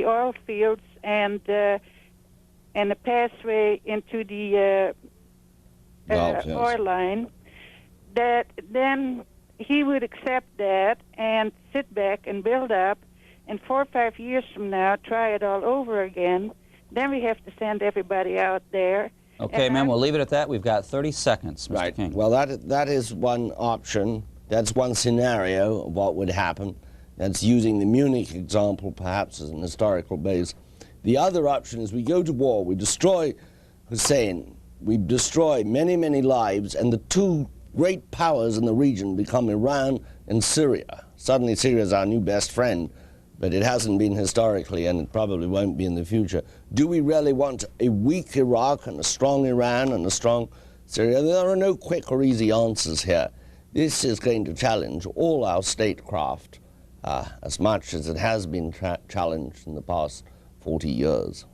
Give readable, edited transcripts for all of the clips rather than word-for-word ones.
oil fields and the pathway into the Gulf, yes. oil line, that then he would accept that and sit back and build up, and 4 or 5 years from now try it all over again. Then we have to send everybody out there. Okay, ma'am, we'll leave it at that. We've got 30 seconds, Mr. Right. King. Well, that is one option. That's one scenario of what would happen. That's using the Munich example, perhaps, as an historical base. The other option is we go to war, we destroy Hussein, we destroy many, many lives, and the two great powers in the region become Iran and Syria. Suddenly Syria is our new best friend, but it hasn't been historically, and it probably won't be in the future. Do we really want a weak Iraq and a strong Iran and a strong Syria? There are no quick or easy answers here. This is going to challenge all our statecraft as much as it has been challenged in the past 40 years.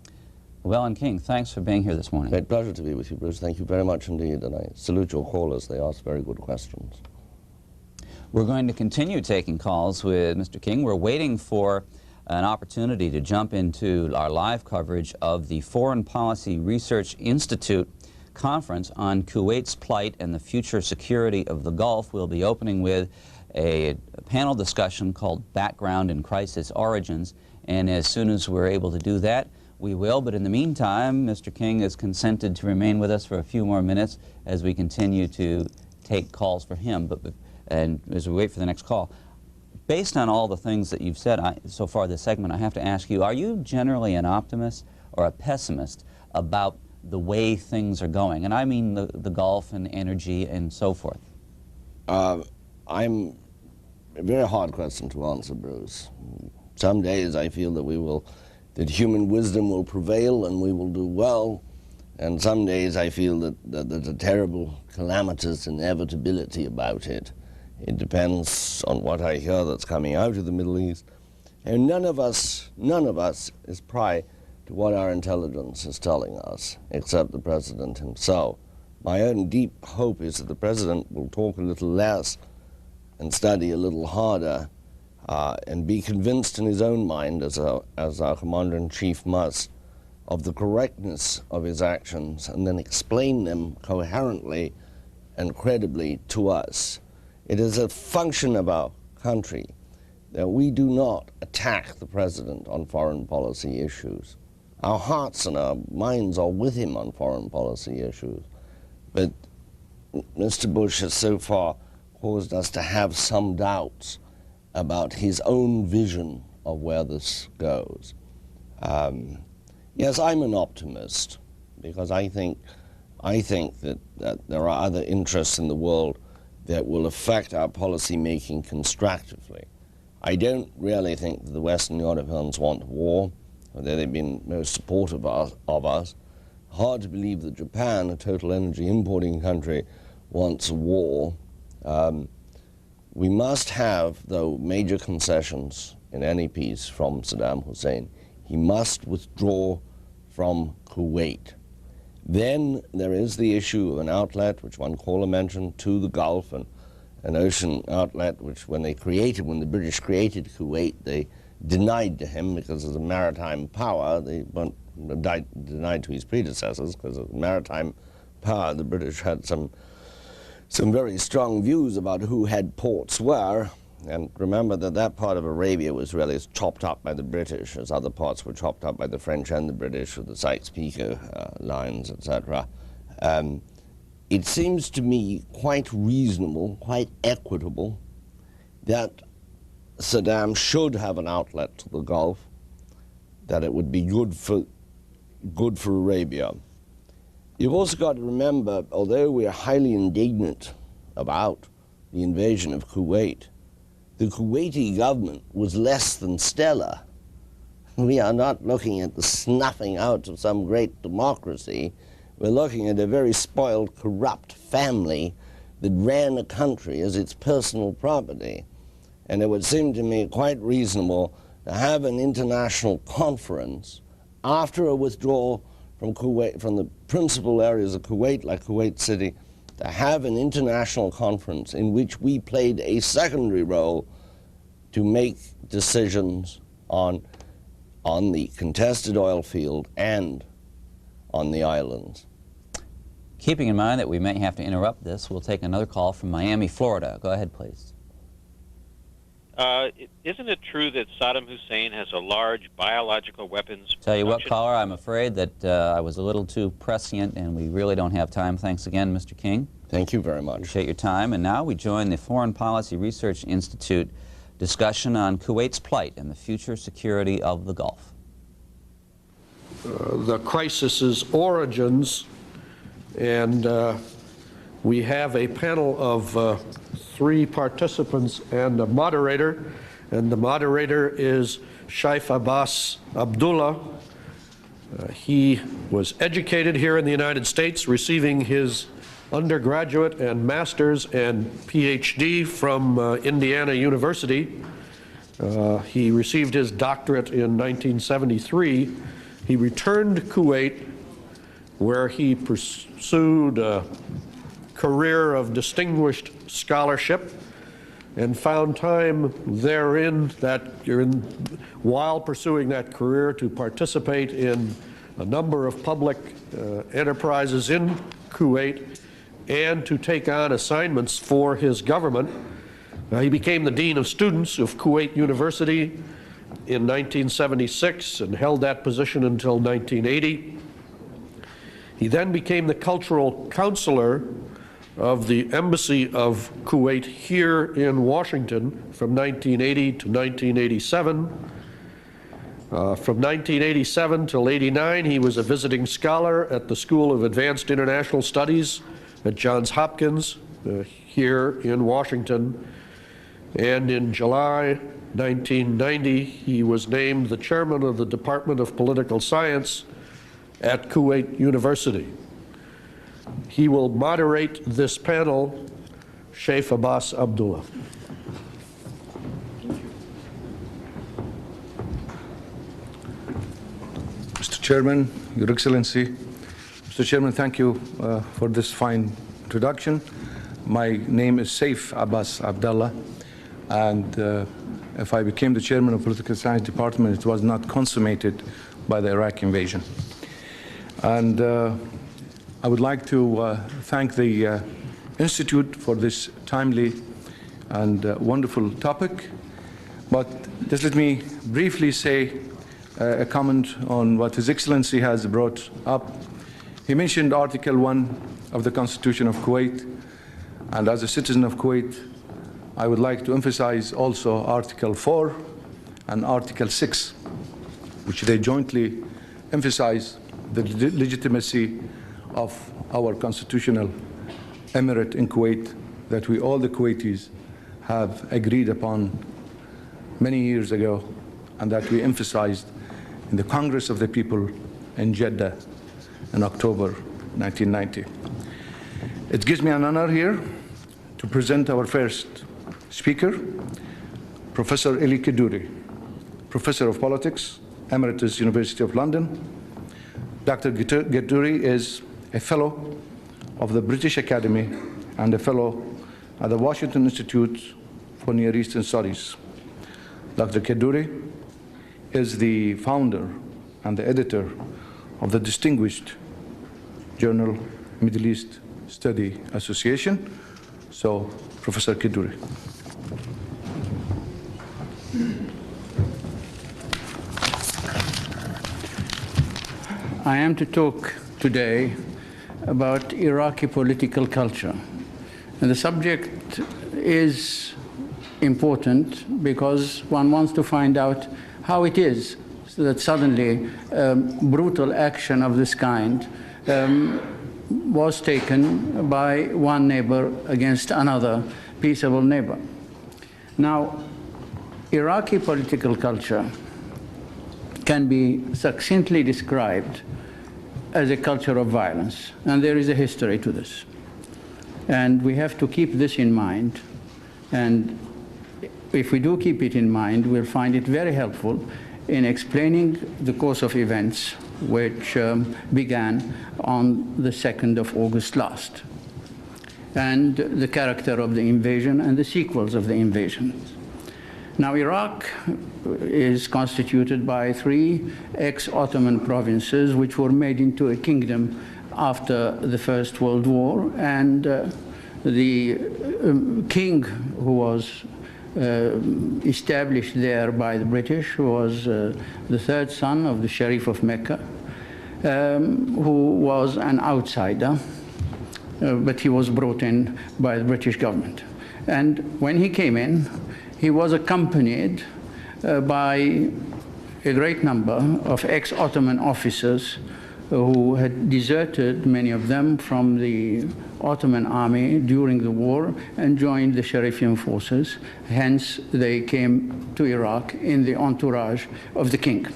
Well, and King, thanks for being here this morning. Great pleasure to be with you, Bruce. Thank you very much indeed, and I salute your callers. They ask very good questions. We're going to continue taking calls with Mr. King. We're waiting for an opportunity to jump into our live coverage of the Foreign Policy Research Institute conference on Kuwait's plight and the future security of the Gulf. We'll be opening with a panel discussion called Background and Crisis Origins, and as soon as we're able to do that, we will. But in the meantime, Mr. King has consented to remain with us for a few more minutes as we continue to take calls for him. And as we wait for the next call, based on all the things that you've said so far this segment, I have to ask you, are you generally an optimist or a pessimist about the way things are going? And I mean the Gulf and energy and so forth. I'm a very hard question to answer, Bruce. Some days I feel that human wisdom will prevail and we will do well, and some days I feel that there's a terrible calamitous inevitability about it. It depends on what I hear that's coming out of the Middle East. And none of us is prey to what our intelligence is telling us, except the President himself. My own deep hope is that the President will talk a little less and study a little harder and be convinced in his own mind, as our Commander-in-Chief must, of the correctness of his actions, and then explain them coherently and credibly to us. It is a function of our country that we do not attack the President on foreign policy issues. Our hearts and our minds are with him on foreign policy issues. But Mr. Bush has so far caused us to have some doubts about his own vision of where this goes. Yes, I'm an optimist because I think that there are other interests in the world that will affect our policy making constructively. I don't really think that the Western Europeans want war, although they've been most supportive of us. Hard to believe that Japan, a total energy importing country, wants a war. We must have, though, major concessions in any peace from Saddam Hussein. He must withdraw from Kuwait. Then there is the issue of an outlet, which one caller mentioned, to the Gulf, and an ocean outlet, which when the British created Kuwait, they denied to him because as a maritime power. They weren't denied to his predecessors because as a maritime power, the British had some very strong views about who had ports where. And remember that that part of Arabia was really chopped up by the British, as other parts were chopped up by the French and the British with the Sykes-Picot lines, etc. It seems to me quite reasonable, quite equitable, that Saddam should have an outlet to the Gulf, that it would be good for Arabia. You've also got to remember, although we are highly indignant about the invasion of Kuwait, the Kuwaiti government was less than stellar. We are not looking at the snuffing out of some great democracy. We're looking at a very spoiled, corrupt family that ran a country as its personal property. And it would seem to me quite reasonable to have an international conference after a withdrawal from Kuwait, from the principal areas of Kuwait, like Kuwait City, to have an international conference in which we played a secondary role to make decisions on on the contested oil field and on the islands. Keeping in mind that we may have to interrupt this, we'll take another call from Miami, Florida. Go ahead, please. Isn't it true that Saddam Hussein has a large biological weapons Tell you what, production? caller, I'm afraid that I was a little too prescient and we really don't have time. Thanks again, Mr. King. Thank you very much. Appreciate your time. And now we join the Foreign Policy Research Institute discussion on Kuwait's plight and the future security of the Gulf. The crisis's origins, and we have a panel of 3 participants and a moderator, and the moderator is Sheikh Abbas Abdullah. He was educated here in the United States, receiving his undergraduate and master's and PhD from Indiana University. He received his doctorate in 1973. He returned to Kuwait, where he pursued a career of distinguished scholarship and found time therein while pursuing that career to participate in a number of public enterprises in Kuwait and to take on assignments for his government. He became the Dean of Students of Kuwait University in 1976 and held that position until 1980. He then became the cultural counselor of the Embassy of Kuwait here in Washington from 1980 to 1987. From 1987 till 89, he was a visiting scholar at the School of Advanced International Studies at Johns Hopkins here in Washington. And in July 1990, he was named the chairman of the Department of Political Science at Kuwait University. He will moderate this panel, Sheikh Abbas Abdullah. Mr. Chairman, Your Excellency, Mr. Chairman, thank you for this fine introduction. My name is Sheikh Abbas Abdullah, and if I became the chairman of Political Science Department, it was not consummated by the Iraqi invasion. And I would like to thank the Institute for this timely and wonderful topic. But just let me briefly say a comment on what His Excellency has brought up. He mentioned Article 1 of the Constitution of Kuwait, and as a citizen of Kuwait, I would like to emphasize also Article 4 and Article 6, which they jointly emphasize the legitimacy of our constitutional emirate in Kuwait that we all the Kuwaitis have agreed upon many years ago, and that we emphasized in the Congress of the People in Jeddah in October 1990. It gives me an honor here to present our first speaker, Professor Eli Kaddouri, Professor of Politics, Emeritus University of London. Dr. Kaddouri is a fellow of the British Academy and a fellow at the Washington Institute for Near Eastern Studies. Dr. Kaddouri is the founder and the editor of the distinguished journal Middle East Study Association. So, Professor Kaddouri. I am to talk today about Iraqi political culture. And the subject is important because one wants to find out how it is that suddenly brutal action of this kind was taken by one neighbor against another peaceable neighbor. Now, Iraqi political culture can be succinctly described as a culture of violence, and there is a history to this. And we have to keep this in mind, and if we do keep it in mind, we'll find it very helpful in explaining the course of events which began on the 2nd of August last, and the character of the invasion and the sequels of the invasion. Now, Iraq is constituted by 3 ex-Ottoman provinces which were made into a kingdom after the First World War, and the king who was established there by the British was the 3rd son of the Sharif of Mecca, who was an outsider, but he was brought in by the British government. And when he came in, he was accompanied by a great number of ex-Ottoman officers who had deserted, many of them, from the Ottoman army during the war and joined the Sharifian forces. Hence, they came to Iraq in the entourage of the king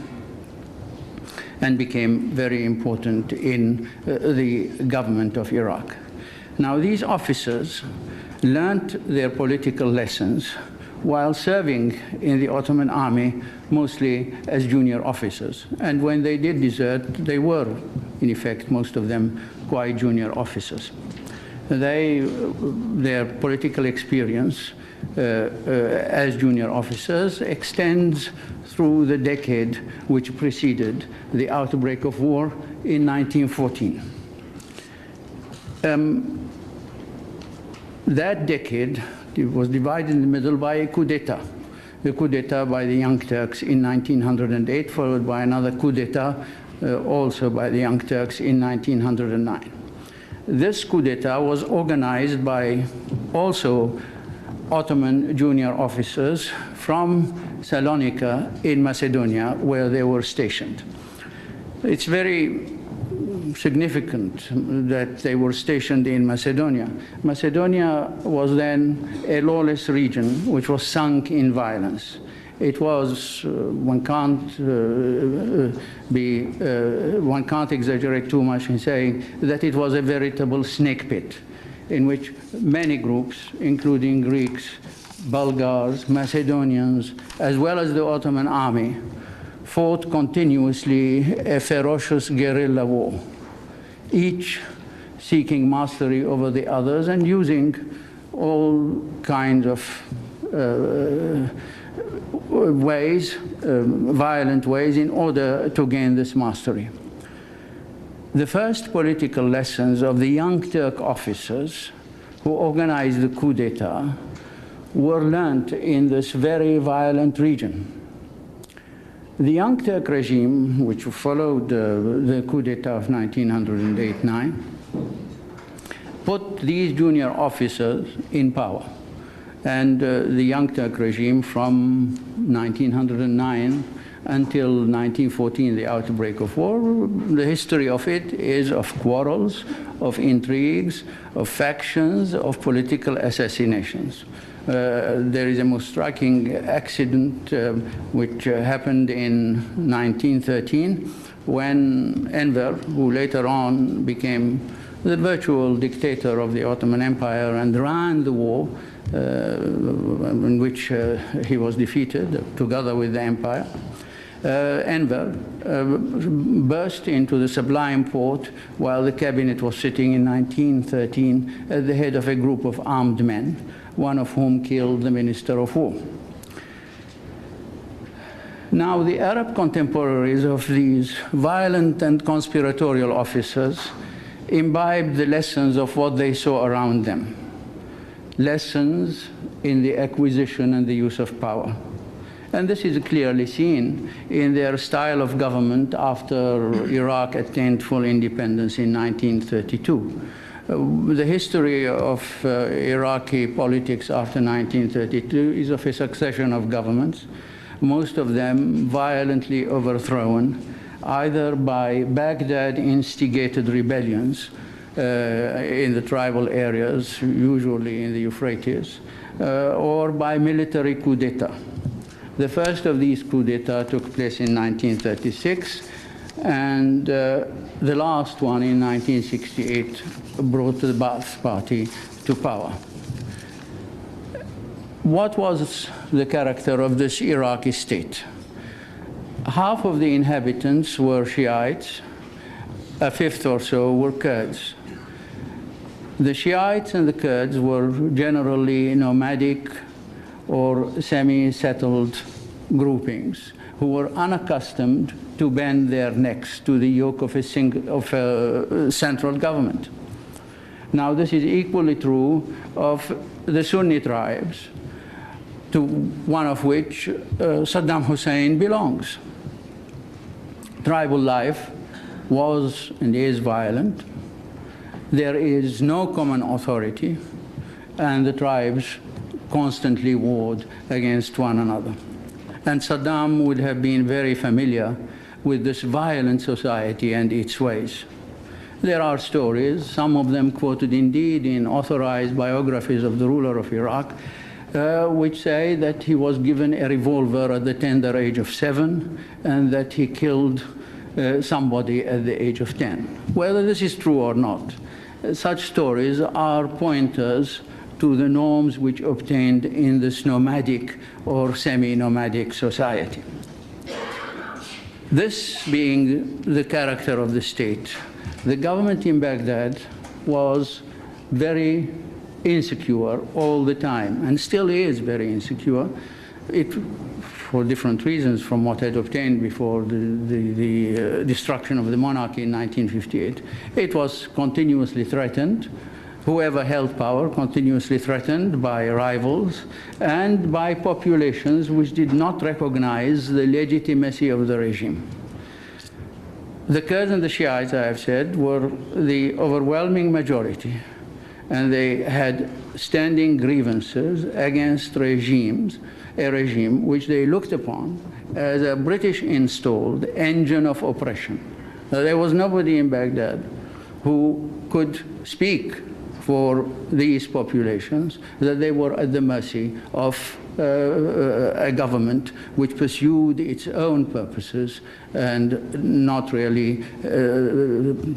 and became very important in the government of Iraq. Now, these officers learned their political lessons while serving in the Ottoman army, mostly as junior officers. And when they did desert, they were, in effect, most of them quite junior officers. Their political experience as junior officers extends through the decade which preceded the outbreak of war in 1914. That decade was divided in the middle by a coup d'etat. The coup d'etat by the Young Turks in 1908, followed by another coup d'etat also by the Young Turks in 1909. This coup d'etat was organized by also Ottoman junior officers from Salonika in Macedonia, where they were stationed. It's very significant that they were stationed in Macedonia. Macedonia was then a lawless region which was sunk in violence. It was, one can't exaggerate too much in saying that it was a veritable snake pit in which many groups, including Greeks, Bulgars, Macedonians, as well as the Ottoman army, fought continuously a ferocious guerrilla war, each seeking mastery over the others and using all kinds of ways, violent ways, in order to gain this mastery. The first political lessons of the Young Turk officers who organized the coup d'etat were learned in this very violent region. The Young Turk regime, which followed the coup d'etat of 1908-9, put these junior officers in power. And the Young Turk regime from 1909 until 1914, the outbreak of war, the history of it is of quarrels, of intrigues, of factions, of political assassinations. There is a most striking accident which happened in 1913 when Enver, who later on became the virtual dictator of the Ottoman Empire and ran the war, in which he was defeated together with the empire, Enver burst into the Sublime Porte while the cabinet was sitting in 1913 at the head of a group of armed men, one of whom killed the Minister of War. Now, the Arab contemporaries of these violent and conspiratorial officers imbibed the lessons of what they saw around them, lessons in the acquisition and the use of power. And this is clearly seen in their style of government after Iraq attained full independence in 1932. The history of Iraqi politics after 1932 is of a succession of governments, most of them violently overthrown, either by Baghdad-instigated rebellions in the tribal areas, usually in the Euphrates, or by military coup d'etat. The first of these coup d'etat took place in 1936, and the last one in 1968 brought the Ba'ath Party to power. What was the character of this Iraqi state? Half of the inhabitants were Shiites, a fifth or so were Kurds. The Shiites and the Kurds were generally nomadic, or semi-settled groupings who were unaccustomed to bend their necks to the yoke of a central government. Now, this is equally true of the Sunni tribes, to one of which Saddam Hussein belongs. Tribal life was and is violent. There is no common authority, and the tribes constantly warred against one another. And Saddam would have been very familiar with this violent society and its ways. There are stories, some of them quoted indeed in authorized biographies of the ruler of Iraq, which say that he was given a revolver at the tender age of 7 and that he killed somebody at the age of 10. Whether this is true or not, such stories are pointers to the norms which obtained in this nomadic or semi-nomadic society. This being the character of the state, the government in Baghdad was very insecure all the time, and still is very insecure, for different reasons from what had obtained before the destruction of the monarchy in 1958. It was continuously threatened. Whoever held power continuously threatened by rivals and by populations which did not recognize the legitimacy of the regime. The Kurds and the Shiites, I have said, were the overwhelming majority, and they had standing grievances against a regime which they looked upon as a British-installed engine of oppression. Now, there was nobody in Baghdad who could speak for these populations, that they were at the mercy of a government which pursued its own purposes and not really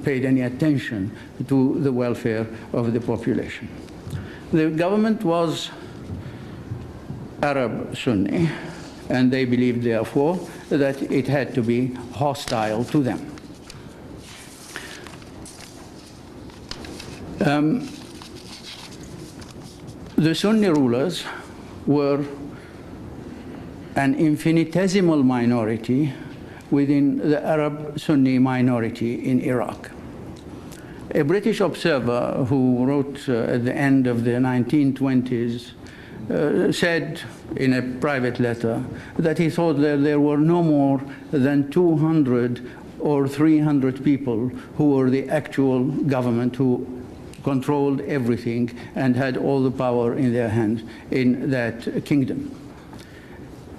paid any attention to the welfare of the population. The government was Arab Sunni, and they believed, therefore, that it had to be hostile to them. The Sunni rulers were an infinitesimal minority within the Arab Sunni minority in Iraq. A British observer who wrote at the end of the 1920s said in a private letter that he thought that there were no more than 200 or 300 people who were the actual government, who controlled everything and had all the power in their hands in that kingdom.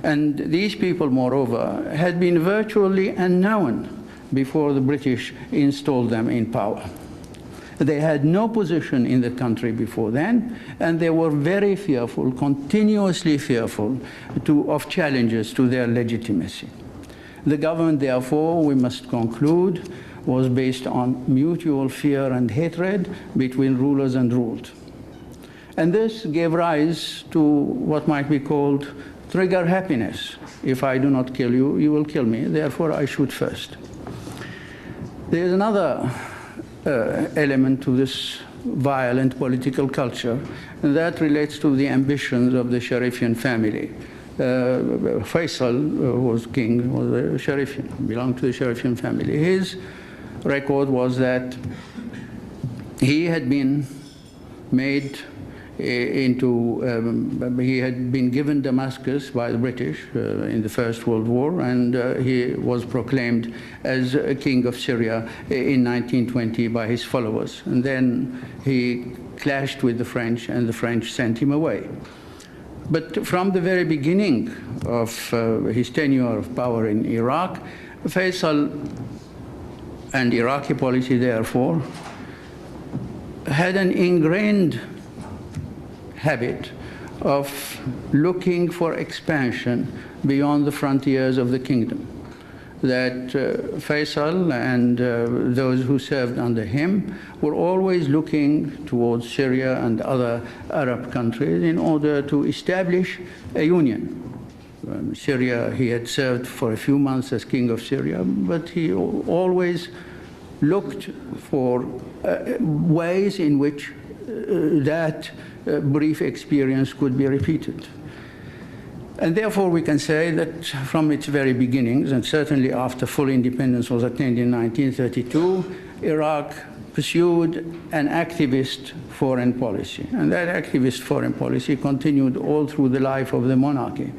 And these people, moreover, had been virtually unknown before the British installed them in power. They had no position in the country before then, and they were very fearful, continuously fearful of challenges to their legitimacy. The government, therefore, we must conclude, was based on mutual fear and hatred between rulers and ruled. And this gave rise to what might be called trigger happiness. If I do not kill you, you will kill me, therefore I shoot first. There is another element to this violent political culture, and that relates to the ambitions of the Sharifian family. Faisal, who was king, was a Sharifian, belonged to the Sharifian family. His record was that he had been made into, he had been given Damascus by the British in the First World War, and he was proclaimed as a king of Syria in 1920 by his followers. And then he clashed with the French, and the French sent him away. But from the very beginning of his tenure of power in Iraq, Faisal and Iraqi policy, therefore, had an ingrained habit of looking for expansion beyond the frontiers of the kingdom. That Faisal and those who served under him were always looking towards Syria and other Arab countries in order to establish a union. Syria, he had served for a few months as king of Syria, but he always looked for ways in which that brief experience could be repeated. And therefore, we can say that from its very beginnings, and certainly after full independence was attained in 1932, Iraq pursued an activist foreign policy. And that activist foreign policy continued all through the life of the monarchy.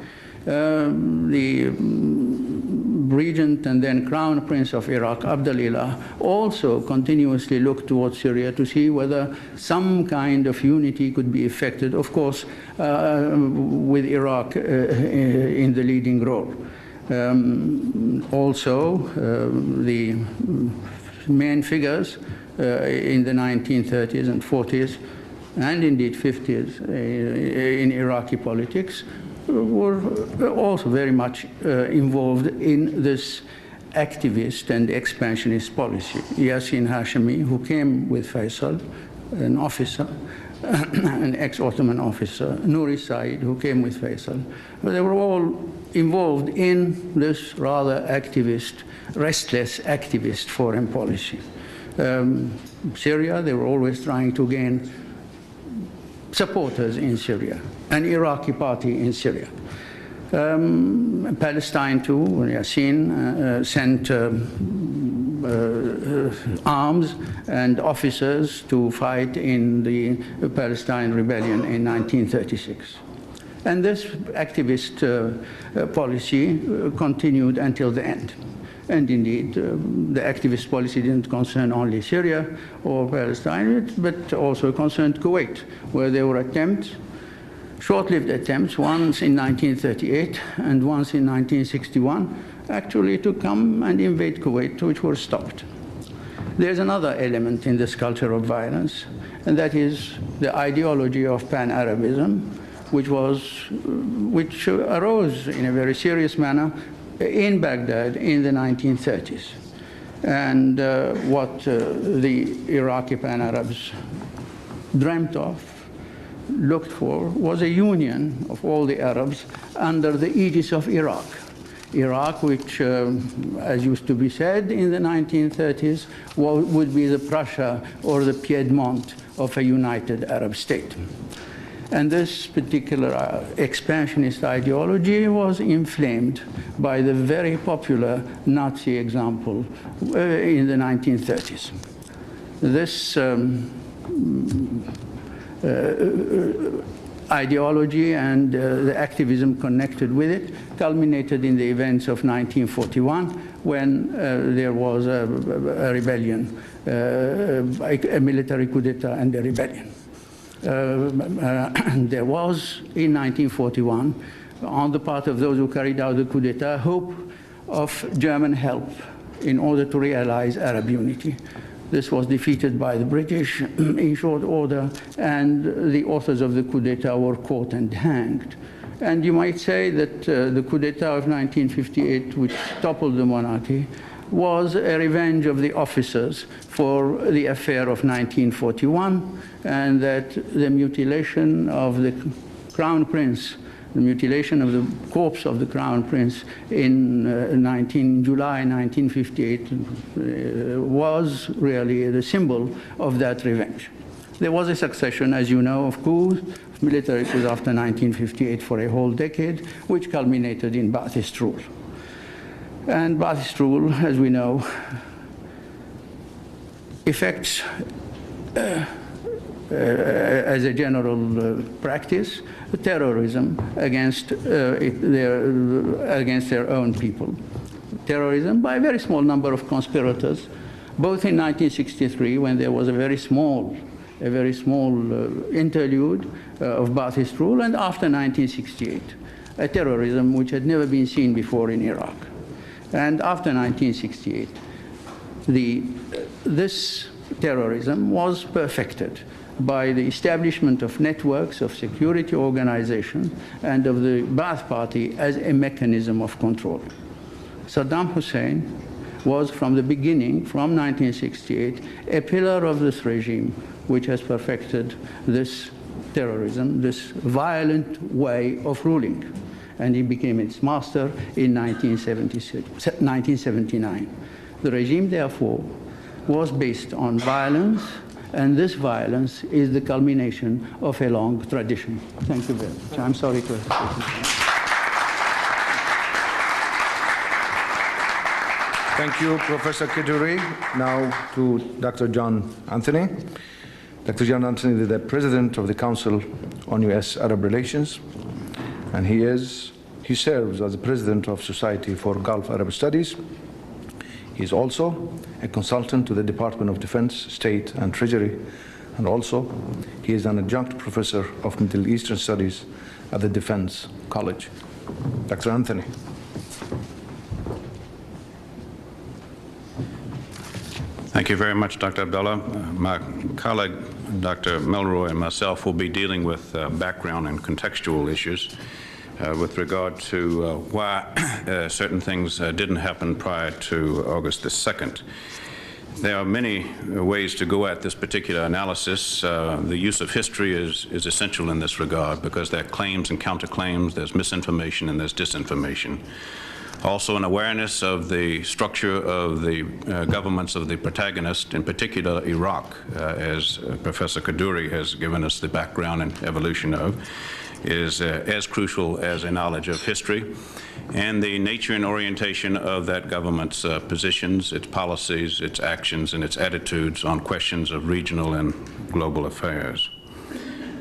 The regent and then crown prince of Iraq, Abdullah, also continuously looked towards Syria to see whether some kind of unity could be effected, of course, with Iraq in the leading role. Also, the main figures in the 1930s and 40s, and indeed 50s in Iraqi politics, were also very much involved in this activist and expansionist policy. Yassin Hashemi, who came with Faisal, an officer, an ex-Ottoman officer, Nouri Said, who came with Faisal. They were all involved in this rather activist, restless activist foreign policy. Syria, they were always trying to gain supporters in Syria, an Iraqi party in Syria. Palestine too, Yassin sent arms and officers to fight in the Palestine rebellion in 1936. And this activist policy continued until the end. And indeed, the activist policy didn't concern only Syria or Palestine, but also concerned Kuwait, where there were attempts, short-lived attempts, once in 1938 and once in 1961, actually to come and invade Kuwait, which were stopped. There's another element in this culture of violence, and that is the ideology of pan-Arabism, which arose in a very serious manner in Baghdad in the 1930s. And what the Iraqi pan-Arabs dreamt of, looked for, was a union of all the Arabs under the aegis of Iraq. Iraq, which, as used to be said in the 1930s, would be the Prussia or the Piedmont of a united Arab state. And this particular expansionist ideology was inflamed by the very popular Nazi example in the 1930s. This ideology and the activism connected with it culminated in the events of 1941, when there was a rebellion, a military coup d'etat and a rebellion. There was, in 1941, on the part of those who carried out the coup d'etat, hope of German help in order to realize Arab unity. This was defeated by the British in short order, and the authors of the coup d'etat were caught and hanged. And you might say that the coup d'etat of 1958, which toppled the monarchy, was a revenge of the officers for the affair of 1941, and that the mutilation of the Crown Prince, the mutilation of the corpse of the Crown Prince in July 1958 was really the symbol of that revenge. There was a succession, as you know, of coups, military coups after 1958 for a whole decade, which culminated in Ba'athist rule. And Ba'athist rule, as we know, affects as a general practice, terrorism against their own people. Terrorism by a very small number of conspirators, both in 1963, when there was a very small interlude of Ba'athist rule, and after 1968, a terrorism which had never been seen before in Iraq. And after 1968, this terrorism was perfected by the establishment of networks of security organization and of the Ba'ath Party as a mechanism of control. Saddam Hussein was from the beginning, from 1968, a pillar of this regime which has perfected this terrorism, this violent way of ruling. And he became its master in 1979. The regime, therefore, was based on violence, and this violence is the culmination of a long tradition. Thank you very much. I'm sorry to have spoken. Thank you, Professor Keduri. Now to Dr. John Anthony. Dr. John Anthony is the President of the Council on U.S.-Arab Relations, and he serves as the President of Society for Gulf Arab Studies. He is also a consultant to the Department of Defense, State, and Treasury, and also he is an adjunct professor of Middle Eastern Studies at the Defense College. Dr. Anthony. Thank you very much, Dr. Abdullah. My colleague, Dr. Melroy, and myself will be dealing with background and contextual issues with regard to why certain things didn't happen prior to August the 2nd. There are many ways to go at this particular analysis. The use of history is essential in this regard because there are claims and counterclaims, there's misinformation and there's disinformation. Also an awareness of the structure of the governments of the protagonist, in particular Iraq, as Professor Kaduri has given us the background and evolution of, is as crucial as a knowledge of history and the nature and orientation of that government's positions, its policies, its actions, and its attitudes on questions of regional and global affairs.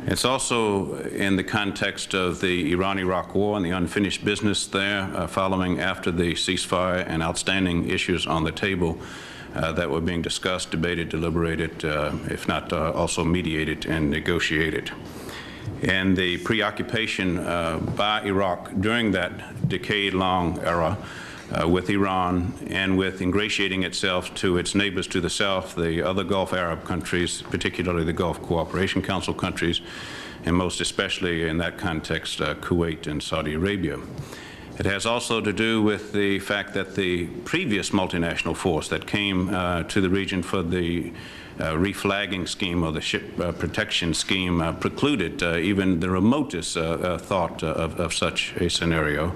It's also in the context of the Iran-Iraq war and the unfinished business there following after the ceasefire and outstanding issues on the table that were being discussed, debated, deliberated, if not also mediated and negotiated. And the preoccupation by Iraq during that decade-long era with Iran and with ingratiating itself to its neighbors to the south, the other Gulf Arab countries, particularly the Gulf Cooperation Council countries, and most especially in that context, Kuwait and Saudi Arabia. It has also to do with the fact that the previous multinational force that came to the region for the reflagging scheme or the ship protection scheme precluded even the remotest thought of such a scenario,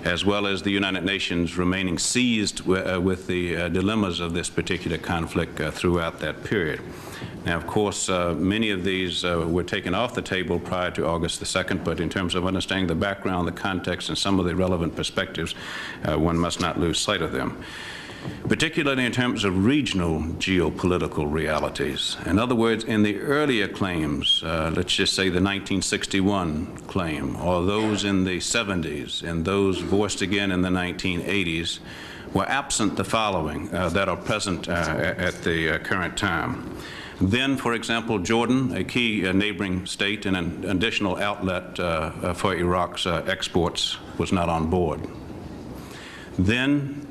as well as the United Nations remaining seized with the dilemmas of this particular conflict throughout that period. Now, of course, many of these were taken off the table prior to August the 2nd, but in terms of understanding the background, the context, and some of the relevant perspectives, one must not lose sight of them, particularly in terms of regional geopolitical realities. In other words, in the earlier claims, let's just say the 1961 claim, or those in the 70s, and those voiced again in the 1980s, were absent the following that are present at the current time. Then, for example, Jordan, a key neighboring state and an additional outlet for Iraq's exports, was not on board. Then,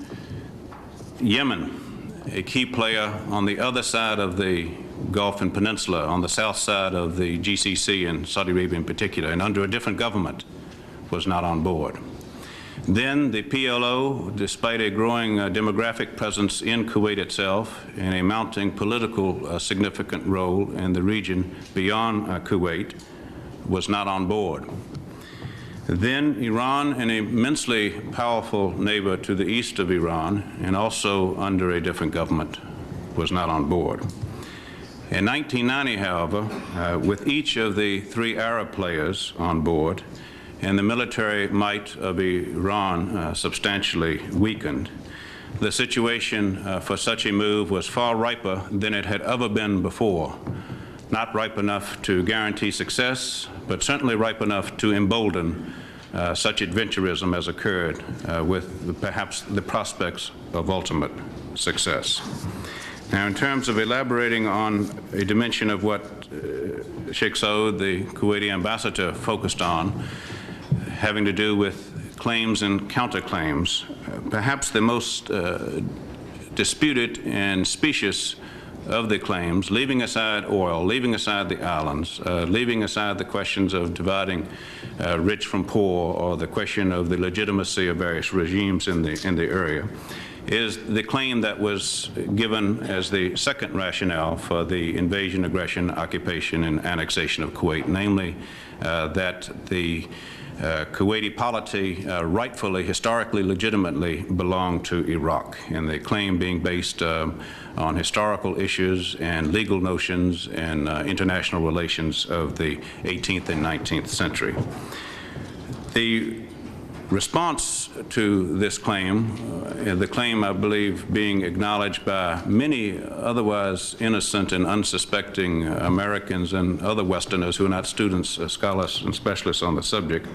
Yemen, a key player on the other side of the Gulf and Peninsula, on the south side of the GCC and Saudi Arabia in particular, and under a different government, was not on board. Then the PLO, despite a growing demographic presence in Kuwait itself and a mounting political significant role in the region beyond Kuwait, was not on board. Then Iran, an immensely powerful neighbor to the east of Iran and also under a different government, was not on board. In 1990, however, with each of the three Arab players on board and the military might of Iran substantially weakened, the situation for such a move was far riper than it had ever been before. Not ripe enough to guarantee success, but certainly ripe enough to embolden such adventurism as occurred with perhaps the prospects of ultimate success. Now, in terms of elaborating on a dimension of what Sheikh Saud, the Kuwaiti ambassador, focused on, having to do with claims and counterclaims, perhaps the most disputed and specious of the claims, leaving aside oil, leaving aside the islands, leaving aside the questions of dividing rich from poor or the question of the legitimacy of various regimes in the area, is the claim that was given as the second rationale for the invasion, aggression, occupation, and annexation of Kuwait, namely that the Kuwaiti polity rightfully, historically, legitimately belonged to Iraq, and the claim being based on historical issues and legal notions and international relations of the 18th and 19th century. The response to this claim, the claim, I believe, being acknowledged by many otherwise innocent and unsuspecting Americans and other Westerners who are not students, scholars, and specialists on the subject,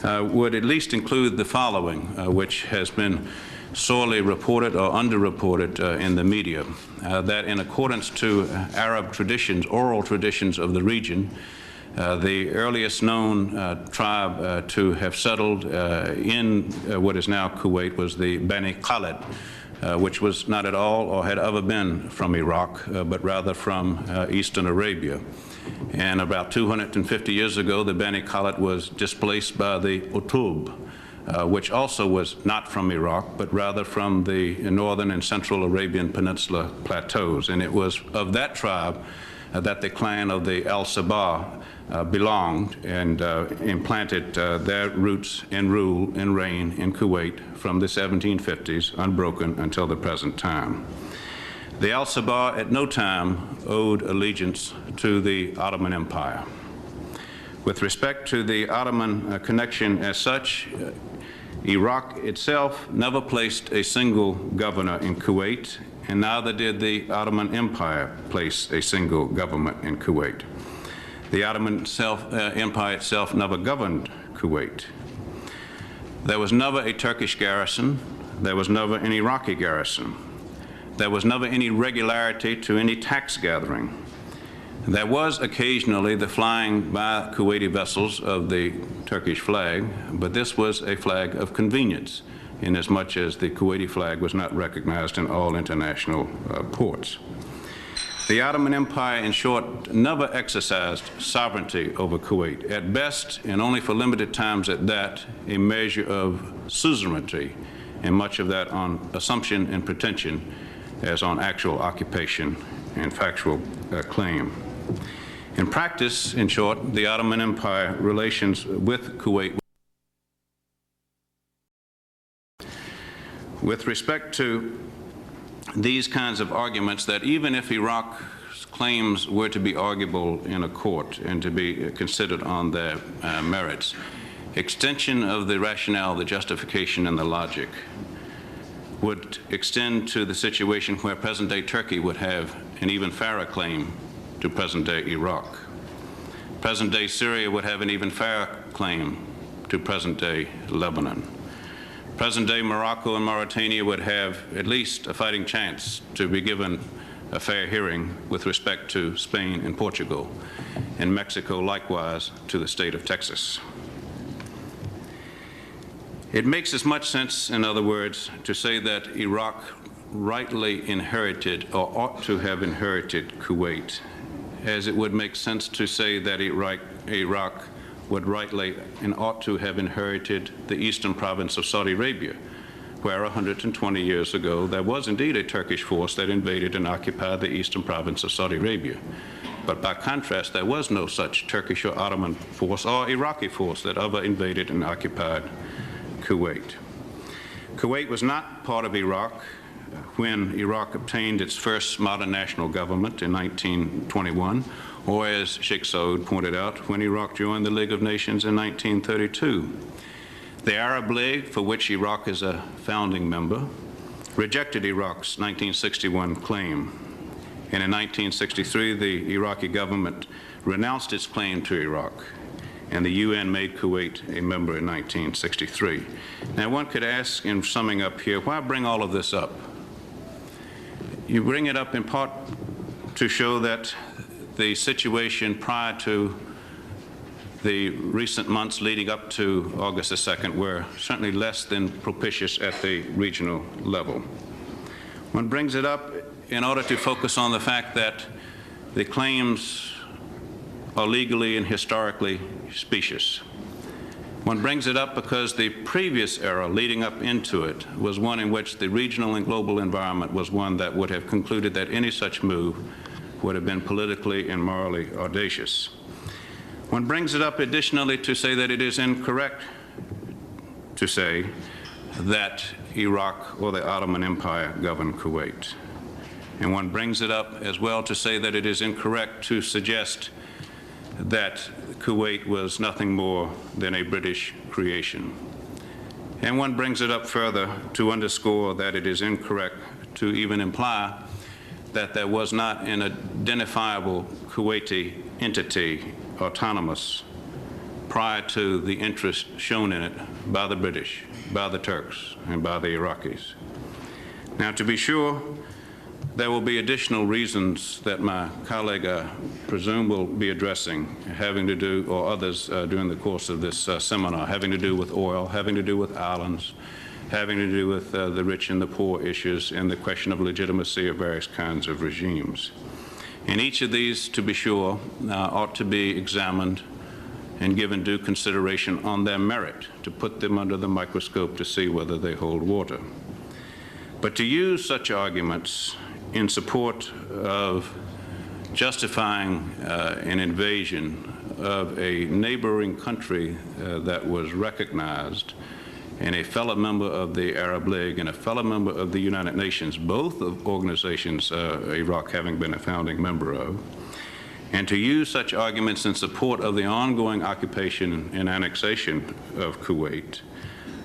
would at least include the following, which has been sorely reported or underreported in the media, that in accordance to Arab traditions, oral traditions of the region, the earliest known tribe to have settled in what is now Kuwait was the Bani Khalid, which was not at all or had ever been from Iraq, but rather from Eastern Arabia. And about 250 years ago, the Bani Khalid was displaced by the Utub, which also was not from Iraq, but rather from the northern and central Arabian Peninsula plateaus. And it was of that tribe that the clan of the Al-Sabah belonged and implanted their roots in rule and reign in Kuwait from the 1750s, unbroken until the present time. The Al-Sabah at no time owed allegiance to the Ottoman Empire. With respect to the Ottoman connection as such, Iraq itself never placed a single governor in Kuwait, and neither did the Ottoman Empire place a single government in Kuwait. The Ottoman Empire itself never governed Kuwait. There was never a Turkish garrison. There was never an Iraqi garrison. There was never any regularity to any tax gathering. There was occasionally the flying by Kuwaiti vessels of the Turkish flag, but this was a flag of convenience, inasmuch as the Kuwaiti flag was not recognized in all international ports. The Ottoman Empire, in short, never exercised sovereignty over Kuwait. At best, and only for limited times at that, a measure of suzerainty, and much of that on assumption and pretension as on actual occupation and factual claim. In practice, in short, the Ottoman Empire relations with Kuwait. With respect to these kinds of arguments, that even if Iraq's claims were to be arguable in a court and to be considered on their merits, extension of the rationale, the justification, and the logic would extend to the situation where present-day Turkey would have an even fairer claim to present-day Iraq. Present-day Syria would have an even fairer claim to present-day Lebanon. Present-day Morocco and Mauritania would have at least a fighting chance to be given a fair hearing with respect to Spain and Portugal, and Mexico likewise to the state of Texas. It makes as much sense, in other words, to say that Iraq rightly inherited or ought to have inherited Kuwait, as it would make sense to say that Iraq would rightly and ought to have inherited the eastern province of Saudi Arabia, where 120 years ago there was indeed a Turkish force that invaded and occupied the eastern province of Saudi Arabia. But by contrast, there was no such Turkish or Ottoman force or Iraqi force that ever invaded and occupied Kuwait. Kuwait was not part of Iraq when Iraq obtained its first modern national government in 1921, or as Sheikh Saud pointed out, when Iraq joined the League of Nations in 1932. The Arab League, for which Iraq is a founding member, rejected Iraq's 1961 claim. And in 1963, the Iraqi government renounced its claim to Iraq, and the UN made Kuwait a member in 1963. Now, one could ask, in summing up here, why bring all of this up? You bring it up in part to show that the situation prior to the recent months leading up to August the 2nd were certainly less than propitious at the regional level. One brings it up in order to focus on the fact that the claims are legally and historically specious. One brings it up because the previous era leading up into it was one in which the regional and global environment was one that would have concluded that any such move would have been politically and morally audacious. One brings it up additionally to say that it is incorrect to say that Iraq or the Ottoman Empire governed Kuwait. And one brings it up as well to say that it is incorrect to suggest that Kuwait was nothing more than a British creation. And one brings it up further to underscore that it is incorrect to even imply that there was not an identifiable Kuwaiti entity, autonomous, prior to the interest shown in it by the British, by the Turks, and by the Iraqis. Now, to be sure, there will be additional reasons that my colleague, I presume, will be addressing, having to do, or others during the course of this seminar, having to do with oil, having to do with islands, having to do with the rich and the poor issues, and the question of legitimacy of various kinds of regimes. And each of these, to be sure, ought to be examined and given due consideration on their merit, to put them under the microscope to see whether they hold water. But to use such arguments in support of justifying an invasion of a neighboring country that was recognized, and a fellow member of the Arab League and a fellow member of the United Nations, both of organizations Iraq having been a founding member of, and to use such arguments in support of the ongoing occupation and annexation of Kuwait,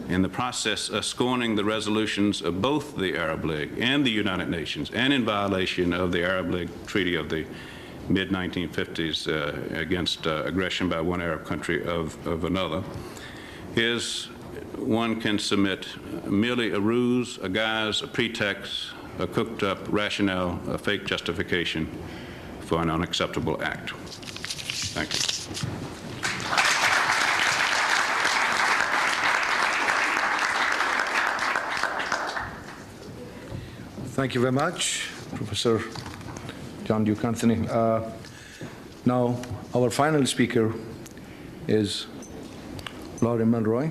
in the process of scorning the resolutions of both the Arab League and the United Nations, and in violation of the Arab League Treaty of the mid-1950s against aggression by one Arab country of another, is, one can submit, merely a ruse, a guise, a pretext, a cooked-up rationale, a fake justification for an unacceptable act. Thank you. Thank you very much, Professor John Duke Anthony. Now, our final speaker is Laurie Milroy.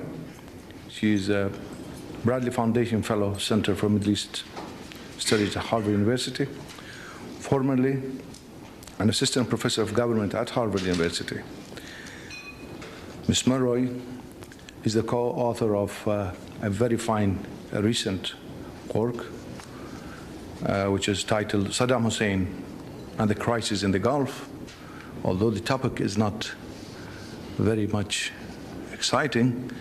She's a Bradley Foundation Fellow, Center for Middle East Studies at Harvard University, formerly an assistant professor of government at Harvard University. Ms. Milroy is the co-author of a very fine recent work, which is titled Saddam Hussein and the Crisis in the Gulf. Although the topic is not very much exciting,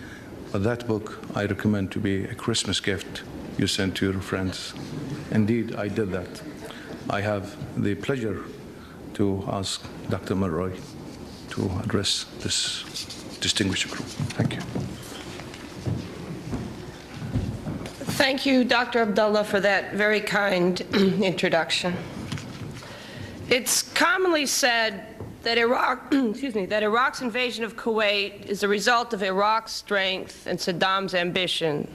but that book I recommend to be a Christmas gift you send to your friends. Indeed, I did that. I have the pleasure to ask Dr. Milroy to address this distinguished group. Thank you. Thank you, Dr. Abdullah, for that very kind introduction. It's commonly said that Iraq's invasion of Kuwait is the result of Iraq's strength and Saddam's ambition.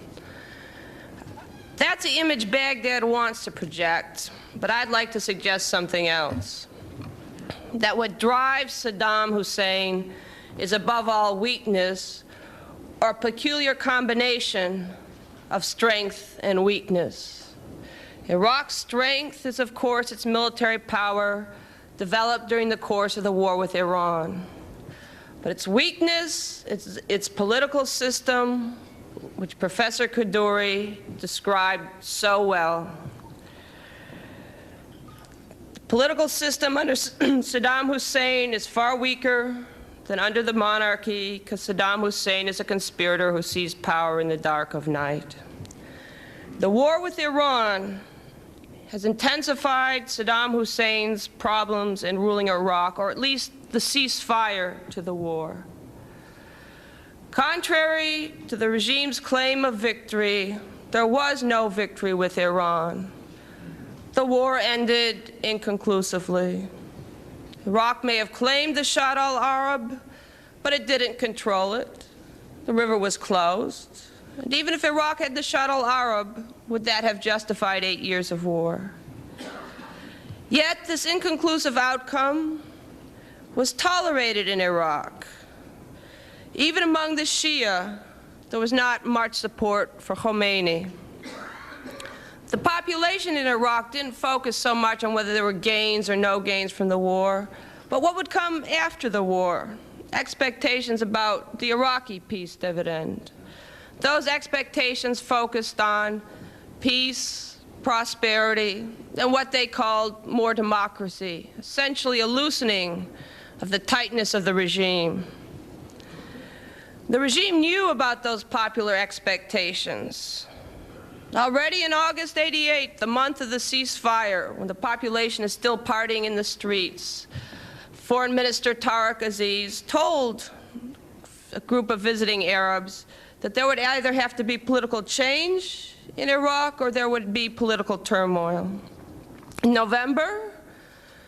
That's the image Baghdad wants to project, but I'd like to suggest something else. That what drives Saddam Hussein is above all weakness, or a peculiar combination of strength and weakness. Iraq's strength is, of course, its military power developed during the course of the war with Iran. But its weakness, its political system, which Professor Kaddouri described so well. The political system under Saddam Hussein is far weaker than under the monarchy, because Saddam Hussein is a conspirator who sees power in the dark of night. The war with Iran has intensified Saddam Hussein's problems in ruling Iraq, or at least the ceasefire to the war. Contrary to the regime's claim of victory, there was no victory with Iran. The war ended inconclusively. Iraq may have claimed the Shatt al-Arab, but it didn't control it. The river was closed. And even if Iraq had the Shatt al-Arab, would that have justified 8 years of war? Yet this inconclusive outcome was tolerated in Iraq. Even among the Shia, there was not much support for Khomeini. The population in Iraq didn't focus so much on whether there were gains or no gains from the war, but what would come after the war, expectations about the Iraqi peace dividend. Those expectations focused on peace, prosperity, and what they called more democracy, essentially a loosening of the tightness of the regime. The regime knew about those popular expectations. Already in August '88, the month of the ceasefire, when the population is still partying in the streets, Foreign Minister Tariq Aziz told a group of visiting Arabs that there would either have to be political change in Iraq or there would be political turmoil. In November,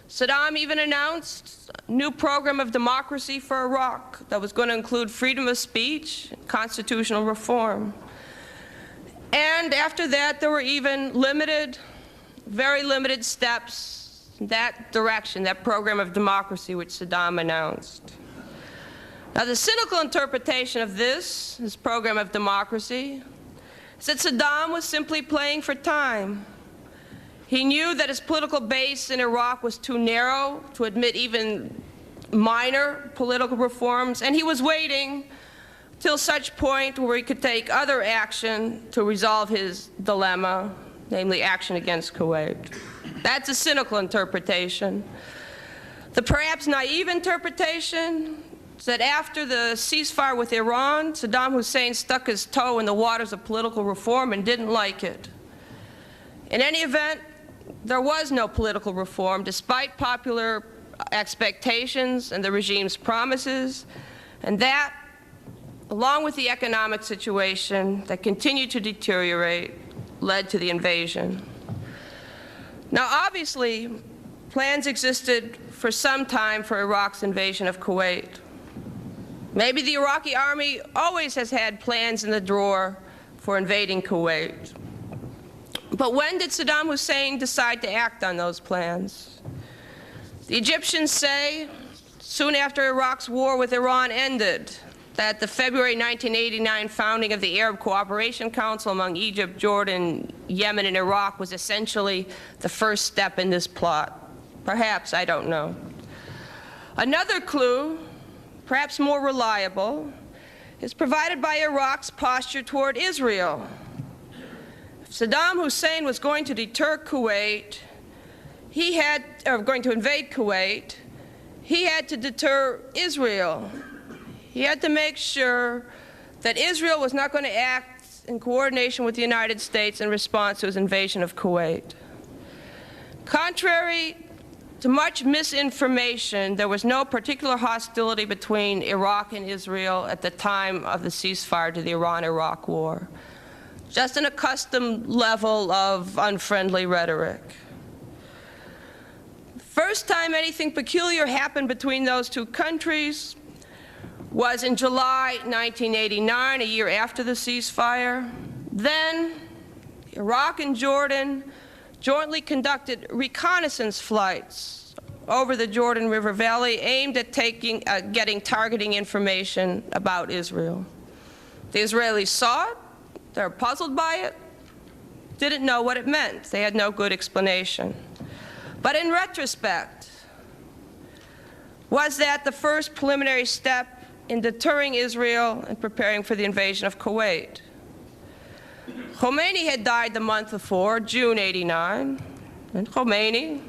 Saddam even announced a new program of democracy for Iraq that was going to include freedom of speech and constitutional reform. And after that, there were even very limited steps in that direction, that program of democracy which Saddam announced. Now, the cynical interpretation of this program of democracy, is that Saddam was simply playing for time. He knew that his political base in Iraq was too narrow to admit even minor political reforms, and he was waiting till such point where he could take other action to resolve his dilemma, namely action against Kuwait. That's a cynical interpretation. The perhaps naive interpretation is that after the ceasefire with Iran, Saddam Hussein stuck his toe in the waters of political reform and didn't like it. In any event, there was no political reform, despite popular expectations and the regime's promises, and that, along with the economic situation that continued to deteriorate, led to the invasion. Now, obviously, plans existed for some time for Iraq's invasion of Kuwait. Maybe the Iraqi army always has had plans in the drawer for invading Kuwait. But when did Saddam Hussein decide to act on those plans? The Egyptians say, soon after Iraq's war with Iran ended, that the February 1989 founding of the Arab Cooperation Council among Egypt, Jordan, Yemen, and Iraq was essentially the first step in this plot. Perhaps, I don't know. Another clue, perhaps more reliable, is provided by Iraq's posture toward Israel. If Saddam Hussein was going to deter Kuwait, going to invade Kuwait, he had to deter Israel. He had to make sure that Israel was not going to act in coordination with the United States in response to his invasion of Kuwait. Contrary to much misinformation, there was no particular hostility between Iraq and Israel at the time of the ceasefire to the Iran-Iraq war. Just an accustomed level of unfriendly rhetoric. The first time anything peculiar happened between those two countries was in July 1989, a year after the ceasefire. Then Iraq and Jordan jointly conducted reconnaissance flights over the Jordan River Valley aimed at getting targeting information about Israel. The Israelis saw it, they were puzzled by it, didn't know what it meant. They had no good explanation. But in retrospect, was that the first preliminary step in deterring Israel and preparing for the invasion of Kuwait? Khomeini had died the month before, June '89, and Khomeini,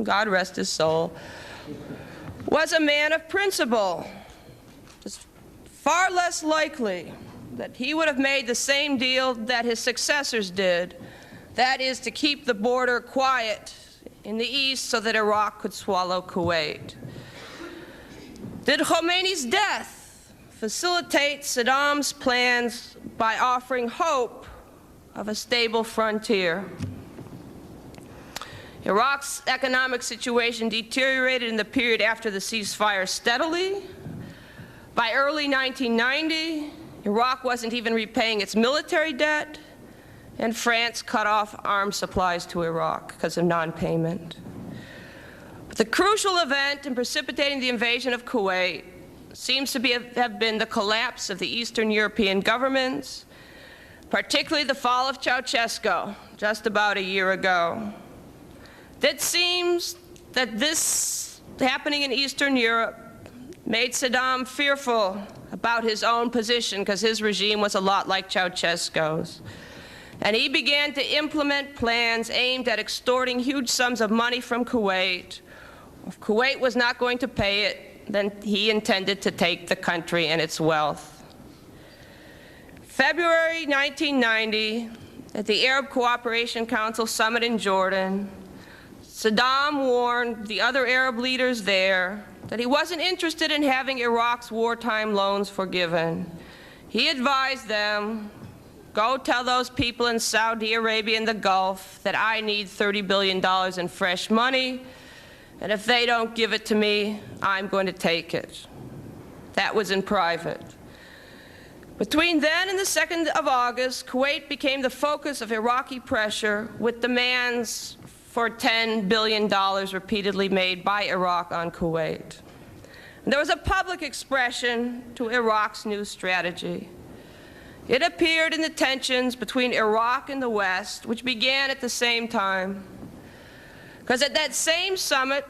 God rest his soul, was a man of principle. It's far less likely that he would have made the same deal that his successors did, that is to keep the border quiet in the east so that Iraq could swallow Kuwait. Did Khomeini's death facilitate Saddam's plans by offering hope of a stable frontier? Iraq's economic situation deteriorated in the period after the ceasefire steadily. By early 1990, Iraq wasn't even repaying its military debt, and France cut off arms supplies to Iraq because of non-payment. But the crucial event in precipitating the invasion of Kuwait seems to have been the collapse of the Eastern European governments, particularly the fall of Ceausescu just about a year ago. It seems that this happening in Eastern Europe made Saddam fearful about his own position because his regime was a lot like Ceausescu's. And he began to implement plans aimed at extorting huge sums of money from Kuwait. If Kuwait was not going to pay it, then he intended to take the country and its wealth. February 1990, at the Arab Cooperation Council summit in Jordan, Saddam warned the other Arab leaders there that he wasn't interested in having Iraq's wartime loans forgiven. He advised them, go tell those people in Saudi Arabia and the Gulf that I need $30 billion in fresh money, and if they don't give it to me, I'm going to take it. That was in private. Between then and the 2nd of August, Kuwait became the focus of Iraqi pressure with demands for $10 billion repeatedly made by Iraq on Kuwait. And there was a public expression to Iraq's new strategy. It appeared in the tensions between Iraq and the West, which began at the same time. Because at that same summit,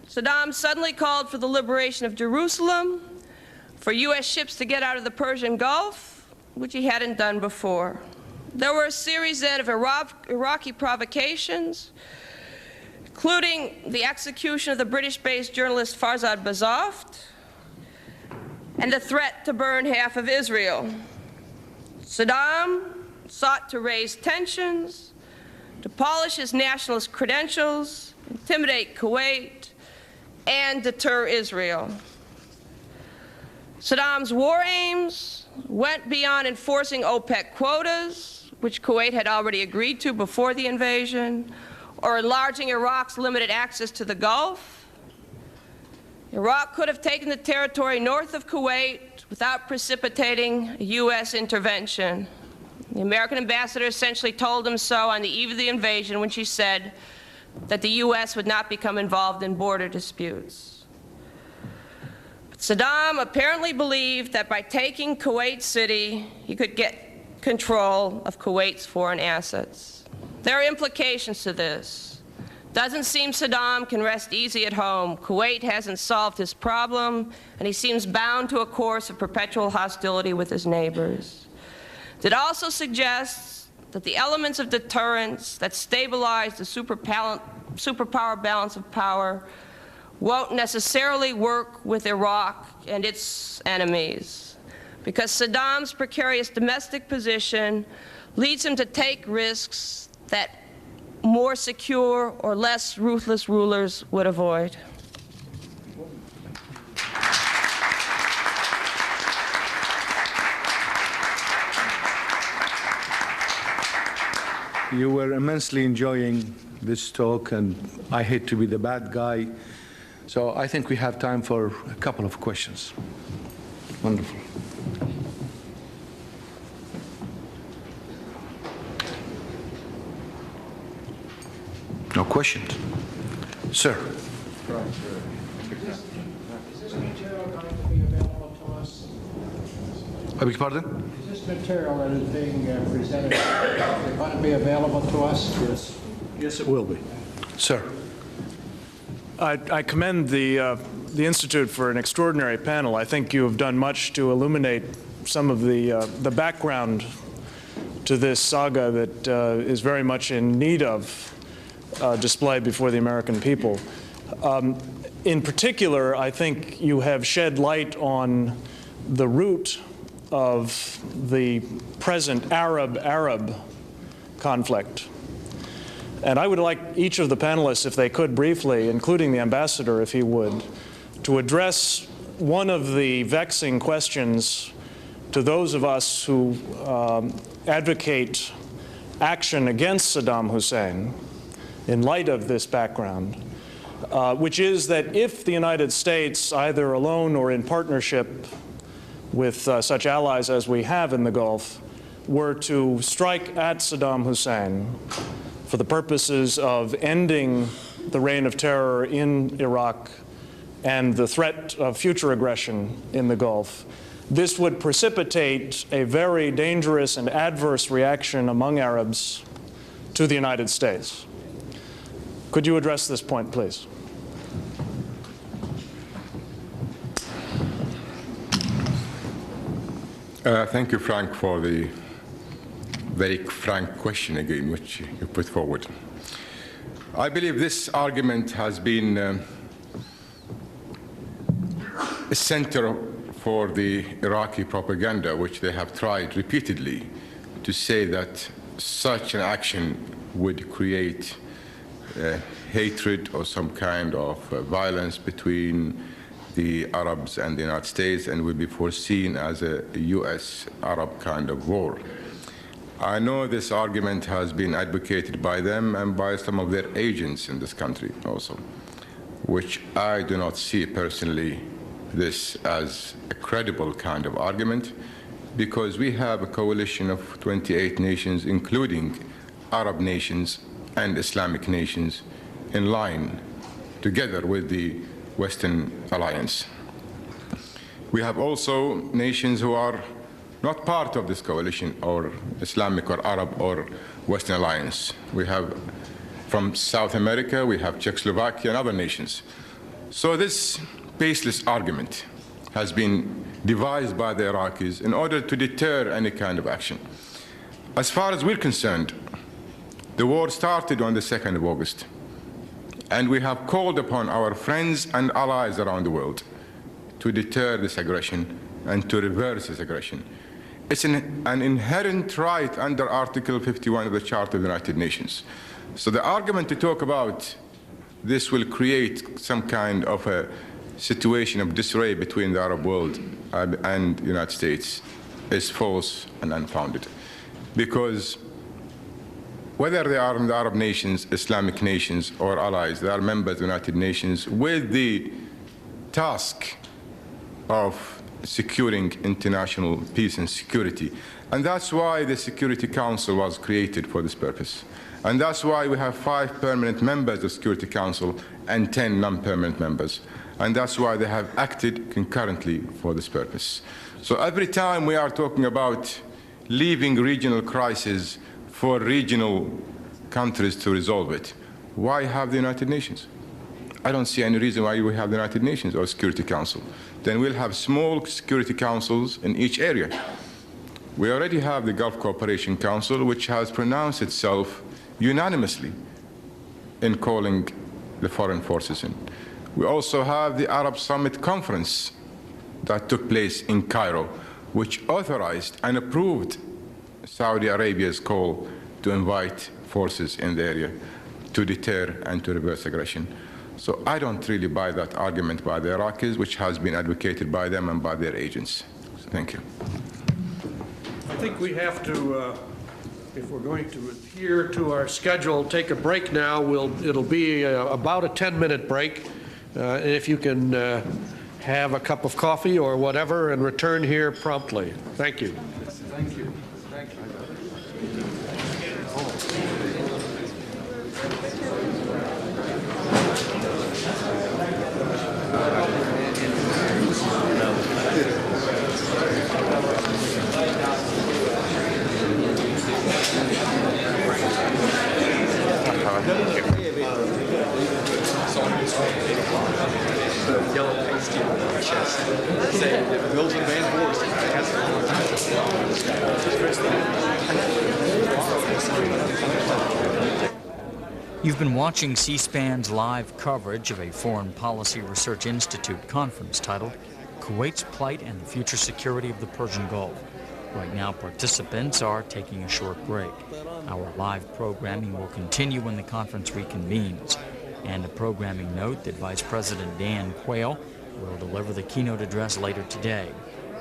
Saddam suddenly called for the liberation of Jerusalem, for U.S. ships to get out of the Persian Gulf, which he hadn't done before. There were a series then of Iraqi provocations, including the execution of the British-based journalist Farzad Bazoft and the threat to burn half of Israel. Saddam sought to raise tensions, to polish his nationalist credentials, intimidate Kuwait, and deter Israel. Saddam's war aims went beyond enforcing OPEC quotas, which Kuwait had already agreed to before the invasion, or enlarging Iraq's limited access to the Gulf. Iraq could have taken the territory north of Kuwait without precipitating a U.S. intervention. The American ambassador essentially told him so on the eve of the invasion when she said that the U.S. would not become involved in border disputes. Saddam apparently believed that by taking Kuwait City, he could get control of Kuwait's foreign assets. There are implications to this. Doesn't seem Saddam can rest easy at home. Kuwait hasn't solved his problem, and he seems bound to a course of perpetual hostility with his neighbors. It also suggests that the elements of deterrence that stabilize the superpower balance of power won't necessarily work with Iraq and its enemies, because Saddam's precarious domestic position leads him to take risks that more secure or less ruthless rulers would avoid. You were immensely enjoying this talk, and I hate to be the bad guy, so I think we have time for a couple of questions. Wonderful. No questions? Sir. Is this material going to be available to us? I beg your pardon? Is this material that is being presented going to be available to us? Yes. Yes, it will be. Sir. I commend the Institute for an extraordinary panel. I think you have done much to illuminate some of the background to this saga that is very much in need of display before the American people. In particular, I think you have shed light on the root of the present Arab-Arab conflict. And I would like each of the panelists, if they could briefly, including the ambassador, if he would, to address one of the vexing questions to those of us who advocate action against Saddam Hussein in light of this background, which is that if the United States, either alone or in partnership with such allies as we have in the Gulf, were to strike at Saddam Hussein for the purposes of ending the reign of terror in Iraq and the threat of future aggression in the Gulf, this would precipitate a very dangerous and adverse reaction among Arabs to the United States. Could you address this point, please? Thank you, Frank, for the very frank question again, which you put forward. I believe this argument has been a center for the Iraqi propaganda, which they have tried repeatedly to say that such an action would create hatred or some kind of violence between the Arabs and the United States and will be foreseen as a U.S.-Arab kind of war. I know this argument has been advocated by them and by some of their agents in this country also, which I do not see personally this as a credible kind of argument, because we have a coalition of 28 nations, including Arab nations and Islamic nations, in line together with the Western Alliance. We have also nations who are not part of this coalition, or Islamic or Arab or Western Alliance. We have from South America, we have Czechoslovakia and other nations. So this baseless argument has been devised by the Iraqis in order to deter any kind of action. As far as we're concerned, the war started on the 2nd of August, and we have called upon our friends and allies around the world to deter this aggression and to reverse this aggression. It's an inherent right under Article 51 of the Charter of the United Nations. So the argument to talk about this will create some kind of a situation of disarray between the Arab world and the United States is false and unfounded. Because whether they are in the Arab nations, Islamic nations, or allies, they are members of the United Nations with the task of securing international peace and security. And that's why the Security Council was created for this purpose. And that's why we have 5 permanent members of the Security Council and 10 non-permanent members. And that's why they have acted concurrently for this purpose. So every time we are talking about leaving regional crises for regional countries to resolve it, why have the United Nations? I don't see any reason why we have the United Nations or Security Council. Then we'll have small security councils in each area. We already have the Gulf Cooperation Council, which has pronounced itself unanimously in calling the foreign forces in. We also have the Arab Summit Conference that took place in Cairo, which authorized and approved Saudi Arabia's call to invite forces in the area to deter and to reverse aggression. So I don't really buy that argument by the Iraqis, which has been advocated by them and by their agents. So thank you. I think we have to, if we're going to adhere to our schedule, take a break now. It'll be about a 10-minute break. And if you can have a cup of coffee or whatever and return here promptly. Thank you. Thank you. Thank you. Yellow pasty on my chest saying that Wilson Van Horst has. You've been watching C-SPAN's live coverage of a Foreign Policy Research Institute conference titled Kuwait's Plight and the Future Security of the Persian Gulf. Right now, participants are taking a short break. Our live programming will continue when the conference reconvenes. And a programming note that Vice President Dan Quayle will deliver the keynote address later today.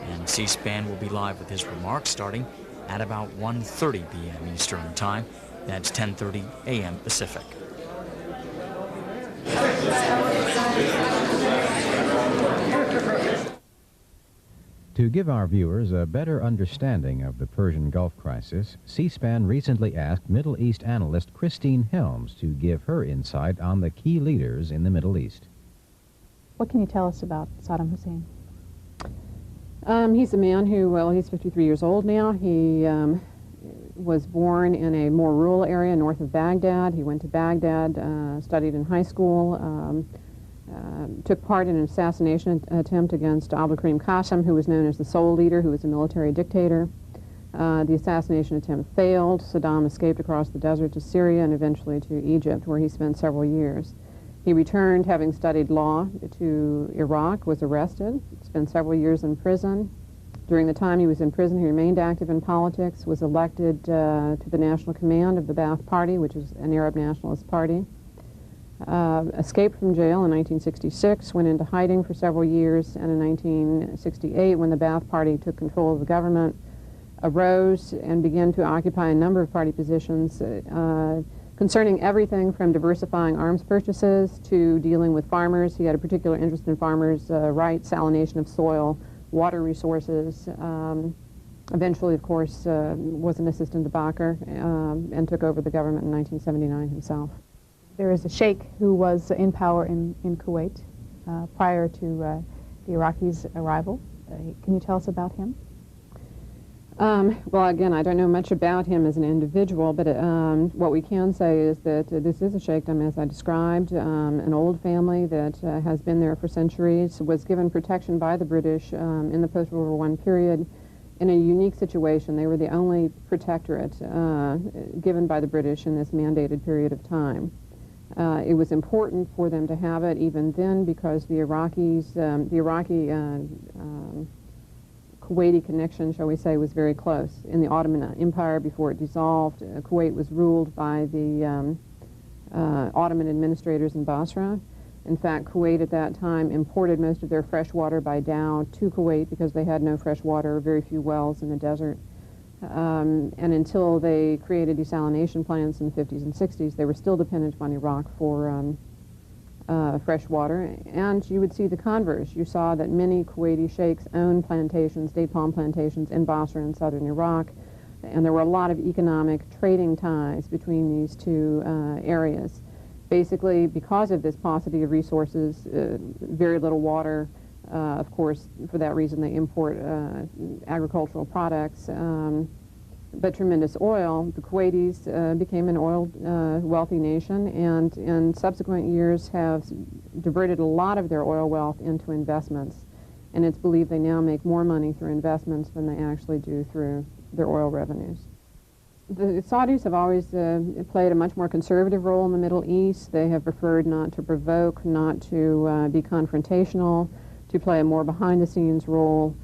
And C-SPAN will be live with his remarks starting at about 1:30 p.m. Eastern Time. That's 10:30 a.m. Pacific. To give our viewers a better understanding of the Persian Gulf crisis, C-SPAN recently asked Middle East analyst Christine Helms to give her insight on the key leaders in the Middle East. What can you tell us about Saddam Hussein? He's a man who, well, he's 53 years old now. He was born in a more rural area north of Baghdad. He went to Baghdad, studied in high school, took part in an assassination attempt against Abdul Karim Qasim, who was known as the sole leader, who was a military dictator. The assassination attempt failed. Saddam escaped across the desert to Syria and eventually to Egypt, where he spent several years. He returned, having studied law, to Iraq, was arrested, spent several years in prison. During the time he was in prison, he remained active in politics, was elected to the national command of the Ba'ath Party, which is an Arab nationalist party. Escaped from jail in 1966, went into hiding for several years, and in 1968, when the Ba'ath Party took control of the government, arose and began to occupy a number of party positions concerning everything from diversifying arms purchases to dealing with farmers. He had a particular interest in farmers' rights, salination of soil, water resources. Eventually, of course, was an assistant to Bakr and took over the government in 1979 himself. There is a sheikh who was in power in Kuwait prior to the Iraqis' arrival. Can you tell us about him? Well, again, I don't know much about him as an individual, but what we can say is that this is a sheikhdom, as I described, an old family that has been there for centuries, was given protection by the British in the post-World War I period in a unique situation. They were the only protectorate given by the British in this mandated period of time. It was important for them to have it even then because the Iraqi Kuwaiti connection, shall we say, was very close. In the Ottoman Empire, before it dissolved, Kuwait was ruled by the Ottoman administrators in Basra. In fact, Kuwait at that time imported most of their fresh water by Dow to Kuwait because they had no fresh water, very few wells in the desert. And until they created desalination plants in the 50s and 60s, they were still dependent on Iraq for fresh water. And you would see the converse. You saw that many Kuwaiti sheikhs owned plantations, date palm plantations in Basra and southern Iraq, and there were a lot of economic trading ties between these two areas. Basically, because of this paucity of resources, very little water, of course, for that reason they import agricultural products, but tremendous oil. The Kuwaitis became an oil wealthy nation, and in subsequent years have diverted a lot of their oil wealth into investments. And it's believed they now make more money through investments than they actually do through their oil revenues. The Saudis have always played a much more conservative role in the Middle East. They have preferred not to provoke, not to be confrontational, to play a more behind-the-scenes role.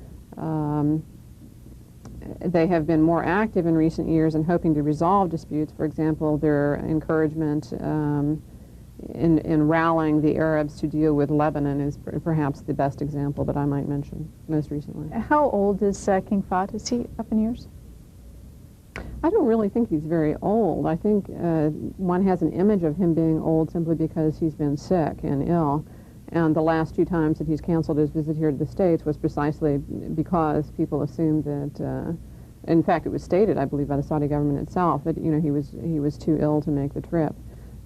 They have been more active in recent years in hoping to resolve disputes. For example, their encouragement in rallying the Arabs to deal with Lebanon is perhaps the best example that I might mention most recently. How old is King Fahd? Is he up in years? I don't really think he's very old. I think one has an image of him being old simply because he's been sick and ill. And the last two times that he's canceled his visit here to the States was precisely because people assumed that, in fact, it was stated, I believe, by the Saudi government itself that, you know, he was too ill to make the trip.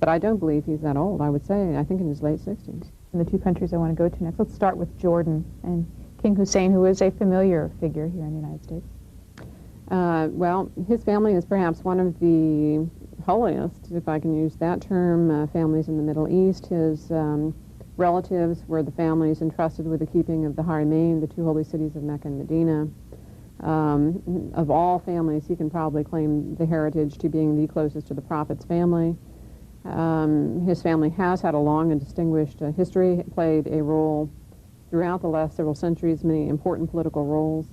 But I don't believe he's that old. I would say, I think in his late 60s. And the two countries I want to go to next. Let's start with Jordan and King Hussein, who is a familiar figure here in the United States. Well, his family is perhaps one of the holiest, if I can use that term, families in the Middle East. His relatives were the families entrusted with the keeping of the Haramain, the two holy cities of Mecca and Medina. Of all families, he can probably claim the heritage to being the closest to the Prophet's family. His family has had a long and distinguished history, played a role throughout the last several centuries, many important political roles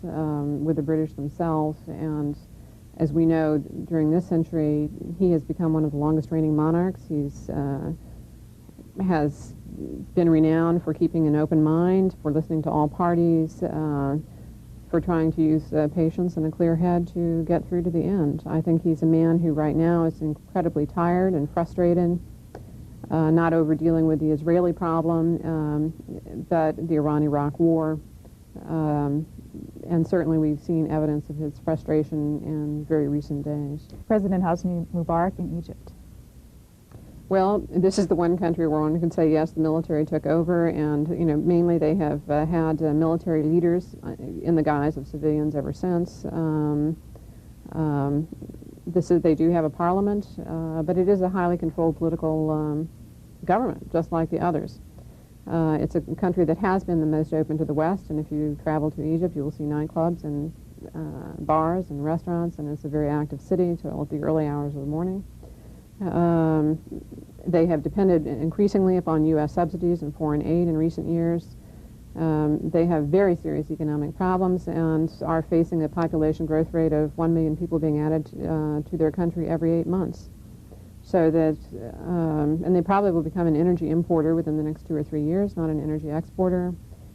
with the British themselves. And as we know, during this century, he has become one of the longest reigning monarchs. He's has been renowned for keeping an open mind, for listening to all parties, for trying to use patience and a clear head to get through to the end. I think he's a man who right now is incredibly tired and frustrated, not over dealing with the Israeli problem, but the Iran-Iraq war. And certainly we've seen evidence of his frustration in very recent days. President Hosni Mubarak in Egypt. Well, this is the one country where one can say, yes, the military took over, and, you know, mainly they have had military leaders in the guise of civilians ever since. They do have a parliament, but it is a highly controlled political government, just like the others. It's a country that has been the most open to the West, and if you travel to Egypt, you will see nightclubs and bars and restaurants, and it's a very active city till the early hours of the morning. They have depended increasingly upon U.S. subsidies and foreign aid in recent years. They have very serious economic problems and are facing a population growth rate of 1 million people being added to their country every 8 months. So that, and they probably will become an energy importer within the next 2 or 3 years, not an energy exporter.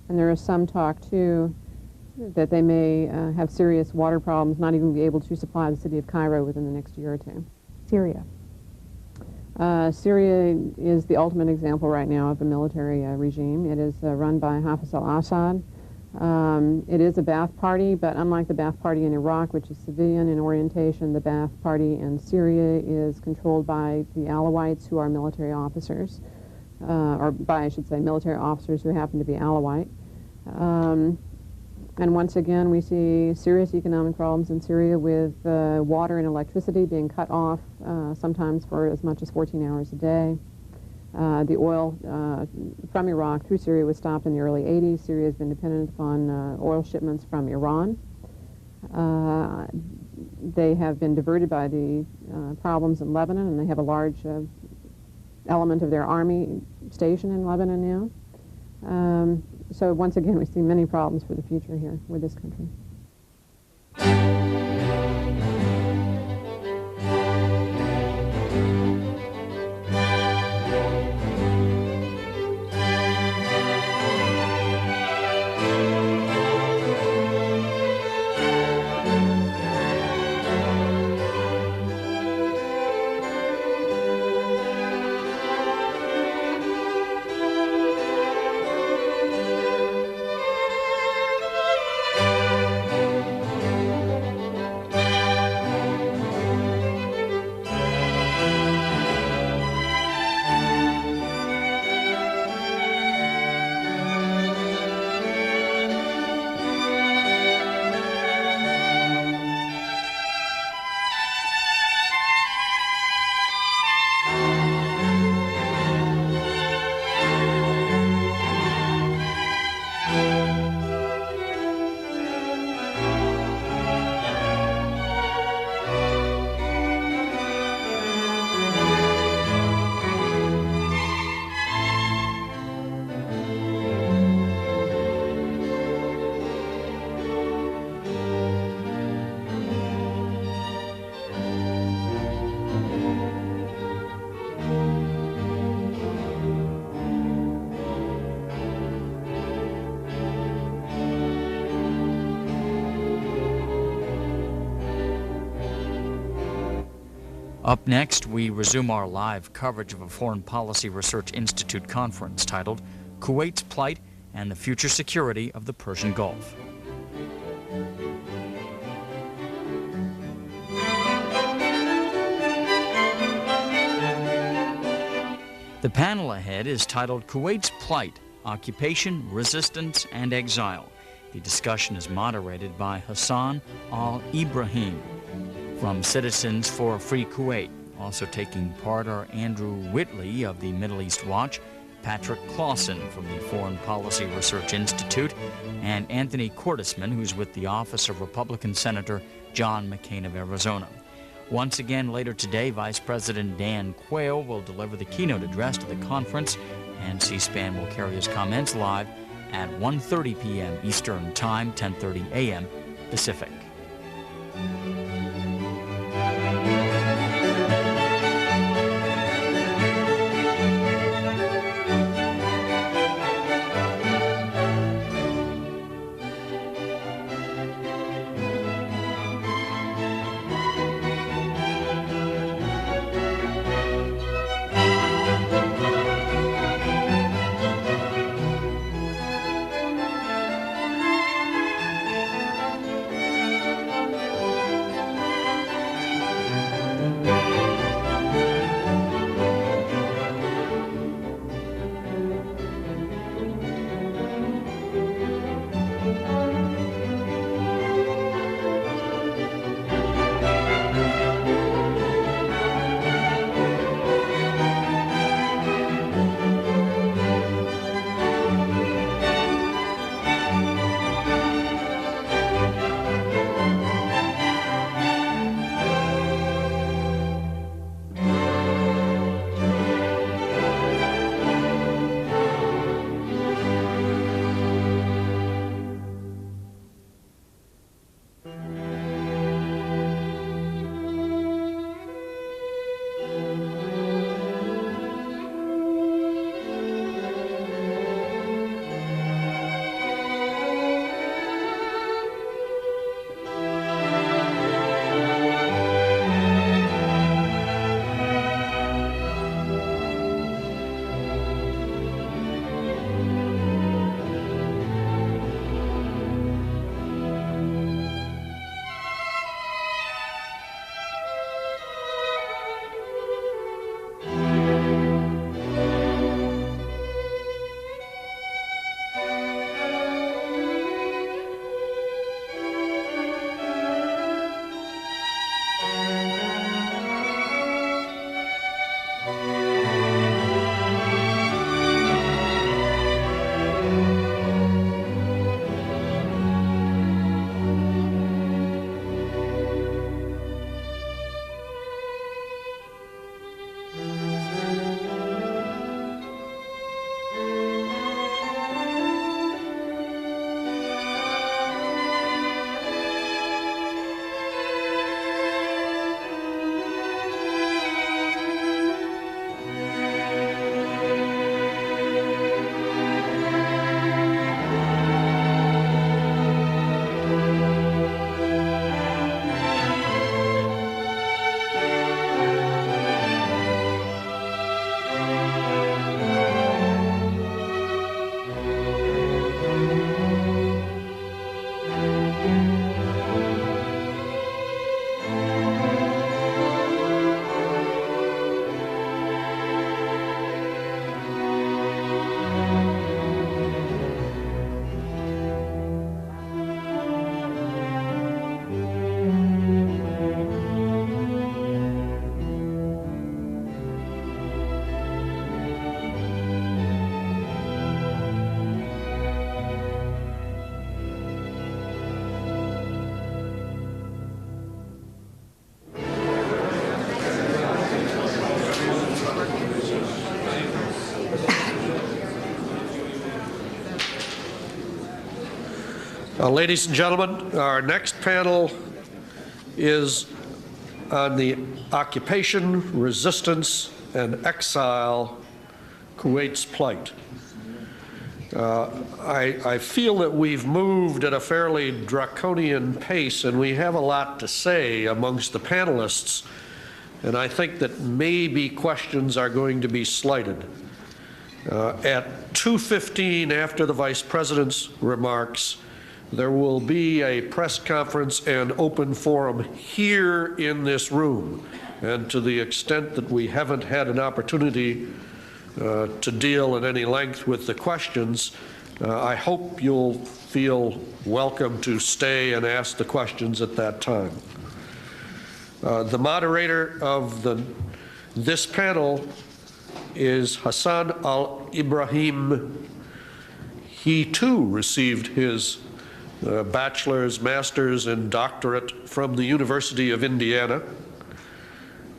And there is some talk, too, that they may have serious water problems, not even be able to supply the city of Cairo within the next year or two. Syria. Syria is the ultimate example right now of a military regime. It is run by Hafez al-Assad. It is a Ba'ath party, but unlike the Ba'ath party in Iraq, which is civilian in orientation, the Ba'ath party in Syria is controlled by the Alawites, who are military officers, or by, I should say, military officers who happen to be Alawite. And once again, we see serious economic problems in Syria with water and electricity being cut off, sometimes for as much as 14 hours a day. The oil from Iraq through Syria was stopped in the early 80s. Syria has been dependent upon oil shipments from Iran. They have been diverted by the problems in Lebanon, and they have a large element of their army stationed in Lebanon now. So once again, we see many problems for the future here with this country. Up next, we resume our live coverage of a Foreign Policy Research Institute conference titled Kuwait's Plight and the Future Security of the Persian Gulf. The panel ahead is titled Kuwait's Plight, Occupation, Resistance, and Exile. The discussion is moderated by Hassan al-Ibrahim from Citizens for a Free Kuwait. Also taking part are Andrew Whitley of the Middle East Watch, Patrick Clausen from the Foreign Policy Research Institute, and Anthony Cordesman, who's with the Office of Republican Senator John McCain of Arizona. Once again, later today, Vice President Dan Quayle will deliver the keynote address to the conference, and C-SPAN will carry his comments live at 1:30 p.m. Eastern Time, 10:30 a.m. Pacific. Ladies and gentlemen, our next panel is on the occupation, resistance, and exile, Kuwait's plight. I feel that we've moved at a fairly draconian pace, and we have a lot to say amongst the panelists, and I think that maybe questions are going to be slighted. At 2:15, after the Vice President's remarks, there will be a press conference and open forum here in this room. And to the extent that we haven't had an opportunity to deal at any length with the questions, I hope you'll feel welcome to stay and ask the questions at that time. The moderator of this panel is Hassan al-Ibrahim. He too received his bachelor's, master's, and doctorate from the University of Indiana.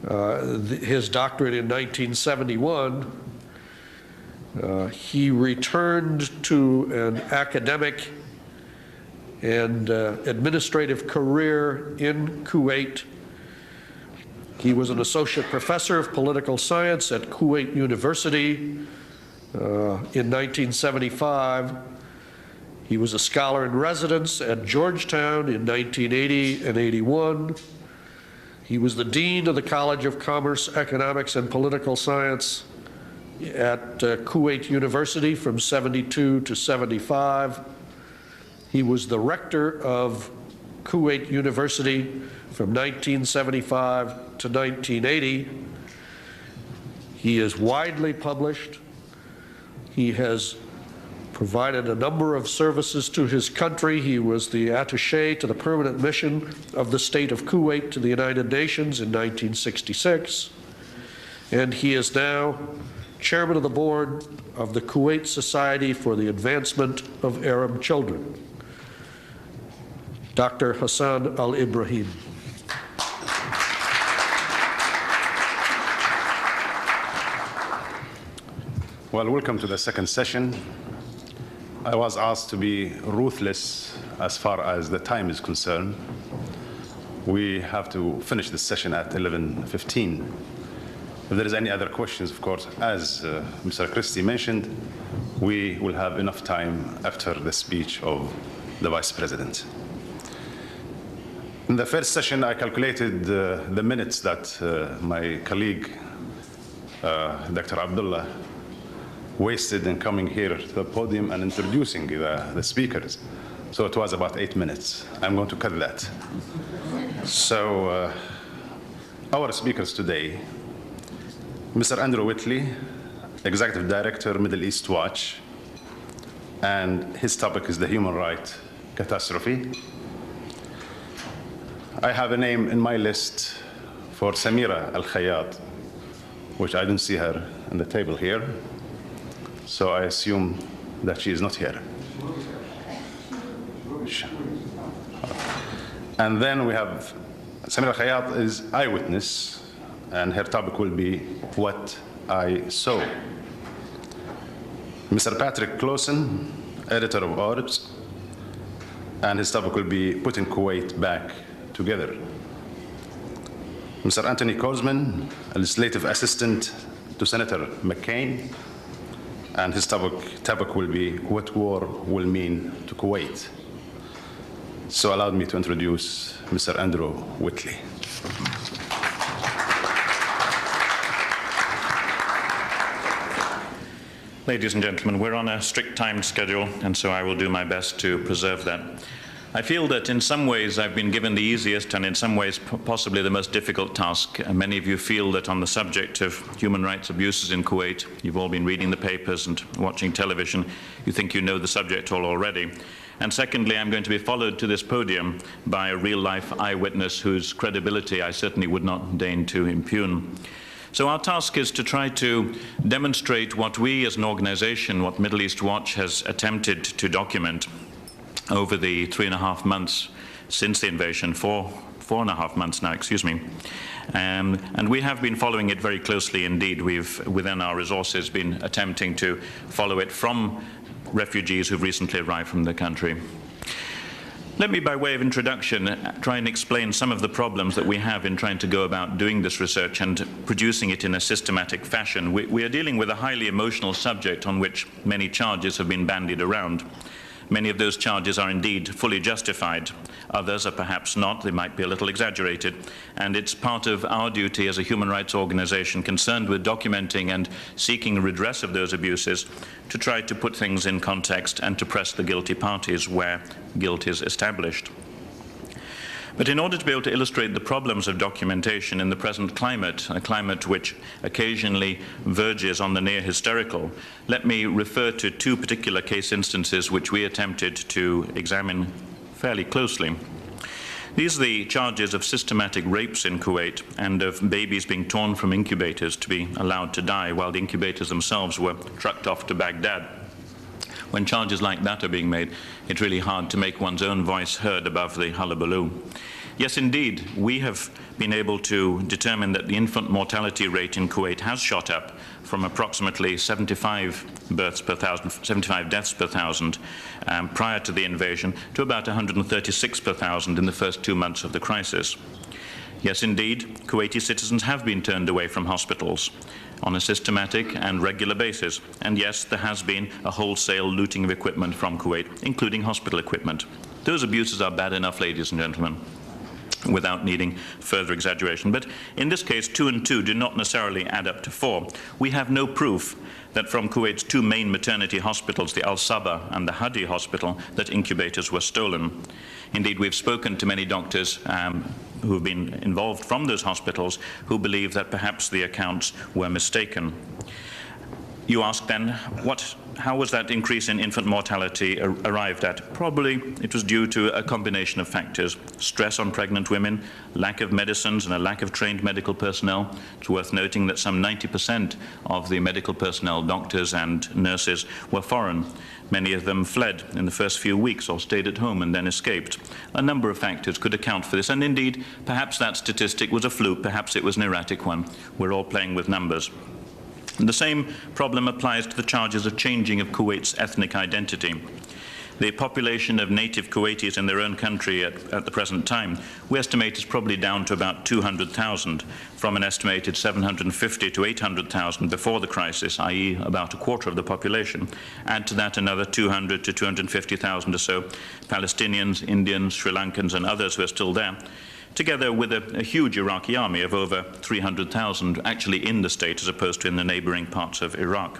His doctorate in 1971. He returned to an academic and administrative career in Kuwait. He was an associate professor of political science at Kuwait University in 1975. He was a scholar in residence at Georgetown in 1980 and 81. He was the dean of the College of Commerce, Economics, and Political Science at Kuwait University from 72 to 75. He was the rector of Kuwait University from 1975 to 1980. He is widely published. He has provided a number of services to his country. He was the attaché to the permanent mission of the state of Kuwait to the United Nations in 1966. And he is now chairman of the board of the Kuwait Society for the Advancement of Arab Children. Dr. Hassan al-Ibrahim. Well, welcome to the second session. I was asked to be ruthless as far as the time is concerned. We have to finish this session at 11:15. If there is any other questions, of course, as Mr. Christie mentioned, we will have enough time after the speech of the Vice President. In the first session, I calculated the minutes that my colleague, Dr. Abdullah, wasted in coming here to the podium and introducing the speakers. So it was about 8 minutes. I'm going to cut that. So our speakers today, Mr. Andrew Whitley, Executive Director, Middle East Watch, and his topic is the human right catastrophe. I have a name in my list for Samira Al-Khayyat, which I don't see her on the table here. So I assume that she is not here. And then we have Samira Al-Khayyat is eyewitness, and her topic will be what I saw. Mr. Patrick Clausen, editor of Orbs, and his topic will be putting Kuwait back together. Mr. Anthony Kozman, a legislative assistant to Senator McCain, and his topic will be what war will mean to Kuwait. So allow me to introduce Mr. Andrew Whitley. Ladies and gentlemen, we're on a strict time schedule, and so I will do my best to preserve that. I feel that in some ways I've been given the easiest and in some ways possibly the most difficult task. Many of you feel that on the subject of human rights abuses in Kuwait, you've all been reading the papers and watching television, you think you know the subject all already. And secondly, I'm going to be followed to this podium by a real-life eyewitness whose credibility I certainly would not deign to impugn. So our task is to try to demonstrate what we as an organization, what Middle East Watch has attempted to document over the 3.5 months since the invasion, 4.5 months now, excuse me. And we have been following it very closely indeed. We've, within our resources, been attempting to follow it from refugees who've recently arrived from the country. Let me, by way of introduction, try and explain some of the problems that we have in trying to go about doing this research and producing it in a systematic fashion. We are dealing with a highly emotional subject on which many charges have been bandied around. Many of those charges are indeed fully justified. Others are perhaps not. They might be a little exaggerated. And it's part of our duty as a human rights organization concerned with documenting and seeking redress of those abuses to try to put things in context and to press the guilty parties where guilt is established. But in order to be able to illustrate the problems of documentation in the present climate, a climate which occasionally verges on the near hysterical, let me refer to two particular case instances which we attempted to examine fairly closely. These are the charges of systematic rapes in Kuwait and of babies being torn from incubators to be allowed to die while the incubators themselves were trucked off to Baghdad. When charges like that are being made, it's really hard to make one's own voice heard above the hullabaloo. Yes, indeed, we have been able to determine that the infant mortality rate in Kuwait has shot up from approximately 75 deaths per thousand prior to the invasion to about 136 per thousand in the first 2 months of the crisis. Yes, indeed, Kuwaiti citizens have been turned away from hospitals on a systematic and regular basis. And yes, there has been a wholesale looting of equipment from Kuwait, including hospital equipment. Those abuses are bad enough, ladies and gentlemen, without needing further exaggeration. But in this case, 2 and 2 do not necessarily add up to 4. We have no proof that from Kuwait's 2 main maternity hospitals, the Al-Sabah and the Hadi hospital, that incubators were stolen. Indeed, we've spoken to many doctors who have been involved from those hospitals who believe that perhaps the accounts were mistaken. You ask then, how was that increase in infant mortality arrived at? Probably it was due to a combination of factors: stress on pregnant women, lack of medicines, and a lack of trained medical personnel. It's worth noting that some 90% of the medical personnel, doctors and nurses, were foreign. Many of them fled in the first few weeks or stayed at home and then escaped. A number of factors could account for this, and indeed, perhaps that statistic was a fluke, perhaps it was an erratic one. We're all playing with numbers. And the same problem applies to the charges of changing of Kuwait's ethnic identity. The population of native Kuwaitis in their own country at the present time, we estimate is probably down to about 200,000 from an estimated 750 to 800,000 before the crisis, i.e. about a quarter of the population. Add to that another 200 to 250,000 or so Palestinians, Indians, Sri Lankans and others who are still there, together with a huge Iraqi army of over 300,000 actually in the state as opposed to in the neighboring parts of Iraq.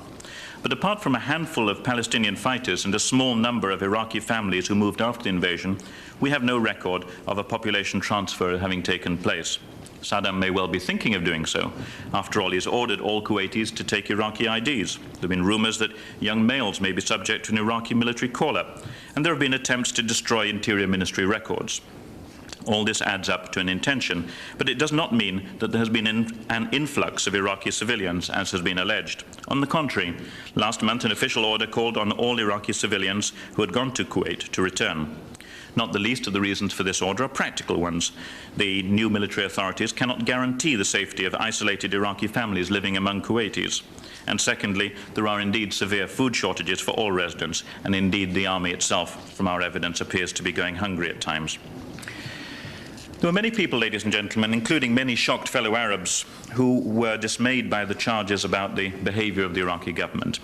But apart from a handful of Palestinian fighters and a small number of Iraqi families who moved after the invasion, we have no record of a population transfer having taken place. Saddam may well be thinking of doing so. After all, he's ordered all Kuwaitis to take Iraqi IDs. There have been rumors that young males may be subject to an Iraqi military call-up, and there have been attempts to destroy Interior Ministry records. All this adds up to an intention, but it does not mean that there has been an influx of Iraqi civilians, as has been alleged. On the contrary, last month an official order called on all Iraqi civilians who had gone to Kuwait to return. Not the least of the reasons for this order are practical ones. The new military authorities cannot guarantee the safety of isolated Iraqi families living among Kuwaitis. And secondly, there are indeed severe food shortages for all residents, and indeed the army itself, from our evidence, appears to be going hungry at times. There were many people, ladies and gentlemen, including many shocked fellow Arabs, who were dismayed by the charges about the behavior of the Iraqi government.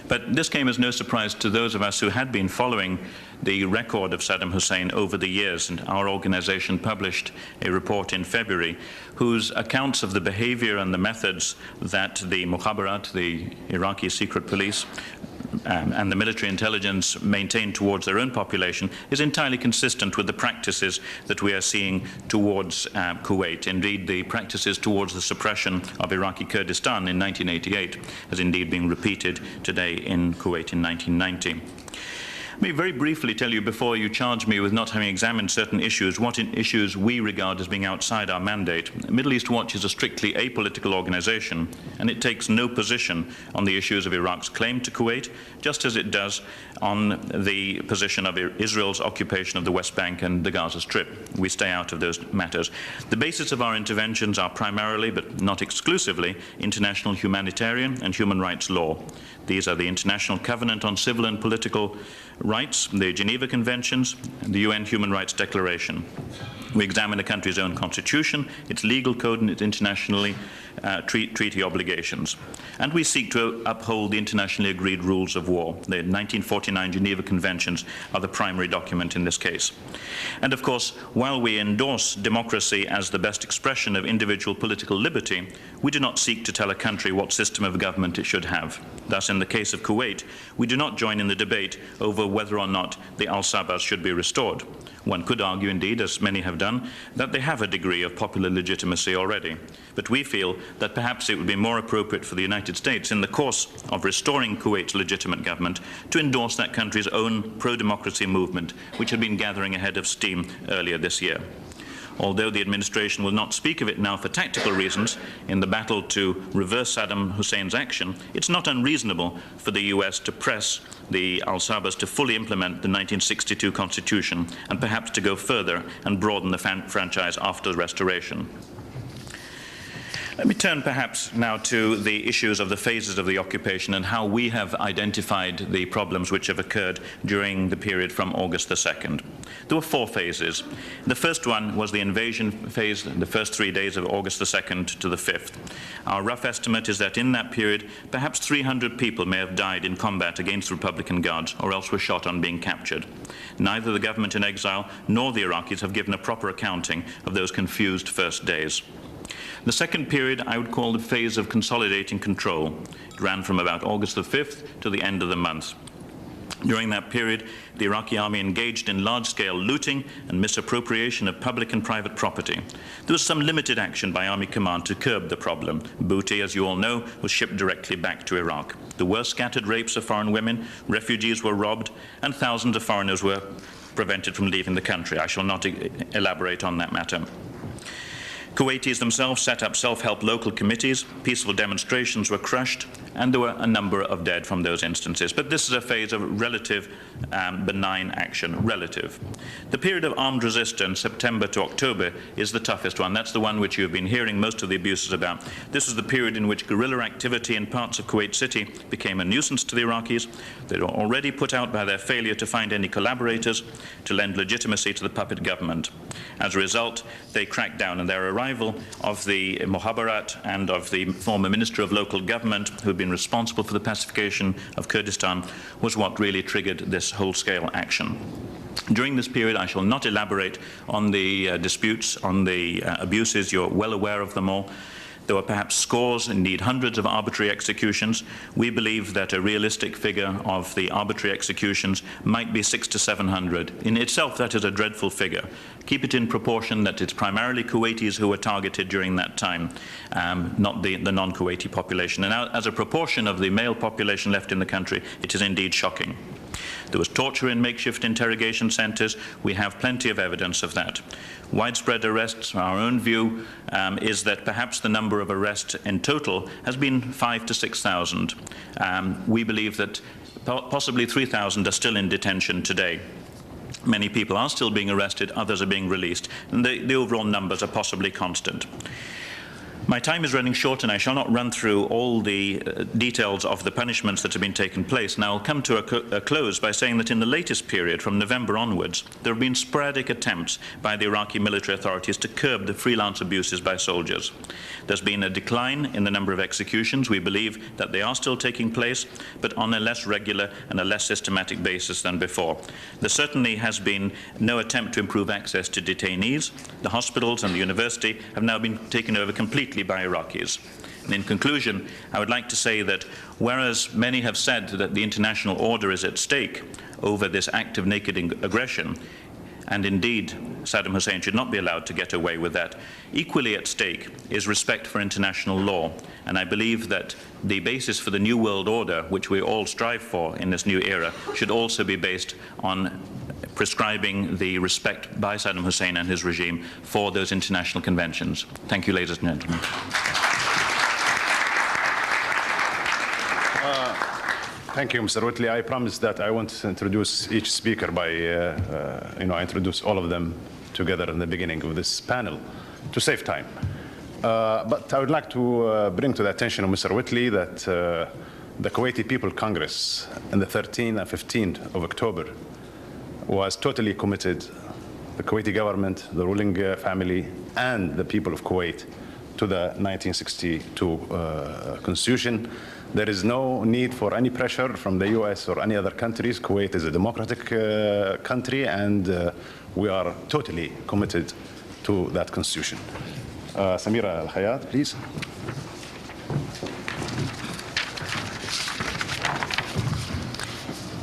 But this came as no surprise to those of us who had been following the record of Saddam Hussein over the years, and our organization published a report in February whose accounts of the behavior and the methods that the Mukhabarat, the Iraqi secret police, and the military intelligence maintained towards their own population is entirely consistent with the practices that we are seeing towards Kuwait. Indeed, the practices towards the suppression of Iraqi Kurdistan in 1988 has indeed been repeated today in Kuwait in 1990. Let me very briefly tell you, before you charge me with not having examined certain issues, what issues we regard as being outside our mandate. Middle East Watch is a strictly apolitical organization, and it takes no position on the issues of Iraq's claim to Kuwait, just as it does on the position of Israel's occupation of the West Bank and the Gaza Strip. We stay out of those matters. The basis of our interventions are primarily, but not exclusively, international humanitarian and human rights law. These are the International Covenant on Civil and Political rights, the Geneva Conventions, and the UN Human Rights Declaration. We examine a country's own constitution, its legal code, and its internationally treaty obligations. And we seek to uphold the internationally agreed rules of war. The 1949 Geneva Conventions are the primary document in this case. And of course, while we endorse democracy as the best expression of individual political liberty, we do not seek to tell a country what system of government it should have. Thus, in the case of Kuwait, we do not join in the debate over whether or not the al-Sabahs should be restored. One could argue, indeed, as many have done, that they have a degree of popular legitimacy already. But we feel that perhaps it would be more appropriate for the United States, in the course of restoring Kuwait's legitimate government, to endorse that country's own pro-democracy movement, which had been gathering ahead of steam earlier this year. Although the administration will not speak of it now for tactical reasons, in the battle to reverse Saddam Hussein's action, it's not unreasonable for the US to press the al-Sabahs to fully implement the 1962 Constitution and perhaps to go further and broaden the franchise after the restoration. Let me turn perhaps now to the issues of the phases of the occupation and how we have identified the problems which have occurred during the period from August the 2nd. There were 4 phases. The first one was the invasion phase, the first 3 days of August the 2nd to the 5th. Our rough estimate is that in that period, perhaps 300 people may have died in combat against Republican Guards or else were shot on being captured. Neither the government in exile nor the Iraqis have given a proper accounting of those confused first days. The second period I would call the phase of consolidating control. It ran from about August the 5th to the end of the month. During that period, the Iraqi army engaged in large-scale looting and misappropriation of public and private property. There was some limited action by Army Command to curb the problem. Booty, as you all know, was shipped directly back to Iraq. There were scattered rapes of foreign women, refugees were robbed, and thousands of foreigners were prevented from leaving the country. I shall not elaborate on that matter. Kuwaitis themselves set up self-help local committees, peaceful demonstrations were crushed, and there were a number of dead from those instances. But this is a phase of relative benign action, relative. The period of armed resistance, September to October, is the toughest one. That's the one which you have been hearing most of the abuses about. This is the period in which guerrilla activity in parts of Kuwait City became a nuisance to the Iraqis. They were already put out by their failure to find any collaborators to lend legitimacy to the puppet government. As a result, they cracked down, and their arrival of the Mohabbarat and of the former Minister of Local Government, who had been responsible for the pacification of Kurdistan, was what really triggered this whole-scale action. During this period, I shall not elaborate on the disputes, on the abuses. You're well aware of them all. There were perhaps scores, indeed hundreds, of arbitrary executions. We believe that a realistic figure of the arbitrary executions might be 600 to 700. In itself, that is a dreadful figure. Keep it in proportion that it's primarily Kuwaitis who were targeted during that time, not the non-Kuwaiti population. And as a proportion of the male population left in the country, it is indeed shocking. There was torture in makeshift interrogation centers. We have plenty of evidence of that. Widespread arrests, our own view is that perhaps the number of arrests in total has been 5,000 to 6,000. We believe that possibly 3,000 are still in detention today. Many people are still being arrested, others are being released, and the overall numbers are possibly constant. My time is running short, and I shall not run through all the details of the punishments that have been taken place. Now, I'll come to a close by saying that in the latest period, from November onwards, there have been sporadic attempts by the Iraqi military authorities to curb the freelance abuses by soldiers. There's been a decline in the number of executions. We believe that they are still taking place, but on a less regular and a less systematic basis than before. There certainly has been no attempt to improve access to detainees. The hospitals and the university have now been taken over completely by Iraqis. And in conclusion, I would like to say that whereas many have said that the international order is at stake over this act of naked aggression, and indeed Saddam Hussein should not be allowed to get away with that, equally at stake is respect for international law. And I believe that the basis for the new world order, which we all strive for in this new era, should also be based on prescribing the respect by Saddam Hussein and his regime for those international conventions. Thank you, ladies and gentlemen. Thank you, Mr. Whitley. I promise that I want to introduce each speaker by, introduce all of them together in the beginning of this panel to save time. But I would like to bring to the attention of Mr. Whitley that the Kuwaiti People Congress on the 13th and 15th of October was totally committed, the Kuwaiti government, the ruling family, and the people of Kuwait, to the 1962 Constitution. There is no need for any pressure from the US or any other countries. Kuwait is a democratic country, and we are totally committed to that Constitution. Samira Al-Hayat, please.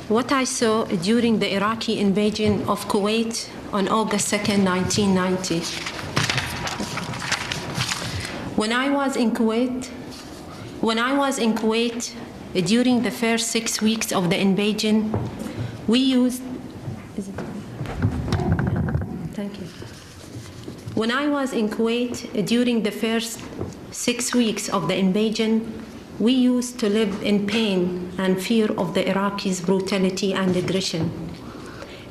What I saw during the Iraqi invasion of Kuwait on August 2nd, 1990. When I was in Kuwait during the first 6 weeks of the invasion, we used. Thank you. When I was in Kuwait during the first 6 weeks of the invasion, we used to live in pain and fear of the Iraqis' brutality and aggression.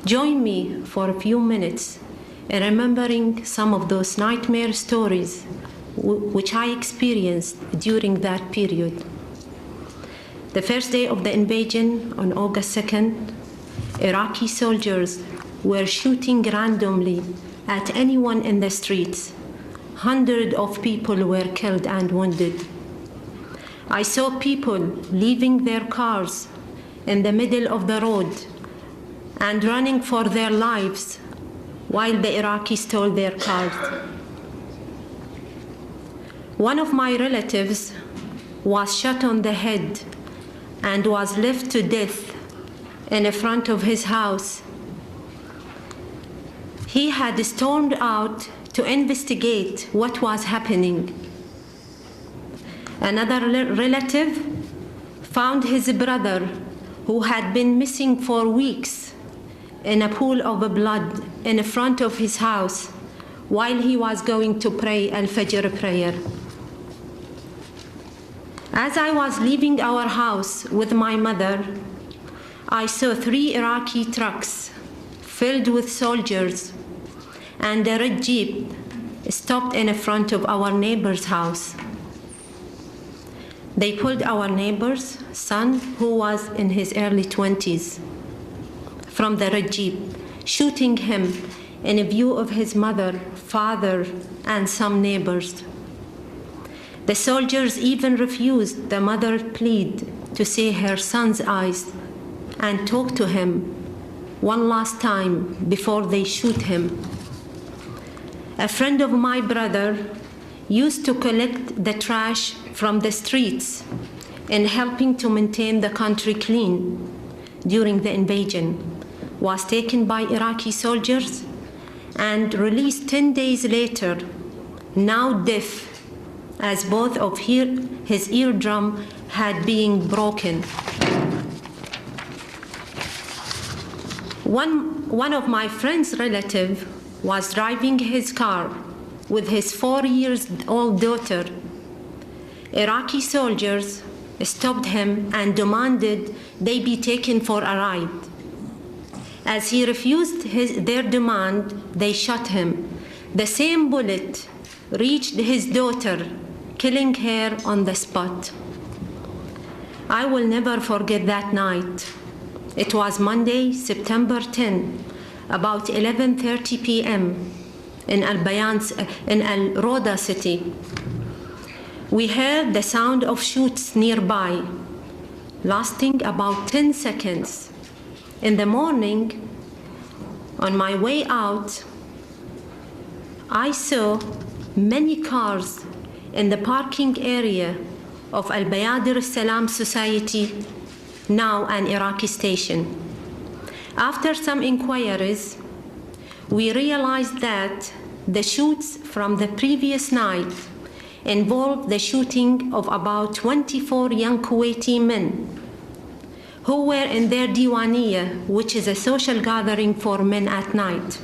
Join me for a few minutes in remembering some of those nightmare stories which I experienced during that period. The first day of the invasion, on August 2nd, Iraqi soldiers were shooting randomly at anyone in the streets. Hundreds of people were killed and wounded. I saw people leaving their cars in the middle of the road and running for their lives while the Iraqis stole their cars. One of my relatives was shot on the head and was left to death in front of his house. He had stormed out to investigate what was happening. Another relative found his brother, who had been missing for weeks, in a pool of blood in front of his house while he was going to pray Al-Fajr prayer. As I was leaving our house with my mother, I saw 3 Iraqi trucks filled with soldiers and a red jeep stopped in front of our neighbor's house. They pulled our neighbor's son, who was in his early 20s, from the red jeep, shooting him in view of his mother, father, and some neighbors. The soldiers even refused the mother's plea to see her son's eyes and talk to him one last time before they shoot him. A friend of my brother used to collect the trash from the streets and helping to maintain the country clean during the invasion, was taken by Iraqi soldiers and released 10 days later, now deaf, as both of his eardrum had been broken. One of my friend's relatives was driving his car with his 4-year-old daughter. Iraqi soldiers stopped him and demanded they be taken for a ride. As he refused their demand, they shot him. The same bullet reached his daughter, killing her on the spot. I will never forget that night. It was Monday, September 10, about 11:30 p.m. in Al-Roda city. We heard the sound of shots nearby, lasting about 10 seconds. In the morning, on my way out, I saw many cars in the parking area of Al-Bayadir Salam Society, now an Iraqi station. After some inquiries, we realized that the shoots from the previous night involved the shooting of about 24 young Kuwaiti men who were in their diwaniyah, which is a social gathering for men at night,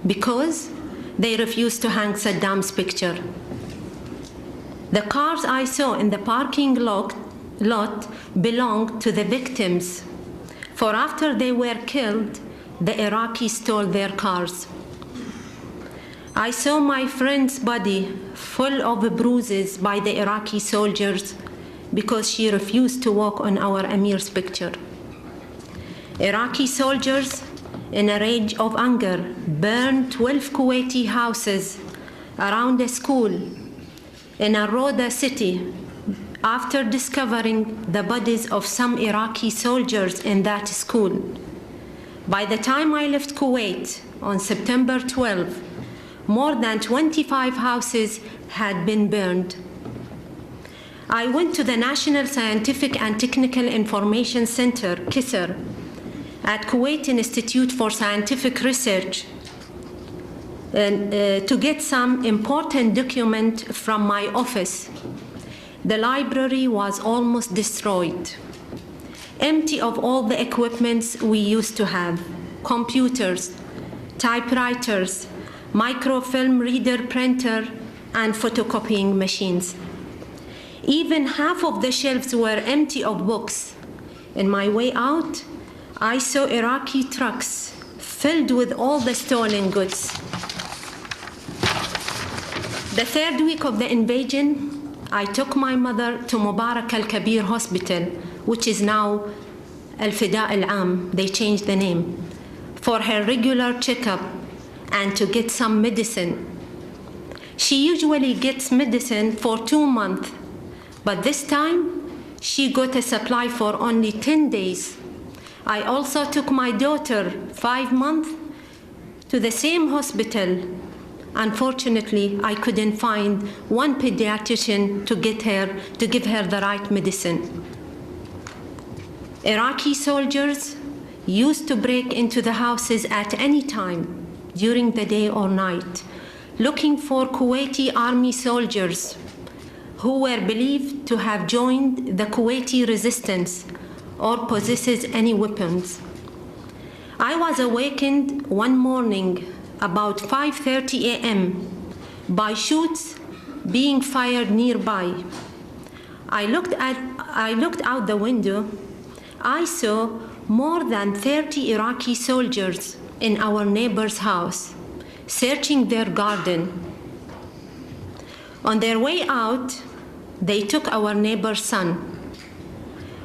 because they refused to hang Saddam's picture. The cars I saw in the parking lot belonged to the victims, for after they were killed, the Iraqis stole their cars. I saw my friend's body full of bruises by the Iraqi soldiers because she refused to walk on our Amir's picture. Iraqi soldiers, in a rage of anger, burned 12 Kuwaiti houses around a school in Al-Roda city after discovering the bodies of some Iraqi soldiers in that school. By the time I left Kuwait on September 12, more than 25 houses had been burned. I went to the National Scientific and Technical Information Center, KISR, at Kuwait Institute for Scientific Research to get some important document from my office. The library was almost destroyed, empty of all the equipments we used to have: computers, typewriters, microfilm reader printer, and photocopying machines. Even half of the shelves were empty of books. In my way out, I saw Iraqi trucks filled with all the stolen goods. The third week of the invasion, I took my mother to Mubarak al-Kabir Hospital, which is now Al-Fida al-Am, they changed the name, for her regular checkup and to get some medicine. She usually gets medicine for 2 months, but this time she got a supply for only 10 days. I also took my daughter, 5 months, to the same hospital. Unfortunately, I couldn't find one pediatrician to give her the right medicine. Iraqi soldiers used to break into the houses at any time, during the day or night, looking for Kuwaiti army soldiers who were believed to have joined the Kuwaiti resistance or possesses any weapons. I was awakened one morning about 5:30 a.m. by shots being fired nearby. I looked out the window. I saw more than 30 Iraqi soldiers in our neighbor's house, searching their garden. On their way out, they took our neighbor's son.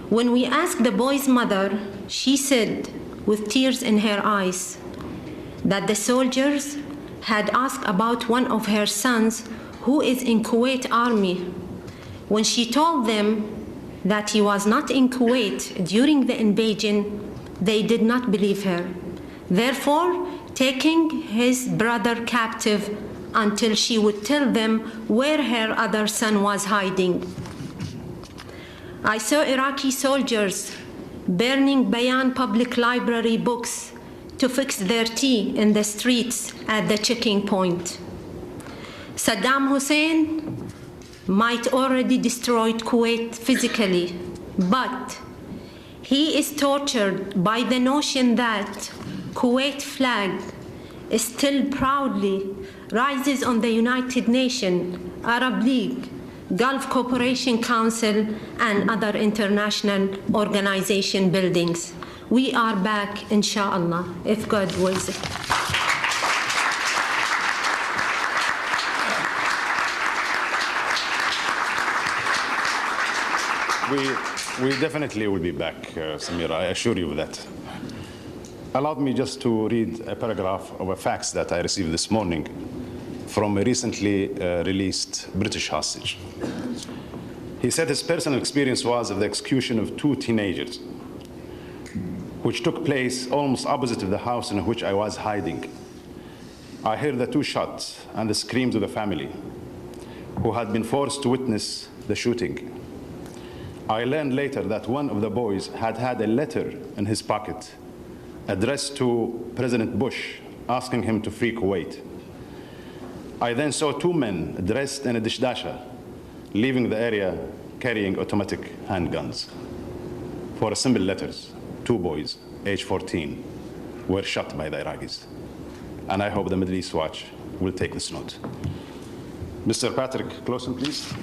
When we asked the boy's mother, she said, with tears in her eyes, that the soldiers had asked about one of her sons who is in Kuwait Army. When she told them that he was not in Kuwait during the invasion, they did not believe her, therefore taking his brother captive until she would tell them where her other son was hiding. I saw Iraqi soldiers burning Bayan Public Library books to fix their tea in the streets at the checking point. Saddam Hussein might already destroyed Kuwait physically, but he is tortured by the notion that Kuwait flag still proudly rises on the United Nations, Arab League, Gulf Cooperation Council, and other international organization buildings. We are back, inshallah, if God wills it. We definitely will be back, Samira, I assure you of that. Allow me just to read a paragraph of a fax that I received this morning from a recently released British hostage. He said his personal experience was of the execution of 2 teenagers, which took place almost opposite of the house in which I was hiding. I heard the 2 shots and the screams of the family, who had been forced to witness the shooting. I learned later that one of the boys had had a letter in his pocket addressed to President Bush asking him to free Kuwait. I then saw 2 men dressed in a dishdasha leaving the area carrying automatic handguns. For simple letters, 2 boys, age 14, were shot by the Iraqis. And I hope the Middle East Watch will take this note. Mr. Patrick Clausen, please.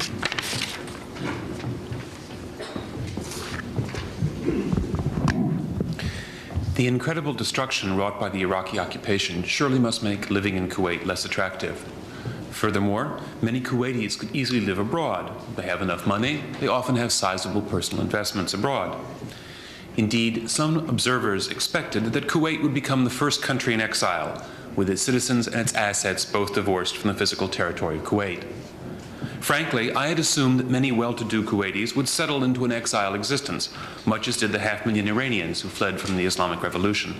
The incredible destruction wrought by the Iraqi occupation surely must make living in Kuwait less attractive. Furthermore, many Kuwaitis could easily live abroad. They have enough money. They often have sizable personal investments abroad. Indeed, some observers expected that Kuwait would become the first country in exile, with its citizens and its assets both divorced from the physical territory of Kuwait. Frankly, I had assumed that many well-to-do Kuwaitis would settle into an exile existence, much as did the 500,000 Iranians who fled from the Islamic Revolution.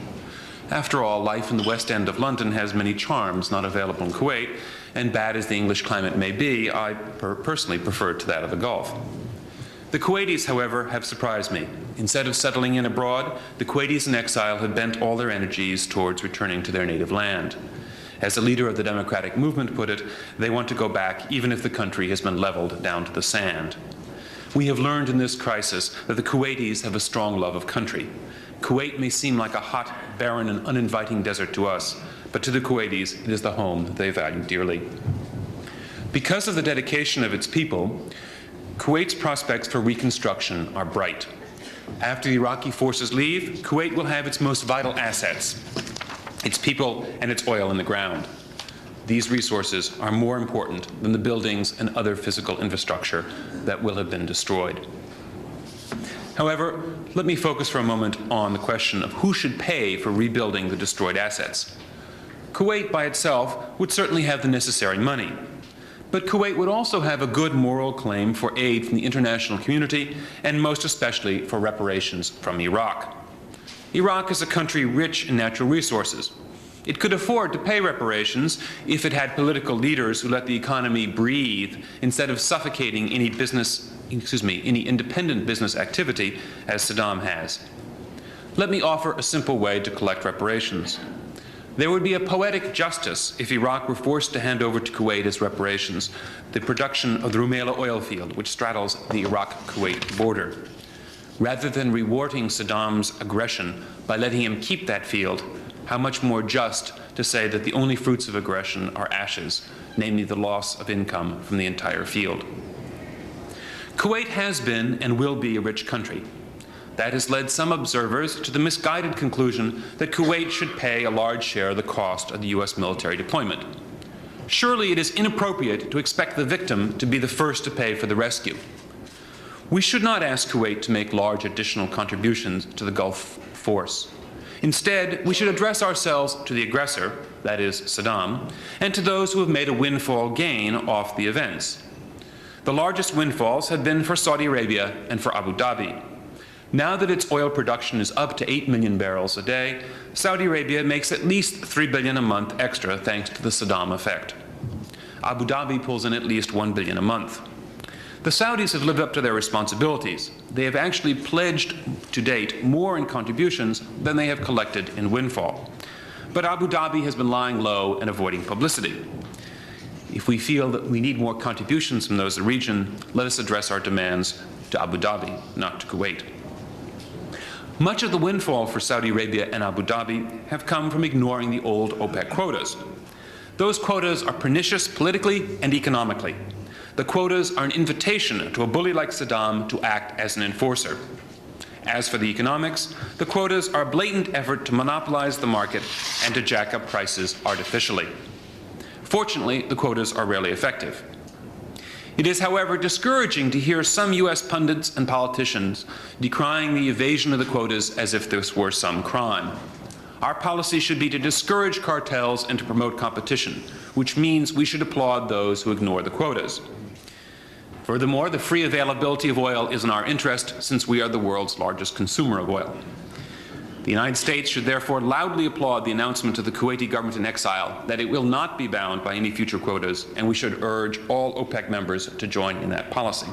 After all, life in the West End of London has many charms not available in Kuwait, and bad as the English climate may be, I personally prefer to that of the Gulf. The Kuwaitis, however, have surprised me. Instead of settling in abroad, the Kuwaitis in exile have bent all their energies towards returning to their native land. As the leader of the democratic movement put it, they want to go back even if the country has been leveled down to the sand. We have learned in this crisis that the Kuwaitis have a strong love of country. Kuwait may seem like a hot, barren, and uninviting desert to us, but to the Kuwaitis, it is the home that they value dearly. Because of the dedication of its people, Kuwait's prospects for reconstruction are bright. After the Iraqi forces leave, Kuwait will have its most vital assets, its people and its oil in the ground. These resources are more important than the buildings and other physical infrastructure that will have been destroyed. However, let me focus for a moment on the question of who should pay for rebuilding the destroyed assets. Kuwait by itself would certainly have the necessary money, but Kuwait would also have a good moral claim for aid from the international community, and most especially for reparations from Iraq. Iraq is a country rich in natural resources. It could afford to pay reparations if it had political leaders who let the economy breathe instead of suffocating any independent business activity as Saddam has. Let me offer a simple way to collect reparations. There would be a poetic justice if Iraq were forced to hand over to Kuwait as reparations the production of the Rumaila oil field, which straddles the Iraq-Kuwait border. Rather than rewarding Saddam's aggression by letting him keep that field, how much more just to say that the only fruits of aggression are ashes, namely the loss of income from the entire field. Kuwait has been and will be a rich country. That has led some observers to the misguided conclusion that Kuwait should pay a large share of the cost of the U.S. military deployment. Surely it is inappropriate to expect the victim to be the first to pay for the rescue. We should not ask Kuwait to make large additional contributions to the Gulf force. Instead, we should address ourselves to the aggressor, that is Saddam, and to those who have made a windfall gain off the events. The largest windfalls have been for Saudi Arabia and for Abu Dhabi. Now that its oil production is up to 8 million barrels a day, Saudi Arabia makes at least $3 billion a month extra thanks to the Saddam effect. Abu Dhabi pulls in at least $1 billion a month. The Saudis have lived up to their responsibilities. They have actually pledged to date more in contributions than they have collected in windfall. But Abu Dhabi has been lying low and avoiding publicity. If we feel that we need more contributions from those in the region, let us address our demands to Abu Dhabi, not to Kuwait. Much of the windfall for Saudi Arabia and Abu Dhabi have come from ignoring the old OPEC quotas. Those quotas are pernicious politically and economically. The quotas are an invitation to a bully like Saddam to act as an enforcer. As for the economics, the quotas are a blatant effort to monopolize the market and to jack up prices artificially. Fortunately, the quotas are rarely effective. It is, however, discouraging to hear some U.S. pundits and politicians decrying the evasion of the quotas as if this were some crime. Our policy should be to discourage cartels and to promote competition, which means we should applaud those who ignore the quotas. Furthermore, the free availability of oil is in our interest since we are the world's largest consumer of oil. The United States should therefore loudly applaud the announcement of the Kuwaiti government in exile that it will not be bound by any future quotas, and we should urge all OPEC members to join in that policy.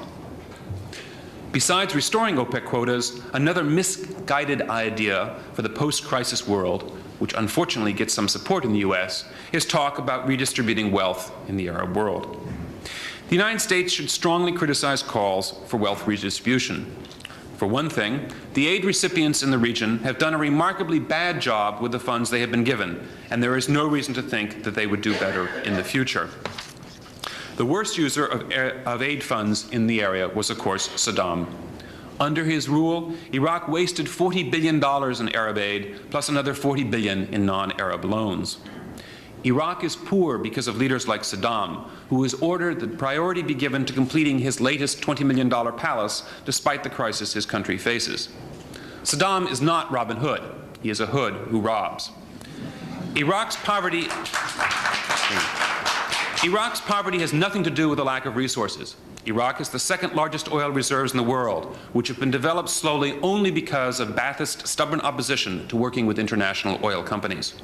Besides restoring OPEC quotas, another misguided idea for the post-crisis world, which unfortunately gets some support in the U.S., is talk about redistributing wealth in the Arab world. The United States should strongly criticize calls for wealth redistribution. For one thing, the aid recipients in the region have done a remarkably bad job with the funds they have been given, and there is no reason to think that they would do better in the future. The worst user of aid funds in the area was, of course, Saddam. Under his rule, Iraq wasted $40 billion in Arab aid, plus another $40 billion in non-Arab loans. Iraq is poor because of leaders like Saddam, who has ordered that priority be given to completing his latest $20 million palace despite the crisis his country faces. Saddam is not Robin Hood. He is a hood who robs. Iraq's poverty has nothing to do with a lack of resources. Iraq has the second largest oil reserves in the world, which have been developed slowly only because of Ba'athist stubborn opposition to working with international oil companies.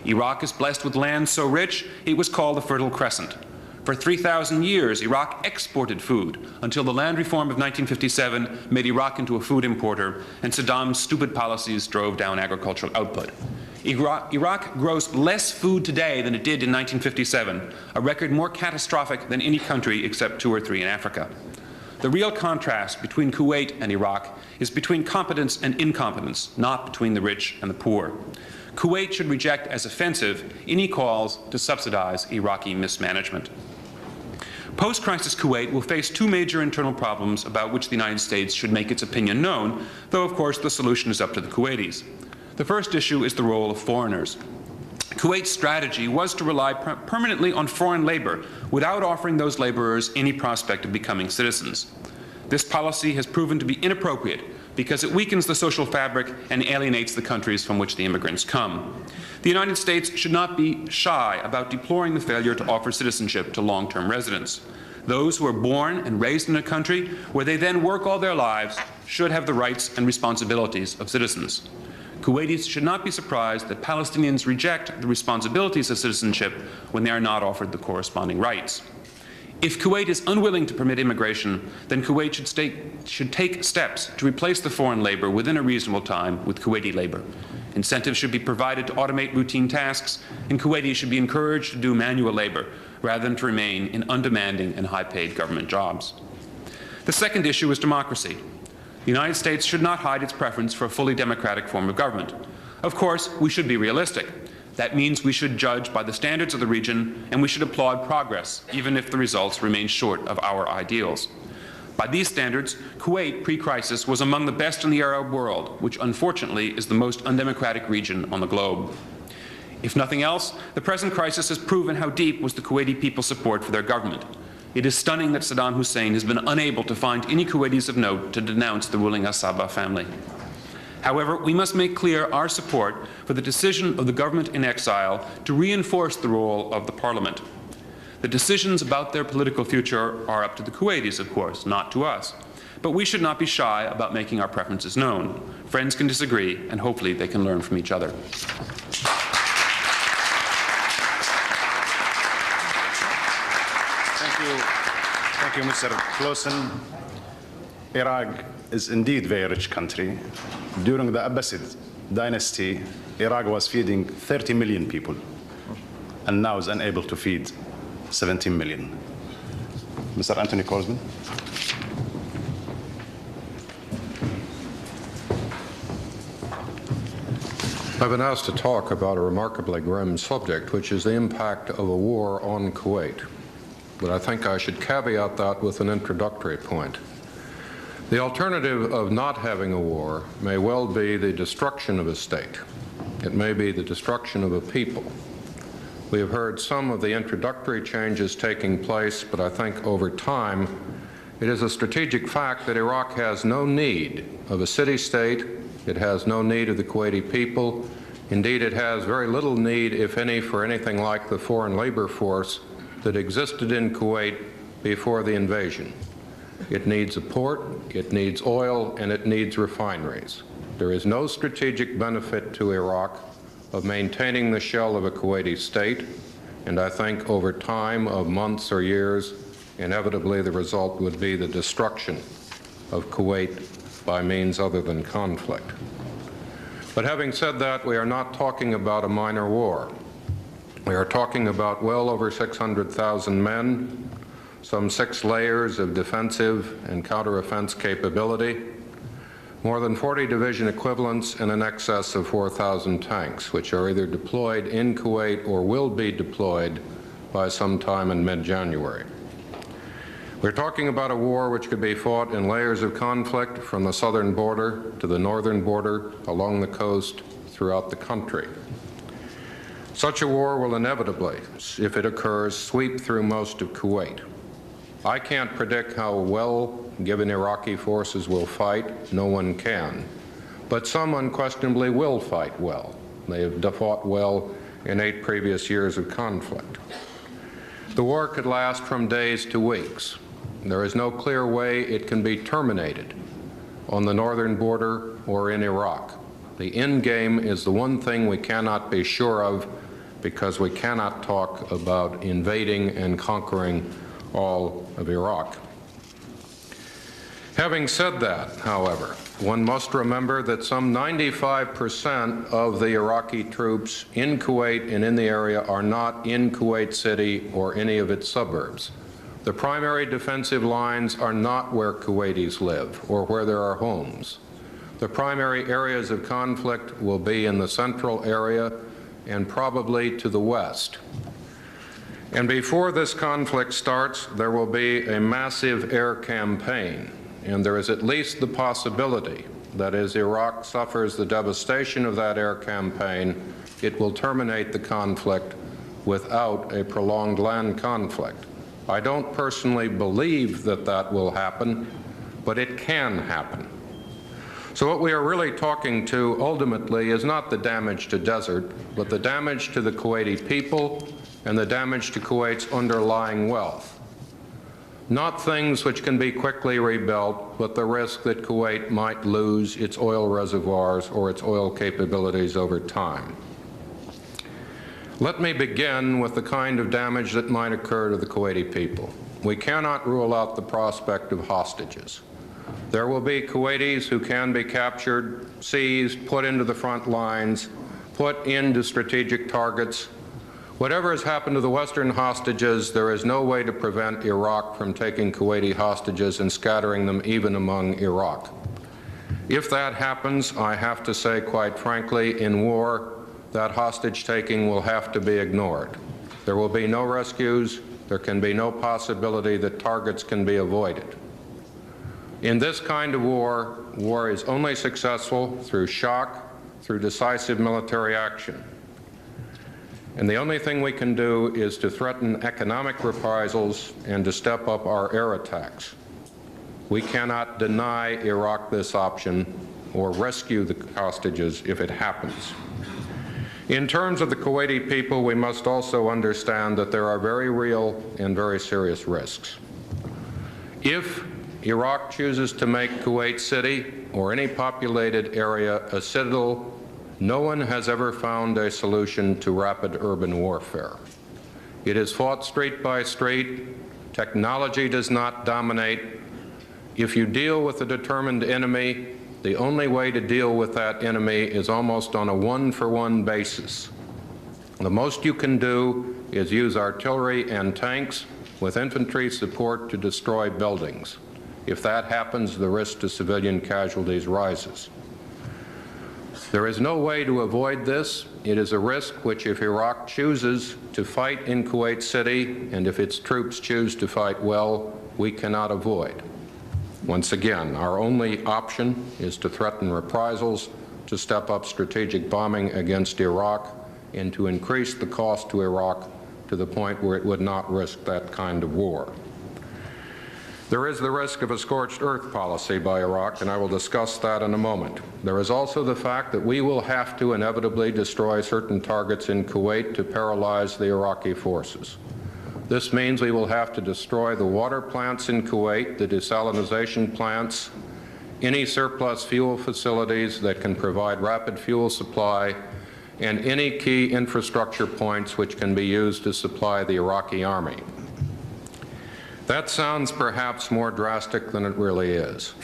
Iraq is blessed with land so rich it was called the Fertile Crescent. For 3,000 years, Iraq exported food until the land reform of 1957 made Iraq into a food importer, and Saddam's stupid policies drove down agricultural output. Iraq grows less food today than it did in 1957, a record more catastrophic than any country except 2 or 3 in Africa. The real contrast between Kuwait and Iraq is between competence and incompetence, not between the rich and the poor. Kuwait should reject as offensive any calls to subsidize Iraqi mismanagement. Post-crisis Kuwait will face 2 major internal problems about which the United States should make its opinion known, though of course the solution is up to the Kuwaitis. The first issue is the role of foreigners. Kuwait's strategy was to rely permanently on foreign labor without offering those laborers any prospect of becoming citizens. This policy has proven to be inappropriate because it weakens the social fabric and alienates the countries from which the immigrants come. The United States should not be shy about deploring the failure to offer citizenship to long-term residents. Those who are born and raised in a country where they then work all their lives should have the rights and responsibilities of citizens. Kuwaitis should not be surprised that Palestinians reject the responsibilities of citizenship when they are not offered the corresponding rights. If Kuwait is unwilling to permit immigration, then Kuwait should take steps to replace the foreign labor within a reasonable time with Kuwaiti labor. Incentives should be provided to automate routine tasks, and Kuwaitis should be encouraged to do manual labor rather than to remain in undemanding and high-paid government jobs. The second issue is democracy. The United States should not hide its preference for a fully democratic form of government. Of course, we should be realistic. That means we should judge by the standards of the region, and we should applaud progress, even if the results remain short of our ideals. By these standards, Kuwait, pre-crisis, was among the best in the Arab world, which unfortunately is the most undemocratic region on the globe. If nothing else, the present crisis has proven how deep was the Kuwaiti people's support for their government. It is stunning that Saddam Hussein has been unable to find any Kuwaitis of note to denounce the ruling Asaba family. However, we must make clear our support for the decision of the government in exile to reinforce the role of the parliament. The decisions about their political future are up to the Kuwaitis, of course, not to us. But we should not be shy about making our preferences known. Friends can disagree, and hopefully they can learn from each other. Thank you, Mr. Clausen. Iraq is indeed a very rich country. During the Abbasid dynasty, Iraq was feeding 30 million people, and now is unable to feed 17 million. Mr. Anthony Korsman. I've been asked to talk about a remarkably grim subject, which is the impact of a war on Kuwait. But I think I should caveat that with an introductory point. The alternative of not having a war may well be the destruction of a state. It may be the destruction of a people. We have heard some of the introductory changes taking place, but I think over time it is a strategic fact that Iraq has no need of a city-state. It has no need of the Kuwaiti people. Indeed, it has very little need, if any, for anything like the foreign labor force that existed in Kuwait before the invasion. It needs a port, it needs oil, and it needs refineries. There is no strategic benefit to Iraq of maintaining the shell of a Kuwaiti state, and I think over time of months or years, inevitably the result would be the destruction of Kuwait by means other than conflict. But having said that, we are not talking about a minor war. We are talking about well over 600,000 men, some 6 layers of defensive and counter-offense capability, more than 40 division equivalents, and in excess of 4,000 tanks, which are either deployed in Kuwait or will be deployed by some time in mid-January. We're talking about a war which could be fought in layers of conflict from the southern border to the northern border, along the coast, throughout the country. Such a war will inevitably, if it occurs, sweep through most of Kuwait. I can't predict how well given Iraqi forces will fight. No one can. But some unquestionably will fight well. They have fought well in 8 previous years of conflict. The war could last from days to weeks. There is no clear way it can be terminated on the northern border or in Iraq. The end game is the one thing we cannot be sure of, because we cannot talk about invading and conquering all of Iraq. Having said that, however, one must remember that some 95% of the Iraqi troops in Kuwait and in the area are not in Kuwait City or any of its suburbs. The primary defensive lines are not where Kuwaitis live or where there are homes. The primary areas of conflict will be in the central area and probably to the west. And before this conflict starts, there will be a massive air campaign. And there is at least the possibility that as Iraq suffers the devastation of that air campaign, it will terminate the conflict without a prolonged land conflict. I don't personally believe that that will happen, but it can happen. So what we are really talking to ultimately is not the damage to desert, but the damage to the Kuwaiti people and the damage to Kuwait's underlying wealth. Not things which can be quickly rebuilt, but the risk that Kuwait might lose its oil reservoirs or its oil capabilities over time. Let me begin with the kind of damage that might occur to the Kuwaiti people. We cannot rule out the prospect of hostages. There will be Kuwaitis who can be captured, seized, put into the front lines, put into strategic targets. Whatever has happened to the Western hostages, there is no way to prevent Iraq from taking Kuwaiti hostages and scattering them even among Iraq. If that happens, I have to say quite frankly, in war, that hostage-taking will have to be ignored. There will be no rescues. There can be no possibility that targets can be avoided. In this kind of war, war is only successful through shock, through decisive military action. And the only thing we can do is to threaten economic reprisals and to step up our air attacks. We cannot deny Iraq this option or rescue the hostages if it happens. In terms of the Kuwaiti people, we must also understand that there are very real and very serious risks. If Iraq chooses to make Kuwait City or any populated area a citadel, no one has ever found a solution to rapid urban warfare. It is fought street by street. Technology does not dominate. If you deal with a determined enemy, the only way to deal with that enemy is almost on a one-for-one basis. The most you can do is use artillery and tanks with infantry support to destroy buildings. If that happens, the risk to civilian casualties rises. There is no way to avoid this. It is a risk which, if Iraq chooses to fight in Kuwait City, and if its troops choose to fight well, we cannot avoid. Once again, our only option is to threaten reprisals, to step up strategic bombing against Iraq, and to increase the cost to Iraq to the point where it would not risk that kind of war. There is the risk of a scorched earth policy by Iraq, and I will discuss that in a moment. There is also the fact that we will have to inevitably destroy certain targets in Kuwait to paralyze the Iraqi forces. This means we will have to destroy the water plants in Kuwait, the desalination plants, any surplus fuel facilities that can provide rapid fuel supply, and any key infrastructure points which can be used to supply the Iraqi army. That sounds perhaps more drastic than it really is.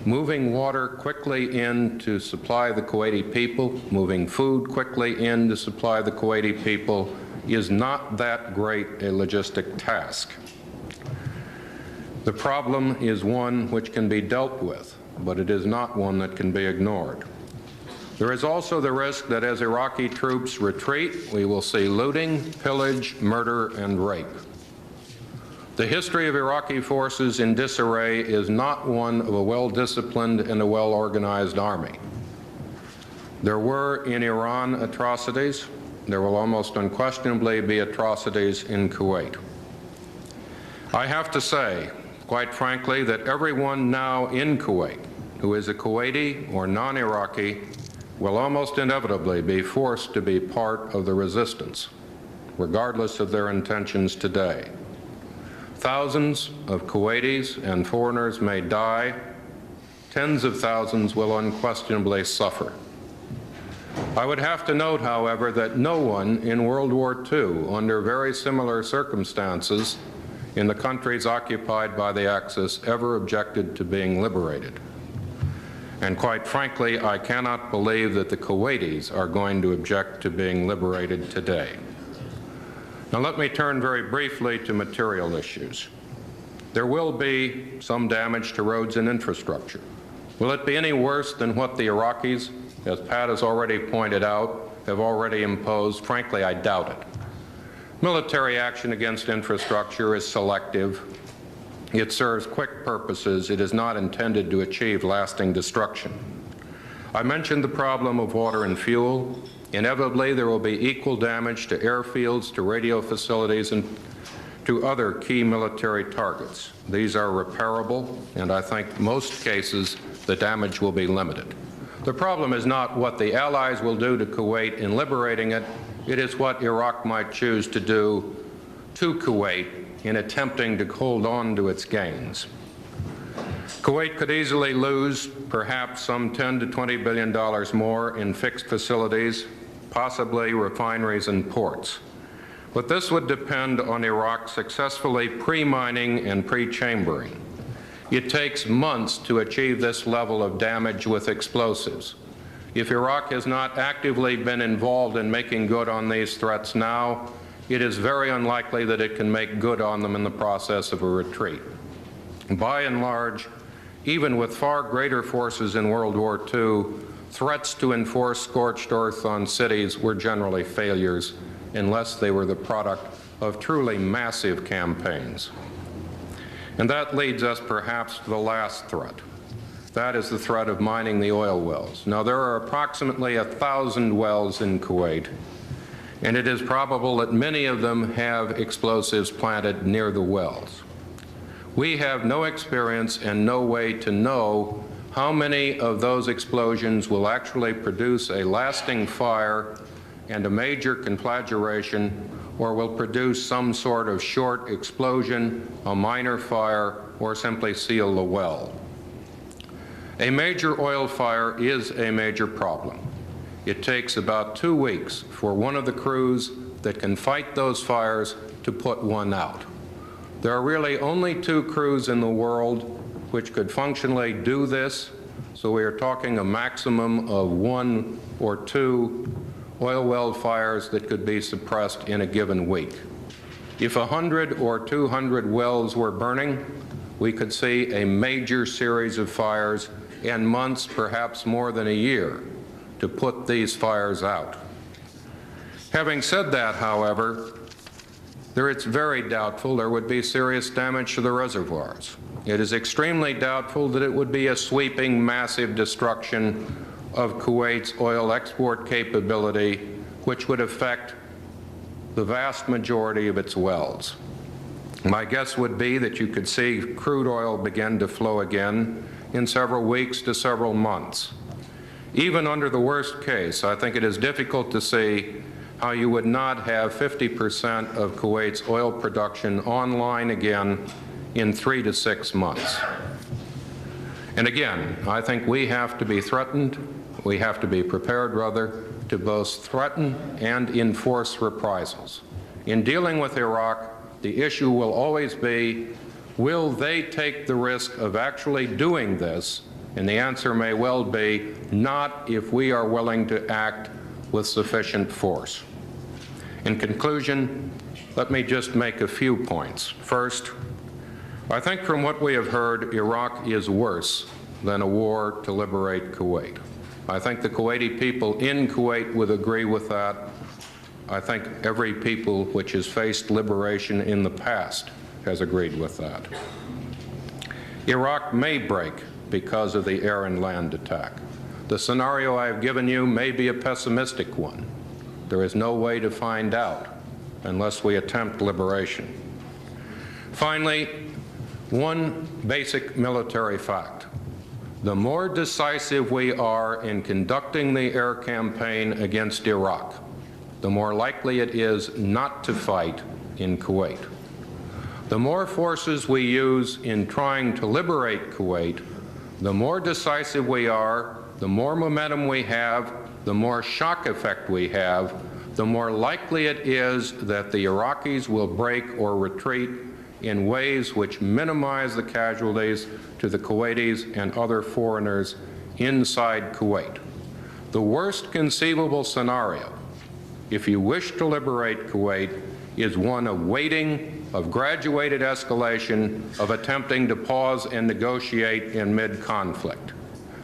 Moving water quickly in to supply the Kuwaiti people, moving food quickly in to supply the Kuwaiti people is not that great a logistic task. The problem is one which can be dealt with, but it is not one that can be ignored. There is also the risk that as Iraqi troops retreat, we will see looting, pillage, murder, and rape. The history of Iraqi forces in disarray is not one of a well-disciplined and a well-organized army. There were in Iran atrocities. there will almost unquestionably be atrocities in Kuwait. I have to say, quite frankly, that everyone now in Kuwait who is a Kuwaiti or non-Iraqi will almost inevitably be forced to be part of the resistance, regardless of their intentions today. Thousands of Kuwaitis and foreigners may die. Tens of thousands will unquestionably suffer. I would have to note, however, that no one in World War II, under very similar circumstances in the countries occupied by the Axis, ever objected to being liberated. And quite frankly, I cannot believe that the Kuwaitis are going to object to being liberated today. Now let me turn very briefly to material issues. There will be some damage to roads and infrastructure. Will it be any worse than what the Iraqis, as Pat has already pointed out, have already imposed? Frankly, I doubt it. Military action against infrastructure is selective. It serves quick purposes. It is not intended to achieve lasting destruction. I mentioned the problem of water and fuel. Inevitably, there will be equal damage to airfields, to radio facilities, and to other key military targets. These are repairable, and I think most cases the damage will be limited. The problem is not what the Allies will do to Kuwait in liberating it. It is what Iraq might choose to do to Kuwait in attempting to hold on to its gains. Kuwait could easily lose perhaps some $10 to $20 billion more in fixed facilities, possibly refineries and ports. But this would depend on Iraq successfully pre-mining and pre-chambering. It takes months to achieve this level of damage with explosives. If Iraq has not actively been involved in making good on these threats now, it is very unlikely that it can make good on them in the process of a retreat. By and large, even with far greater forces in World War II, threats to enforce scorched earth on cities were generally failures unless they were the product of truly massive campaigns. And that leads us perhaps to the last threat. That is the threat of mining the oil wells. Now, there are approximately 1,000 wells in Kuwait, and it is probable that many of them have explosives planted near the wells. We have no experience and no way to know how many of those explosions will actually produce a lasting fire and a major conflagration, or will produce some sort of short explosion, a minor fire, or simply seal the well. A major oil fire is a major problem. It takes about 2 weeks for one of the crews that can fight those fires to put one out. There are really only 2 crews in the world which could functionally do this, so we are talking a maximum of 1 or 2 oil well fires that could be suppressed in a given week. If 100 or 200 wells were burning, we could see a major series of fires and months, perhaps more than a year, to put these fires out. Having said that, however, it's very doubtful there would be serious damage to the reservoirs. It is extremely doubtful that it would be a sweeping, massive destruction of Kuwait's oil export capability, which would affect the vast majority of its wells. My guess would be that you could see crude oil begin to flow again in several weeks to several months. Even under the worst case, I think it is difficult to see how you would not have 50% of Kuwait's oil production online again in 3 to 6 months. And again, I think we have to be threatened, we have to be prepared, rather, to both threaten and enforce reprisals. In dealing with Iraq, the issue will always be, will they take the risk of actually doing this? And the answer may well be, not if we are willing to act with sufficient force. In conclusion, let me just make a few points. First, I think from what we have heard, Iraq is worse than a war to liberate Kuwait. I think the Kuwaiti people in Kuwait would agree with that. I think every people which has faced liberation in the past has agreed with that. Iraq may break because of the air and land attack. The scenario I have given you may be a pessimistic one, There is no way to find out unless we attempt liberation. Finally, one basic military fact. The more decisive we are in conducting the air campaign against Iraq, the more likely it is not to fight in Kuwait. The more forces we use in trying to liberate Kuwait, the more decisive we are, the more momentum we have, the more shock effect we have, the more likely it is that the Iraqis will break or retreat in ways which minimize the casualties to the Kuwaitis and other foreigners inside Kuwait. The worst conceivable scenario, if you wish to liberate Kuwait, is one of waiting, of graduated escalation, of attempting to pause and negotiate in mid-conflict.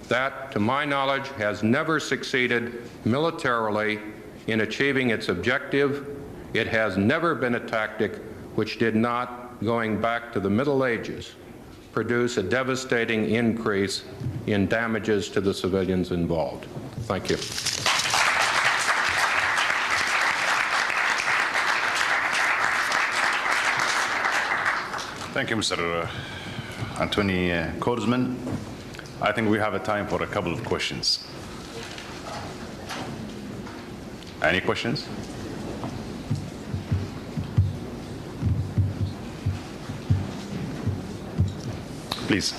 That, to my knowledge, has never succeeded militarily in achieving its objective. It has never been a tactic which did not, going back to the Middle Ages, produce a devastating increase in damages to the civilians involved. Thank you. Thank you, Mr. Anthony Korsman. I think we have a time for a couple of questions. Any questions? Please.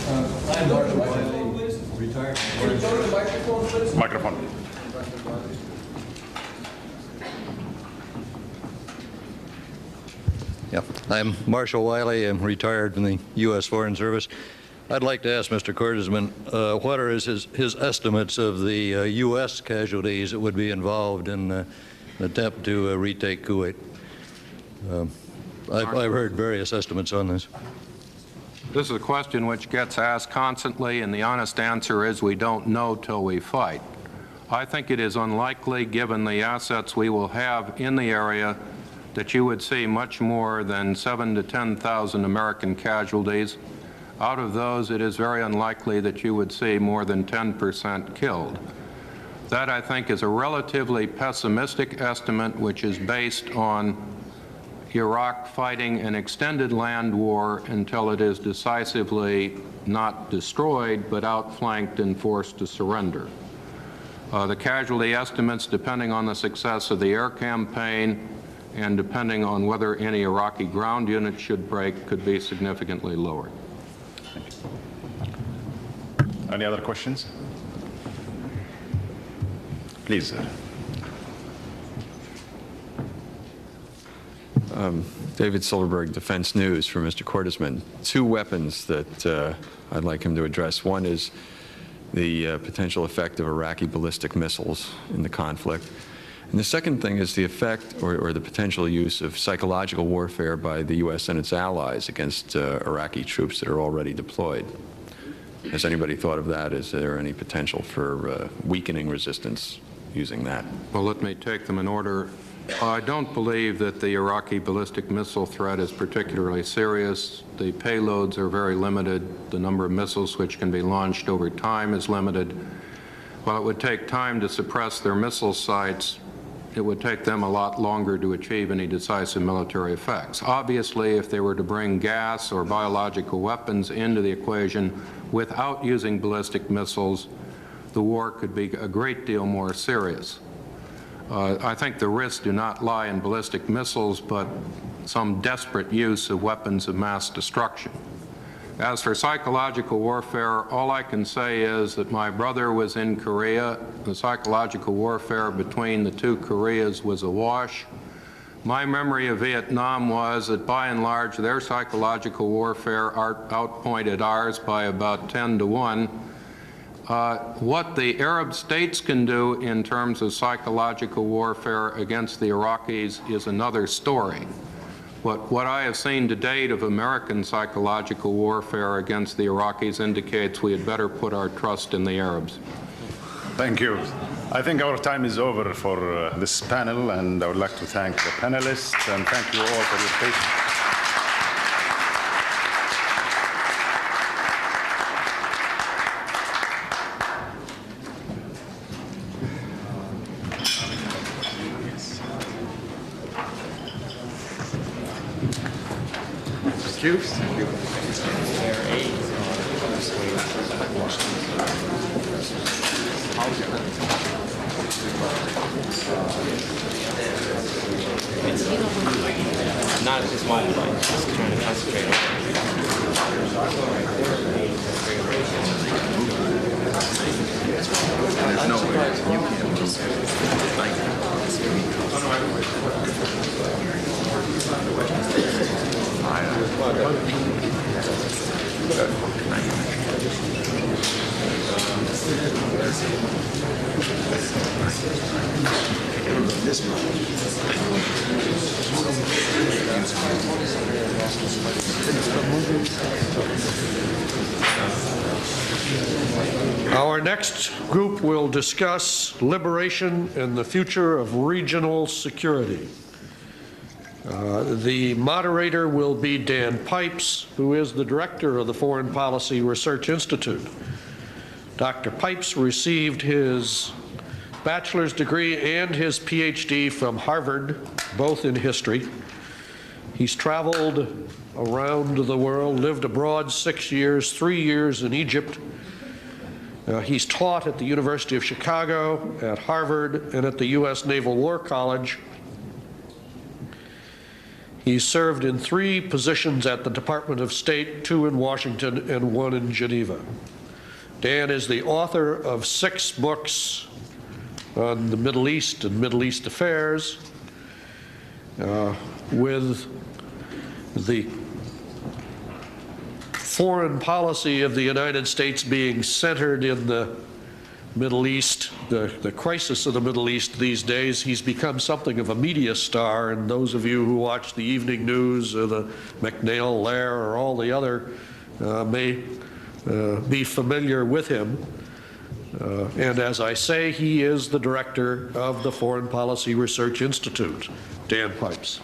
I'm Marshall Wiley, retired. Can you go to the microphone, please? Microphone. Yeah, I'm Marshall Wiley. I'm retired from the U.S. Foreign Service. I'd like to ask Mr. Korsman, what are his estimates of the U.S. casualties that would be involved in an attempt to retake Kuwait? I've heard various estimates on this. This is a question which gets asked constantly, and the honest answer is we don't know till we fight. I think it is unlikely, given the assets we will have in the area, that you would see much more than 7,000 to 10,000 American casualties. Out of those, it is very unlikely that you would see more than 10% killed. That, I think, is a relatively pessimistic estimate, which is based on Iraq fighting an extended land war until it is decisively not destroyed, but outflanked and forced to surrender. The casualty estimates, depending on the success of the air campaign and depending on whether any Iraqi ground units should break, could be significantly lower. Any other questions? Please, sir. David Silverberg, Defense News, for Mr. Korsman. Two weapons that I'd like him to address. One is the potential effect of Iraqi ballistic missiles in the conflict. And the second thing is the effect or the potential use of psychological warfare by the U.S. and its allies against Iraqi troops that are already deployed. Has anybody thought of that? Is there any potential for weakening resistance using that? Well, let me take them in order. I don't believe that the Iraqi ballistic missile threat is particularly serious. The payloads are very limited. The number of missiles which can be launched over time is limited. While it would take time to suppress their missile sites, it would take them a lot longer to achieve any decisive military effects. Obviously, if they were to bring gas or biological weapons into the equation without using ballistic missiles, the war could be a great deal more serious. I think the risks do not lie in ballistic missiles, but some desperate use of weapons of mass destruction. As for psychological warfare, all I can say is that my brother was in Korea. The psychological warfare between the two Koreas was awash. My memory of Vietnam was that by and large their psychological warfare outpointed ours by about 10 to 1. What the Arab states can do in terms of psychological warfare against the Iraqis is another story. What I have seen to date of American psychological warfare against the Iraqis indicates we had better put our trust in the Arabs. Thank you. I think our time is over for this panel, and I would like to thank the panelists and thank you all for your patience. you. Not at this moment, I'm just trying to concentrate There's no way you can't move. Our next group will discuss liberation and the future of regional security. The moderator will be Dan Pipes, who is the director of the Foreign Policy Research Institute. Dr. Pipes received his bachelor's degree and his PhD from Harvard, both in history. He's traveled around the world, lived abroad 6 years, 3 years in Egypt. He's taught at the University of Chicago, at Harvard, and at the U.S. Naval War College. He's served in 3 positions at the Department of State, 2 in Washington and 1 in Geneva. Dan is the author of 6 books on the Middle East and Middle East affairs, with the foreign policy of the United States being centered in the Middle East, the crisis of the Middle East these days. He's become something of a media star, and those of you who watch the evening news or the McNeil Lair or all the other may be familiar with him. And as I say, he is the director of the Foreign Policy Research Institute. Dan Pipes.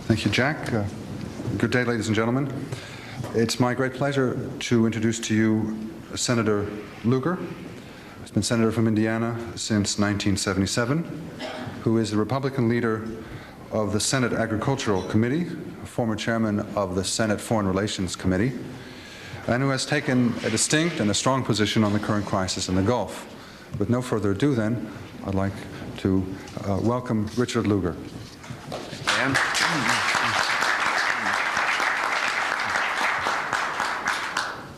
Thank you, Jack. Good day, ladies and gentlemen. It's my great pleasure to introduce to you Senator Lugar, who's been senator from Indiana since 1977, who is the Republican leader of the Senate Agricultural Committee, a former chairman of the Senate Foreign Relations Committee, and who has taken a distinct and a strong position on the current crisis in the Gulf. With no further ado, then, I'd like to welcome Richard Lugar. Dan.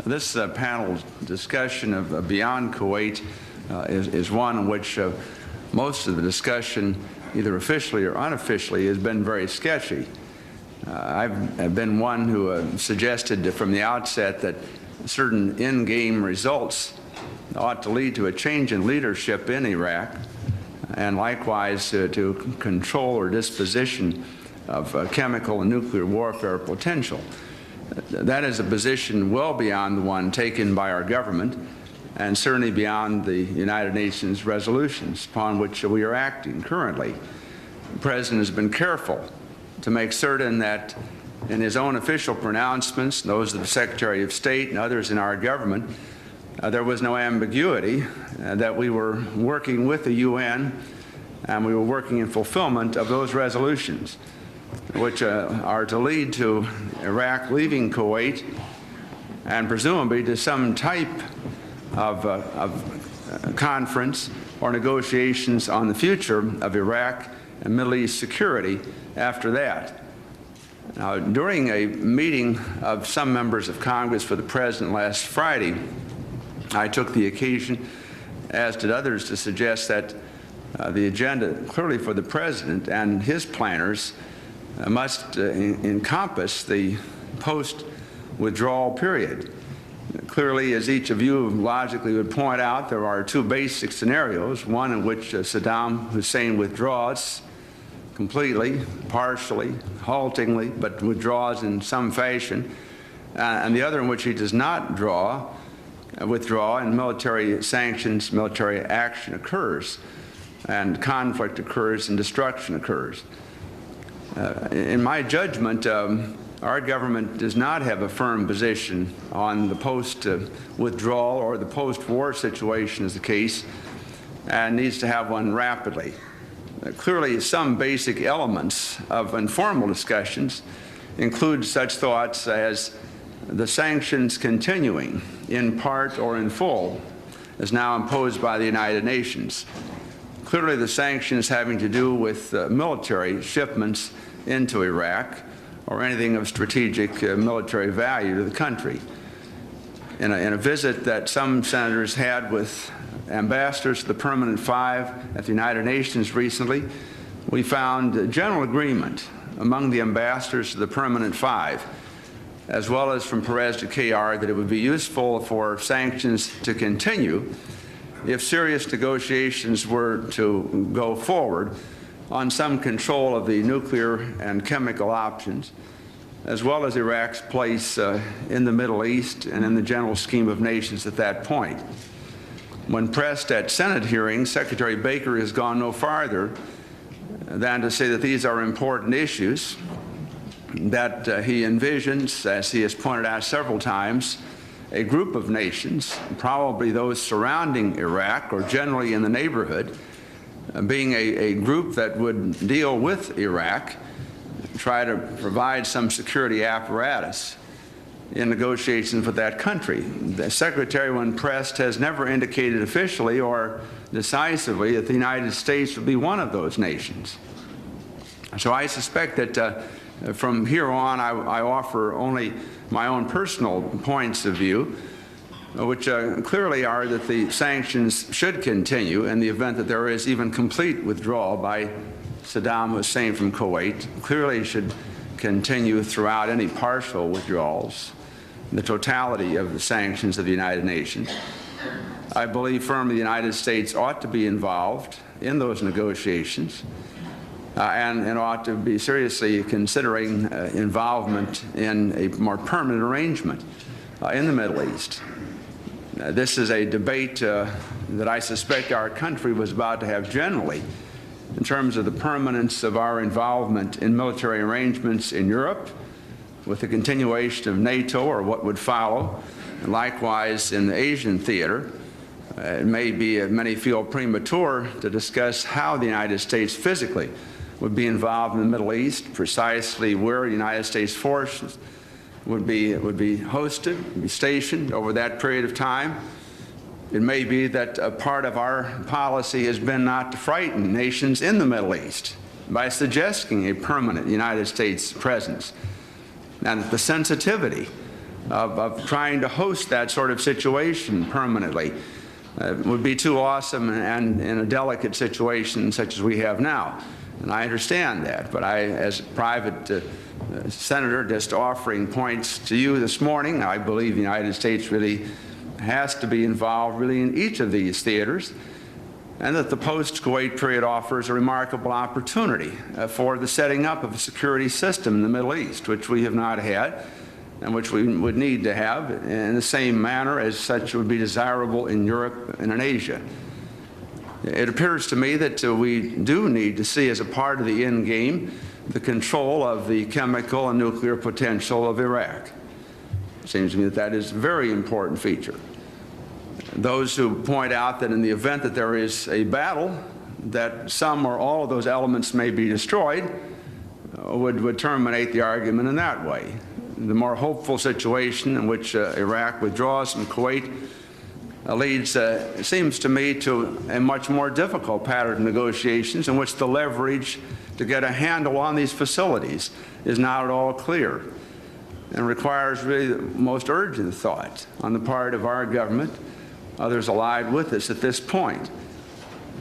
This panel discussion of Beyond Kuwait is one in which most of the discussion, either officially or unofficially, has been very sketchy. I've been one who suggested from the outset that certain in-game results ought to lead to a change in leadership in Iraq, and likewise to control or disposition of chemical and nuclear warfare potential. That is a position well beyond the one taken by our government, and certainly beyond the United Nations resolutions upon which we are acting currently. The President has been careful to make certain that in his own official pronouncements, those of the Secretary of State and others in our government, there was no ambiguity that we were working with the UN and we were working in fulfillment of those resolutions, which are to lead to Iraq leaving Kuwait and presumably to some type of conference or negotiations on the future of Iraq and Middle East security after that. Now, during a meeting of some members of Congress for the President last Friday, I took the occasion, as did others, to suggest that the agenda clearly for the President and his planners must encompass the post-withdrawal period. Clearly, as each of you logically would point out, there are 2 basic scenarios, one in which Saddam Hussein withdraws completely, partially, haltingly, but withdraws in some fashion, and the other in which he does not withdraw, and military sanctions, military action occurs, and conflict occurs and destruction occurs. In my judgment, our government does not have a firm position on the post-withdrawal or the post-war situation as the case, and needs to have one rapidly. Clearly, some basic elements of informal discussions include such thoughts as the sanctions continuing in part or in full as now imposed by the United Nations. Clearly, the sanctions having to do with military shipments into Iraq or anything of strategic military value to the country. In a visit that some senators had with ambassadors to the Permanent Five at the United Nations recently, we found general agreement among the ambassadors to the Permanent Five, as well as from Perez to KR, that it would be useful for sanctions to continue if serious negotiations were to go forward on some control of the nuclear and chemical options, as well as Iraq's place in the Middle East and in the general scheme of nations at that point. When pressed at Senate hearings, Secretary Baker has gone no farther than to say that these are important issues, that he envisions, as he has pointed out several times, a group of nations, probably those surrounding Iraq or generally in the neighborhood, being a group that would deal with Iraq, try to provide some security apparatus in negotiations with that country. The Secretary, when pressed, has never indicated officially or decisively that the United States would be one of those nations. So I suspect that from here on, I offer only my own personal points of view, which clearly are that the sanctions should continue in the event that there is even complete withdrawal by Saddam Hussein from Kuwait. Clearly should continue throughout any partial withdrawals, the totality of the sanctions of the United Nations. I believe firmly the United States ought to be involved in those negotiations and ought to be seriously considering involvement in a more permanent arrangement in the Middle East. This is a debate that I suspect our country was about to have generally in terms of the permanence of our involvement in military arrangements in Europe, with the continuation of NATO or what would follow, and likewise in the Asian theater. It may be, many feel, premature to discuss how the United States physically would be involved in the Middle East, precisely where United States forces would be hosted, be stationed over that period of time. It may be that a part of our policy has been not to frighten nations in the Middle East by suggesting a permanent United States presence, and the sensitivity of trying to host that sort of situation permanently would be too awesome and in a delicate situation such as we have now. And I understand that, but I, as a private senator, just offering points to you this morning, I believe the United States really has to be involved really in each of these theaters, and that the post-Kuwait period offers a remarkable opportunity for the setting up of a security system in the Middle East, which we have not had and which we would need to have in the same manner as such would be desirable in Europe and in Asia. It appears to me that we do need to see as a part of the end game the control of the chemical and nuclear potential of Iraq. It seems to me that that is a very important feature. Those who point out that in the event that there is a battle, that some or all of those elements may be destroyed, would terminate the argument in that way. The more hopeful situation in which Iraq withdraws from Kuwait leads, it seems to me, to a much more difficult pattern of negotiations in which the leverage to get a handle on these facilities is not at all clear and requires really the most urgent thought on the part of our government, others allied with us at this point.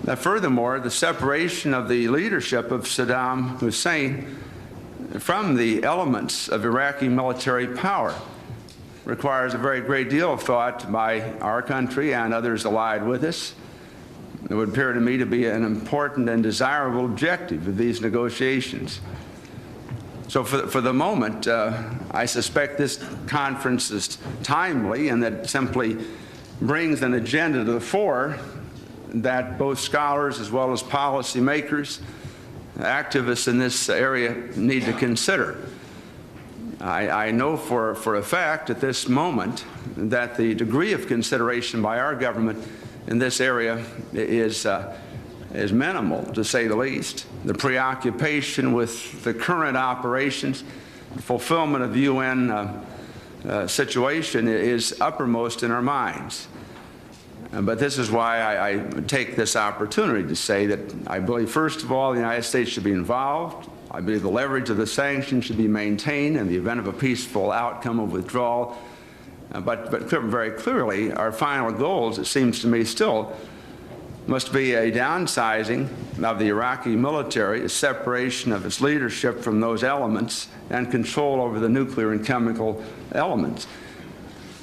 Now, furthermore, the separation of the leadership of Saddam Hussein from the elements of Iraqi military power requires a very great deal of thought by our country and others allied with us. It would appear to me to be an important and desirable objective of these negotiations. So for the moment, I suspect this conference is timely and that it simply brings an agenda to the fore that both scholars as well as policymakers, activists in this area need to consider. I know for a fact at this moment that the degree of consideration by our government in this area is is minimal, to say the least. The preoccupation with the current operations, the fulfillment of the UN situation is uppermost in our minds. But this is why I take this opportunity to say that I believe, first of all, the United States should be involved. I believe the leverage of the sanctions should be maintained in the event of a peaceful outcome of withdrawal. But very clearly, our final goals, it seems to me, still must be a downsizing of the Iraqi military, a separation of its leadership from those elements, and control over the nuclear and chemical elements.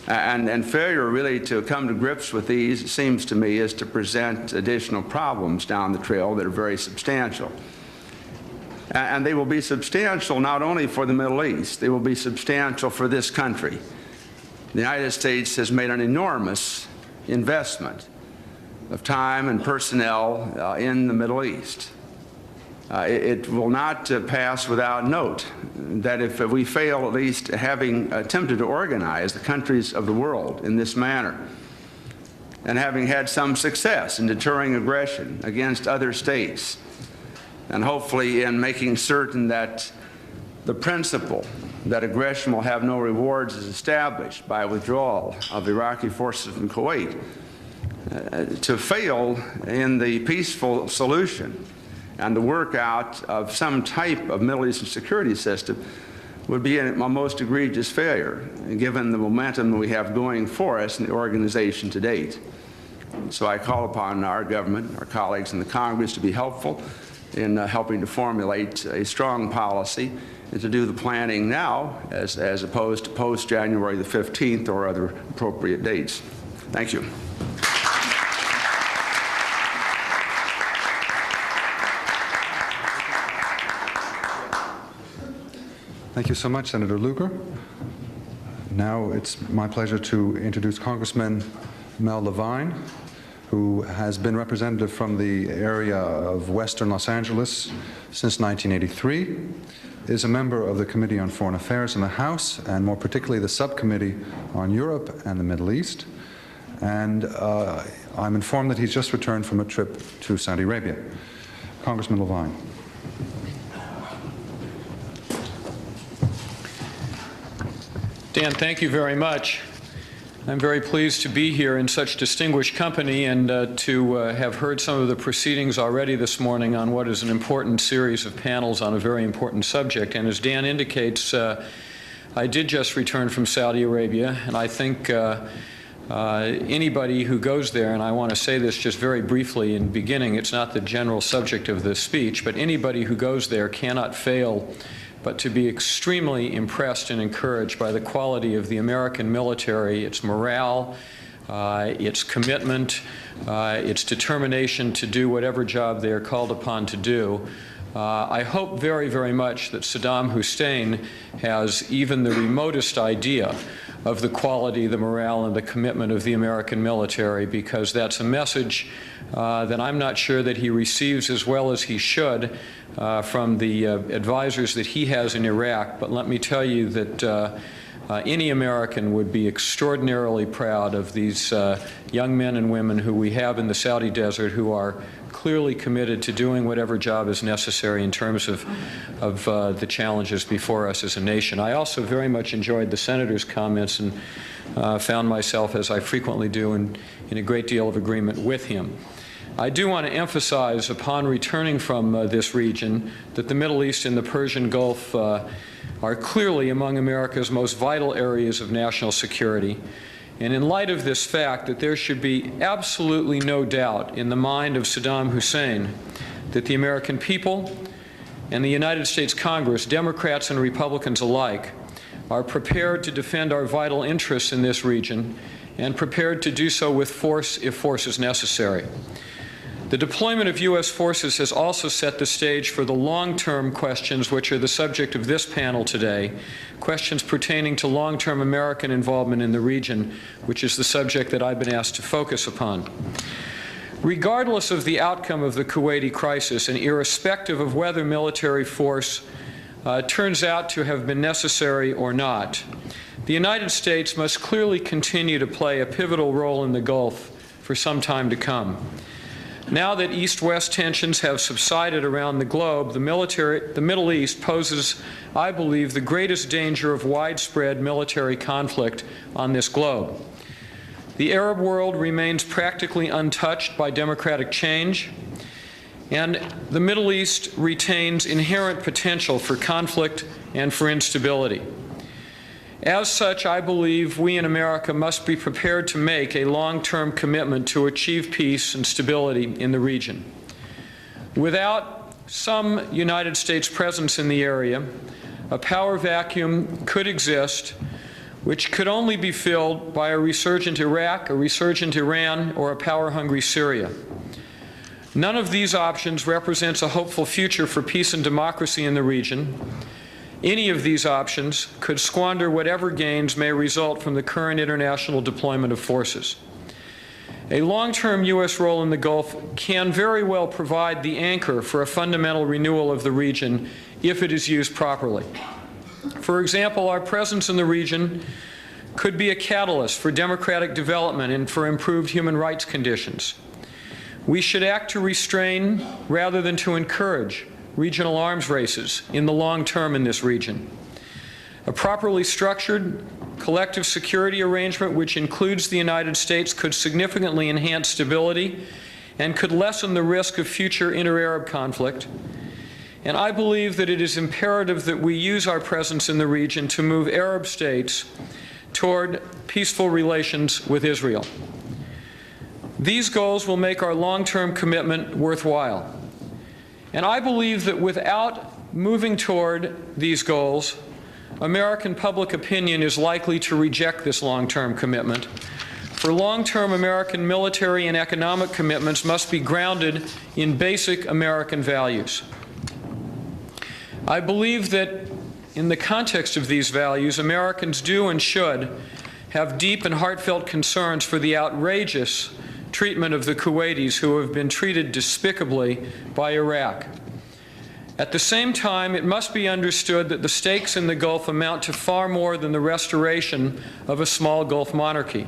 And failure really to come to grips with these, it seems to me, is to present additional problems down the trail that are very substantial. And they will be substantial not only for the Middle East, they will be substantial for this country. The United States has made an enormous investment of time and personnel in the Middle East. It will not pass without note that if we fail, at least having attempted to organize the countries of the world in this manner, and having had some success in deterring aggression against other states, and hopefully in making certain that the principle that aggression will have no rewards is established by withdrawal of Iraqi forces from Kuwait, to fail in the peaceful solution and the work out of some type of Middle Eastern security system would be a most egregious failure, given the momentum we have going for us in the organization to date. So I call upon our government, our colleagues in the Congress, to be helpful in helping to formulate a strong policy and to do the planning now as opposed to post-January the 15th or other appropriate dates. Thank you. Thank you so much, Senator Lugar. Now it's my pleasure to introduce Congressman Mel Levine, who has been representative from the area of western Los Angeles since 1983, is a member of the Committee on Foreign Affairs in the House, and more particularly the Subcommittee on Europe and the Middle East. And I'm informed that he's just returned from a trip to Saudi Arabia. Congressman Levine. Dan, thank you very much. I'm very pleased to be here in such distinguished company and to have heard some of the proceedings already this morning on what is an important series of panels on a very important subject. And as Dan indicates, I did just return from Saudi Arabia, and I think anybody who goes there, and I want to say this just very briefly in beginning, it's not the general subject of this speech, but anybody who goes there cannot fail but to be extremely impressed and encouraged by the quality of the American military, its morale, its commitment, its determination to do whatever job they are called upon to do. I hope very, very much that Saddam Hussein has even the remotest idea of the quality, the morale, and the commitment of the American military, because that's a message that I'm not sure that he receives as well as he should from the advisors that he has in Iraq. But let me tell you that any American would be extraordinarily proud of these young men and women who we have in the Saudi desert who are clearly committed to doing whatever job is necessary in terms of the challenges before us as a nation. I also very much enjoyed the Senator's comments and found myself, as I frequently do, in a great deal of agreement with him. I do want to emphasize, upon returning from this region, that the Middle East and the Persian Gulf are clearly among America's most vital areas of national security. And in light of this fact, that there should be absolutely no doubt in the mind of Saddam Hussein that the American people and the United States Congress, Democrats and Republicans alike, are prepared to defend our vital interests in this region and prepared to do so with force if force is necessary. The deployment of U.S. forces has also set the stage for the long-term questions which are the subject of this panel today, questions pertaining to long-term American involvement in the region, which is the subject that I've been asked to focus upon. Regardless of the outcome of the Kuwaiti crisis and irrespective of whether military force turns out to have been necessary or not, the United States must clearly continue to play a pivotal role in the Gulf for some time to come. Now that East-West tensions have subsided around the globe, the Middle East poses, I believe, the greatest danger of widespread military conflict on this globe. The Arab world remains practically untouched by democratic change, and the Middle East retains inherent potential for conflict and for instability. As such, I believe we in America must be prepared to make a long-term commitment to achieve peace and stability in the region. Without some United States presence in the area, a power vacuum could exist which could only be filled by a resurgent Iraq, a resurgent Iran, or a power-hungry Syria. None of these options represents a hopeful future for peace and democracy in the region. Any of these options could squander whatever gains may result from the current international deployment of forces. A long-term U.S. role in the Gulf can very well provide the anchor for a fundamental renewal of the region if it is used properly. For example, our presence in the region could be a catalyst for democratic development and for improved human rights conditions. We should act to restrain rather than to encourage regional arms races in the long term in this region. A properly structured collective security arrangement which includes the United States could significantly enhance stability and could lessen the risk of future inter-Arab conflict. And I believe that it is imperative that we use our presence in the region to move Arab states toward peaceful relations with Israel. These goals will make our long-term commitment worthwhile. And I believe that without moving toward these goals, American public opinion is likely to reject this long-term commitment. For long-term American military and economic commitments must be grounded in basic American values. I believe that in the context of these values, Americans do and should have deep and heartfelt concerns for the outrageous treatment of the Kuwaitis who have been treated despicably by Iraq. At the same time, it must be understood that the stakes in the Gulf amount to far more than the restoration of a small Gulf monarchy.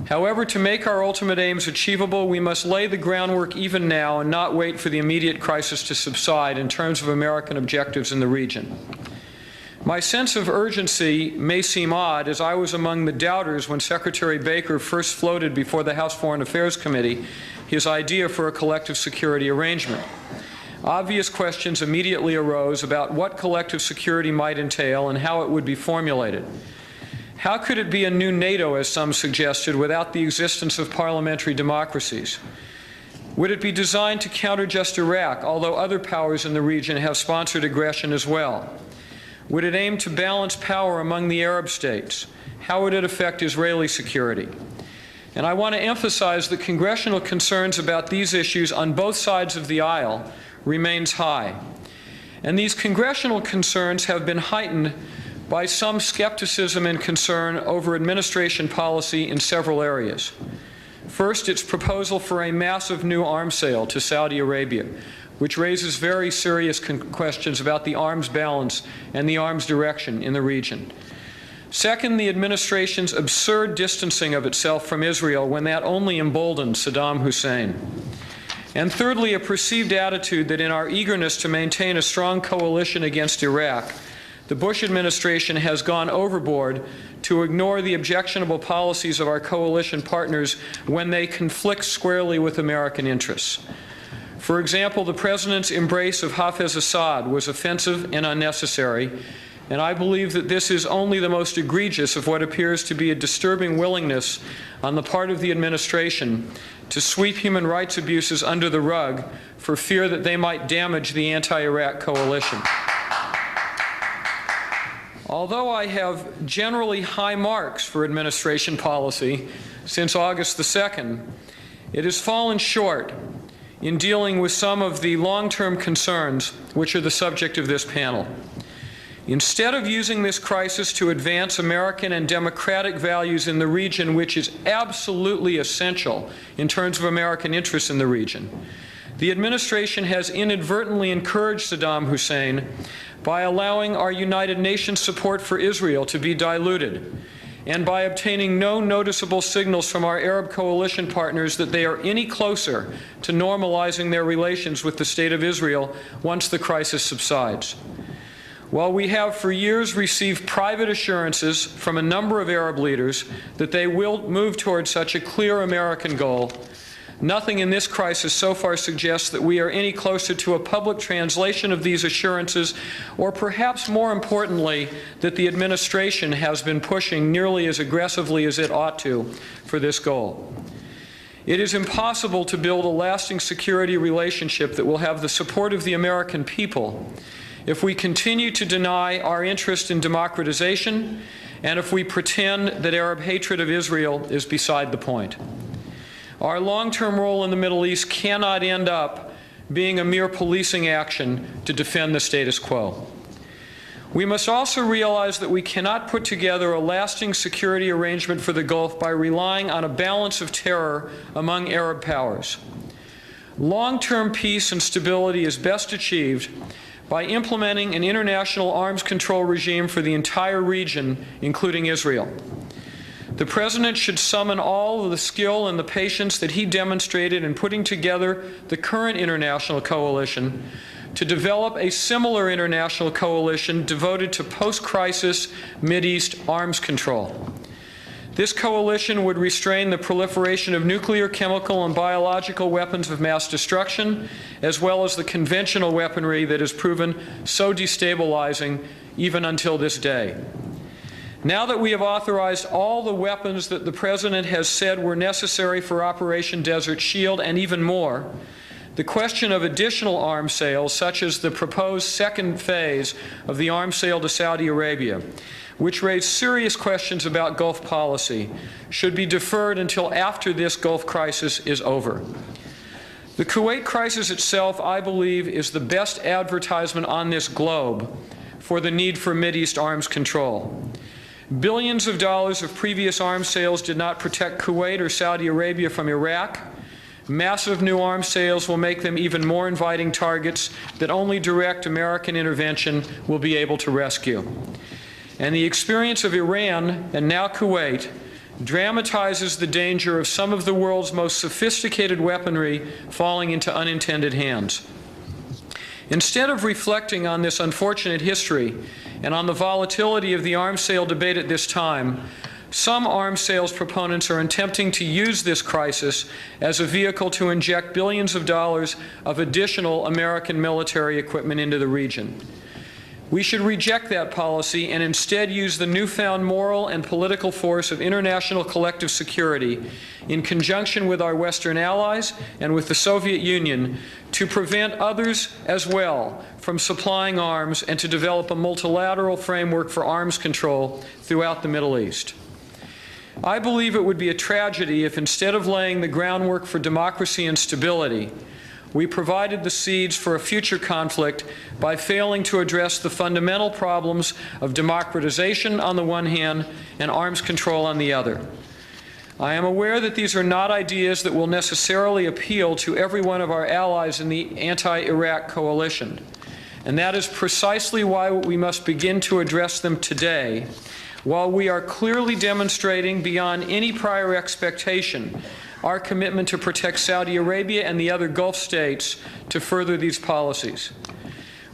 However, to make our ultimate aims achievable, we must lay the groundwork even now and not wait for the immediate crisis to subside in terms of American objectives in the region. My sense of urgency may seem odd, as I was among the doubters when Secretary Baker first floated before the House Foreign Affairs Committee his idea for a collective security arrangement. Obvious questions immediately arose about what collective security might entail and how it would be formulated. How could it be a new NATO, as some suggested, without the existence of parliamentary democracies? Would it be designed to counter just Iraq, although other powers in the region have sponsored aggression as well? Would it aim to balance power among the Arab states? How would it affect Israeli security? And I want to emphasize that congressional concerns about these issues on both sides of the aisle remains high. And these congressional concerns have been heightened by some skepticism and concern over administration policy in several areas. First, its proposal for a massive new arms sale to Saudi Arabia, which raises very serious questions about the arms balance and the arms direction in the region. Second, the administration's absurd distancing of itself from Israel when that only emboldened Saddam Hussein. And thirdly, a perceived attitude that in our eagerness to maintain a strong coalition against Iraq, the Bush administration has gone overboard to ignore the objectionable policies of our coalition partners when they conflict squarely with American interests. For example, the President's embrace of Hafez Assad was offensive and unnecessary, and I believe that this is only the most egregious of what appears to be a disturbing willingness on the part of the administration to sweep human rights abuses under the rug for fear that they might damage the anti-Iraq coalition. Although I have generally high marks for administration policy since August the 2nd, it has fallen short in dealing with some of the long-term concerns which are the subject of this panel. Instead of using this crisis to advance American and democratic values in the region, which is absolutely essential in terms of American interests in the region, the administration has inadvertently encouraged Saddam Hussein by allowing our United Nations support for Israel to be diluted and by obtaining no noticeable signals from our Arab coalition partners that they are any closer to normalizing their relations with the State of Israel once the crisis subsides. While we have for years received private assurances from a number of Arab leaders that they will move toward such a clear American goal, nothing in this crisis so far suggests that we are any closer to a public translation of these assurances, or perhaps more importantly, that the administration has been pushing nearly as aggressively as it ought to for this goal. It is impossible to build a lasting security relationship that will have the support of the American people if we continue to deny our interest in democratization and if we pretend that Arab hatred of Israel is beside the point. Our long-term role in the Middle East cannot end up being a mere policing action to defend the status quo. We must also realize that we cannot put together a lasting security arrangement for the Gulf by relying on a balance of terror among Arab powers. Long-term peace and stability is best achieved by implementing an international arms control regime for the entire region, including Israel. The President should summon all of the skill and the patience that he demonstrated in putting together the current international coalition to develop a similar international coalition devoted to post-crisis Mideast arms control. This coalition would restrain the proliferation of nuclear, chemical, and biological weapons of mass destruction, as well as the conventional weaponry that has proven so destabilizing even until this day. Now that we have authorized all the weapons that the President has said were necessary for Operation Desert Shield and even more, the question of additional arms sales, such as the proposed second phase of the arms sale to Saudi Arabia, which raise serious questions about Gulf policy, should be deferred until after this Gulf crisis is over. The Kuwait crisis itself, I believe, is the best advertisement on this globe for the need for Mideast arms control. Billions of dollars of previous arms sales did not protect Kuwait or Saudi Arabia from Iraq. Massive new arms sales will make them even more inviting targets that only direct American intervention will be able to rescue. And the experience of Iran, and now Kuwait, dramatizes the danger of some of the world's most sophisticated weaponry falling into unintended hands. Instead of reflecting on this unfortunate history and on the volatility of the arms sale debate at this time, some arms sales proponents are attempting to use this crisis as a vehicle to inject billions of dollars of additional American military equipment into the region. We should reject that policy and instead use the newfound moral and political force of international collective security in conjunction with our Western allies and with the Soviet Union to prevent others as well from supplying arms and to develop a multilateral framework for arms control throughout the Middle East. I believe it would be a tragedy if instead of laying the groundwork for democracy and stability, we provided the seeds for a future conflict by failing to address the fundamental problems of democratization on the one hand and arms control on the other. I am aware that these are not ideas that will necessarily appeal to every one of our allies in the anti-Iraq coalition, and that is precisely why we must begin to address them today, while we are clearly demonstrating beyond any prior expectation our commitment to protect Saudi Arabia and the other Gulf states to further these policies.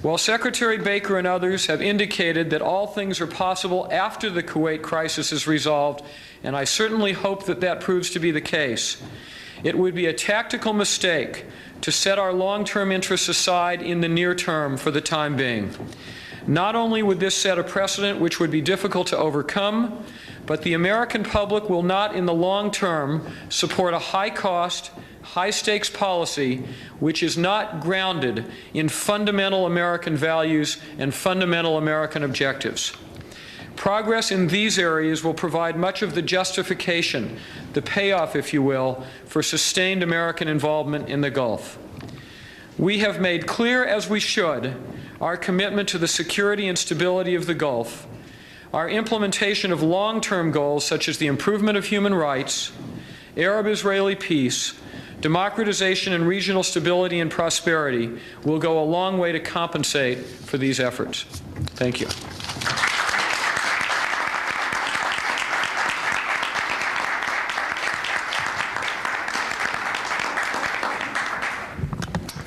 While Secretary Baker and others have indicated that all things are possible after the Kuwait crisis is resolved, and I certainly hope that that proves to be the case, it would be a tactical mistake to set our long-term interests aside in the near term for the time being. Not only would this set a precedent which would be difficult to overcome, but the American public will not in the long term support a high-cost, high-stakes policy which is not grounded in fundamental American values and fundamental American objectives. Progress in these areas will provide much of the justification, the payoff, if you will, for sustained American involvement in the Gulf. We have made clear, as we should, our commitment to the security and stability of the Gulf, our implementation of long-term goals such as the improvement of human rights, Arab-Israeli peace, democratization and regional stability and prosperity will go a long way to compensate for these efforts. Thank you.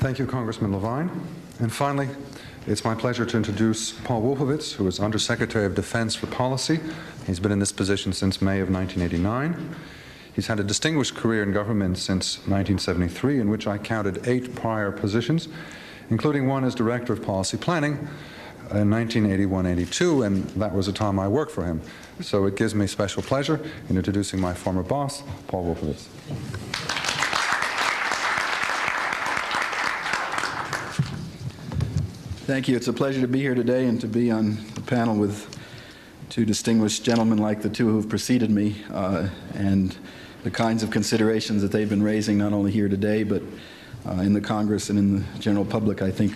Thank you, Congressman Levine. And finally, it's my pleasure to introduce Paul Wolfowitz, who is Undersecretary of Defense for Policy. He's been in this position since May of 1989. He's had a distinguished career in government since 1973, in which I counted 8 prior positions, including one as Director of Policy Planning in 1981-82, and that was a time I worked for him. So it gives me special pleasure in introducing my former boss, Paul Wolfowitz. Thank you. It's a pleasure to be here today and to be on the panel with 2 distinguished gentlemen like the 2 who have preceded me, and the kinds of considerations that they've been raising not only here today but in the Congress and in the general public, I think,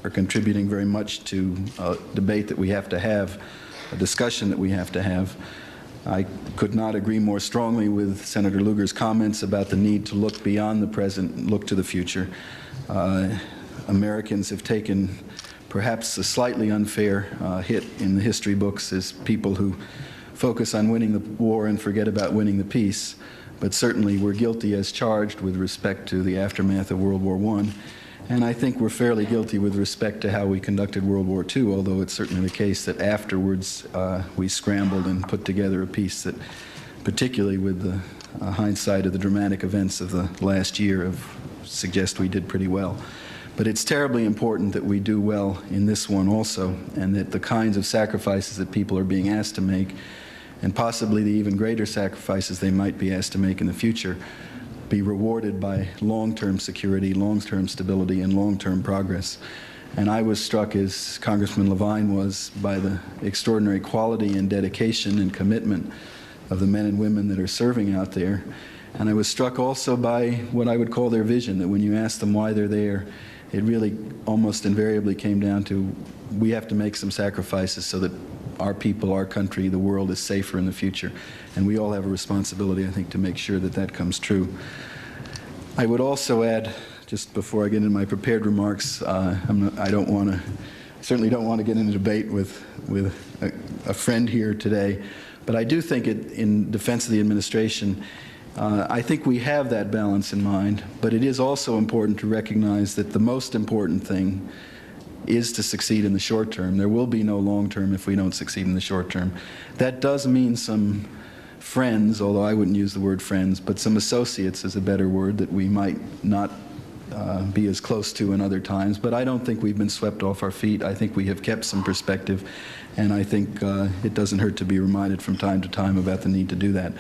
are contributing very much to a debate that we have to have, a discussion that we have to have. I could not agree more strongly with Senator Lugar's comments about the need to look beyond the present and look to the future. Americans have taken perhaps a slightly unfair hit in the history books as people who focus on winning the war and forget about winning the peace. But certainly we're guilty as charged with respect to the aftermath of World War I. And I think we're fairly guilty with respect to how we conducted World War II, although it's certainly the case that afterwards we scrambled and put together a peace that, particularly with the hindsight of the dramatic events of the last year, suggest we did pretty well. But it's terribly important that we do well in this one also, and that the kinds of sacrifices that people are being asked to make, and possibly the even greater sacrifices they might be asked to make in the future, be rewarded by long-term security, long-term stability, and long-term progress. And I was struck, as Congressman Levine was, by the extraordinary quality and dedication and commitment of the men and women that are serving out there. And I was struck also by what I would call their vision, that when you ask them why they're there, it really almost invariably came down to, we have to make some sacrifices so that our people, our country, the world is safer in the future. And we all have a responsibility, I think, to make sure that that comes true. I would also add, just before I get into my prepared remarks, certainly don't want to get into debate with a friend here today, but I do think in defense of the administration, I think we have that balance in mind, but it is also important to recognize that the most important thing is to succeed in the short term. There will be no long term if we don't succeed in the short term. That does mean some friends, although I wouldn't use the word friends, but some associates is a better word that we might not be as close to in other times. But I don't think we've been swept off our feet. I think we have kept some perspective, and I think it doesn't hurt to be reminded from time to time about the need to do that.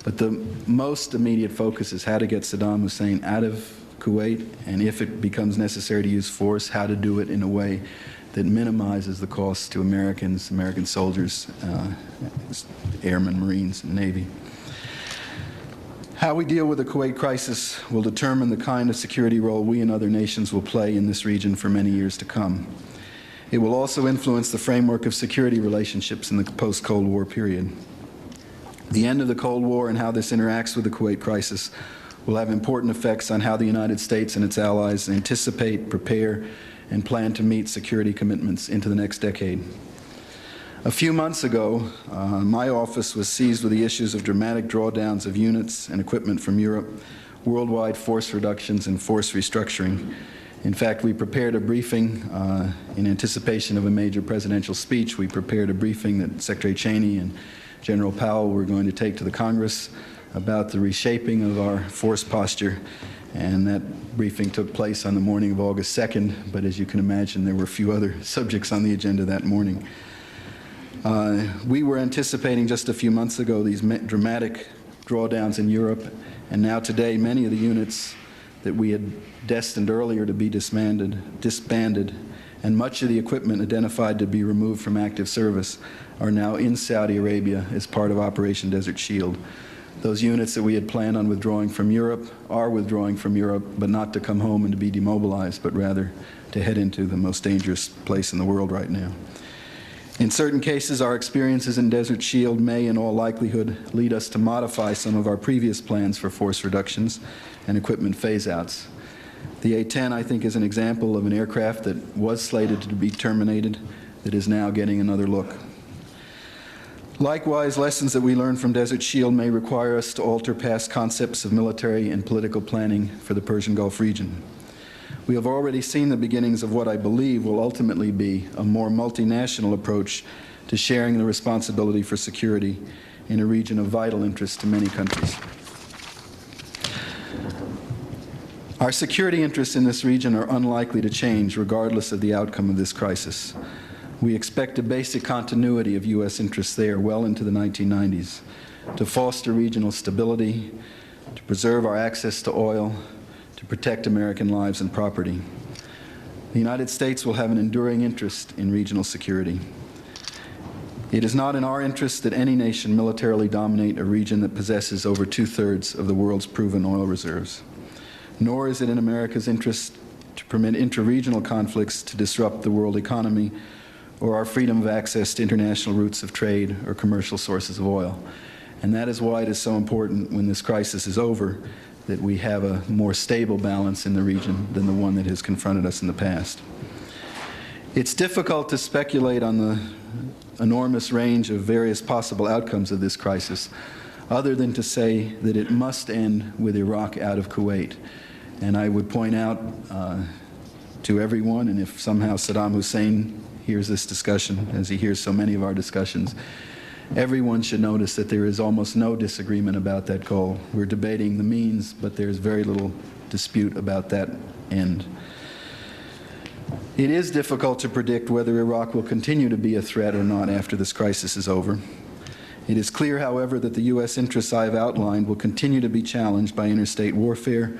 But the most immediate focus is how to get Saddam Hussein out of Kuwait, and if it becomes necessary to use force, how to do it in a way that minimizes the costs to Americans, American soldiers, airmen, Marines, and Navy. How we deal with the Kuwait crisis will determine the kind of security role we and other nations will play in this region for many years to come. It will also influence the framework of security relationships in the post-Cold War period. The end of the Cold War and how this interacts with the Kuwait crisis will have important effects on how the United States and its allies anticipate, prepare, and plan to meet security commitments into the next decade. A few months ago, my office was seized with the issues of dramatic drawdowns of units and equipment from Europe, worldwide force reductions, and force restructuring. In fact, we prepared a briefing in anticipation of a major presidential speech. We prepared a briefing that Secretary Cheney and General Powell were going to take to the Congress about the reshaping of our force posture, and that briefing took place on the morning of August 2nd, but as you can imagine, there were a few other subjects on the agenda that morning. We were anticipating just a few months ago these dramatic drawdowns in Europe, and now today many of the units that we had destined earlier to be disbanded, and much of the equipment identified to be removed from active service are now in Saudi Arabia as part of Operation Desert Shield. Those units that we had planned on withdrawing from Europe are withdrawing from Europe, but not to come home and to be demobilized, but rather to head into the most dangerous place in the world right now. In certain cases, our experiences in Desert Shield may, in all likelihood, lead us to modify some of our previous plans for force reductions and equipment phase-outs. The A-10, I think, is an example of an aircraft that was slated to be terminated that is now getting another look. Likewise, lessons that we learned from Desert Shield may require us to alter past concepts of military and political planning for the Persian Gulf region. We have already seen the beginnings of what I believe will ultimately be a more multinational approach to sharing the responsibility for security in a region of vital interest to many countries. Our security interests in this region are unlikely to change regardless of the outcome of this crisis. We expect a basic continuity of U.S. interests there well into the 1990s to foster regional stability, to preserve our access to oil, to protect American lives and property. The United States will have an enduring interest in regional security. It is not in our interest that any nation militarily dominate a region that possesses over 2/3 of the world's proven oil reserves. Nor is it in America's interest to permit intra-regional conflicts to disrupt the world economy or our freedom of access to international routes of trade or commercial sources of oil. And that is why it is so important when this crisis is over that we have a more stable balance in the region than the one that has confronted us in the past. It's difficult to speculate on the enormous range of various possible outcomes of this crisis, other than to say that it must end with Iraq out of Kuwait. And I would point out to everyone, and if somehow Saddam Hussein hears this discussion, as he hears so many of our discussions, everyone should notice that there is almost no disagreement about that goal. We're debating the means, but there's very little dispute about that end. It is difficult to predict whether Iraq will continue to be a threat or not after this crisis is over. It is clear, however, that the U.S. interests I have outlined will continue to be challenged by interstate warfare,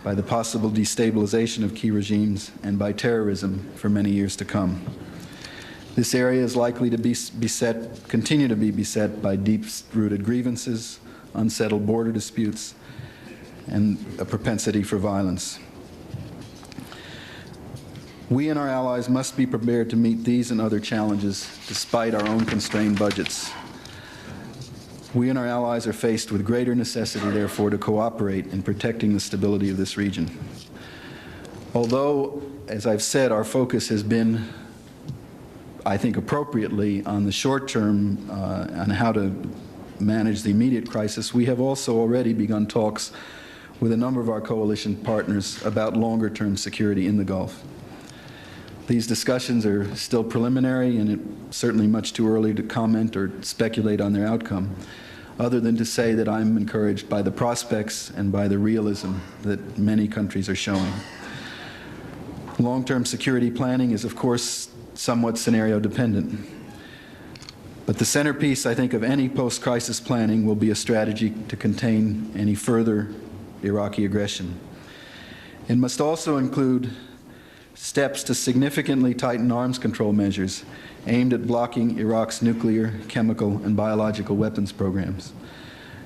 by the possible destabilization of key regimes, and by terrorism for many years to come. This area is likely to continue to be beset by deep-rooted grievances, unsettled border disputes, and a propensity for violence. We and our allies must be prepared to meet these and other challenges despite our own constrained budgets. We and our allies are faced with greater necessity, therefore, to cooperate in protecting the stability of this region. Although, as I've said, our focus has been, I think appropriately, on the short term, on how to manage the immediate crisis, we have also already begun talks with a number of our coalition partners about longer-term security in the Gulf. These discussions are still preliminary, and it's certainly much too early to comment or speculate on their outcome, other than to say that I'm encouraged by the prospects and by the realism that many countries are showing. Long-term security planning is, of course, somewhat scenario dependent. But the centerpiece, I think, of any post-crisis planning will be a strategy to contain any further Iraqi aggression. It must also include steps to significantly tighten arms control measures aimed at blocking Iraq's nuclear, chemical, and biological weapons programs.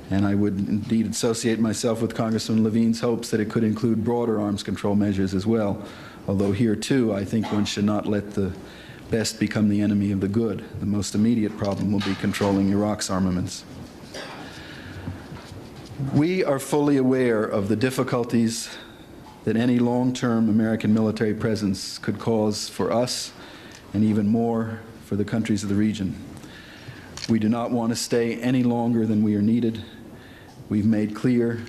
And I would indeed associate myself with Congressman Levine's hopes that it could include broader arms control measures as well, although here too I think one should not let the best become the enemy of the good. The most immediate problem will be controlling Iraq's armaments. We are fully aware of the difficulties that any long-term American military presence could cause for us, and even more for the countries of the region. We do not want to stay any longer than we are needed. We've made clear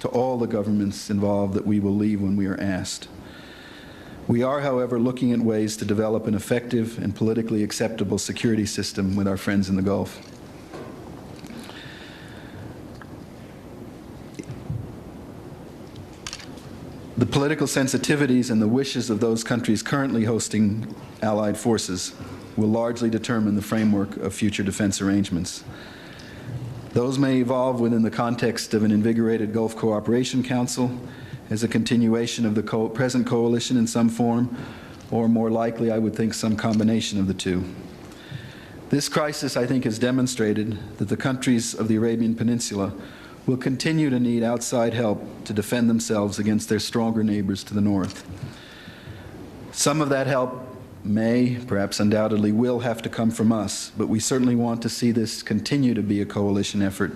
to all the governments involved that we will leave when we are asked. We are, however, looking at ways to develop an effective and politically acceptable security system with our friends in the Gulf. The political sensitivities and the wishes of those countries currently hosting Allied forces will largely determine the framework of future defense arrangements. Those may evolve within the context of an invigorated Gulf Cooperation Council as a continuation of the present coalition in some form, or more likely, I would think, some combination of the two. This crisis, I think, has demonstrated that the countries of the Arabian Peninsula will continue to need outside help to defend themselves against their stronger neighbors to the north. Some of that help may, perhaps undoubtedly will, have to come from us, but we certainly want to see this continue to be a coalition effort,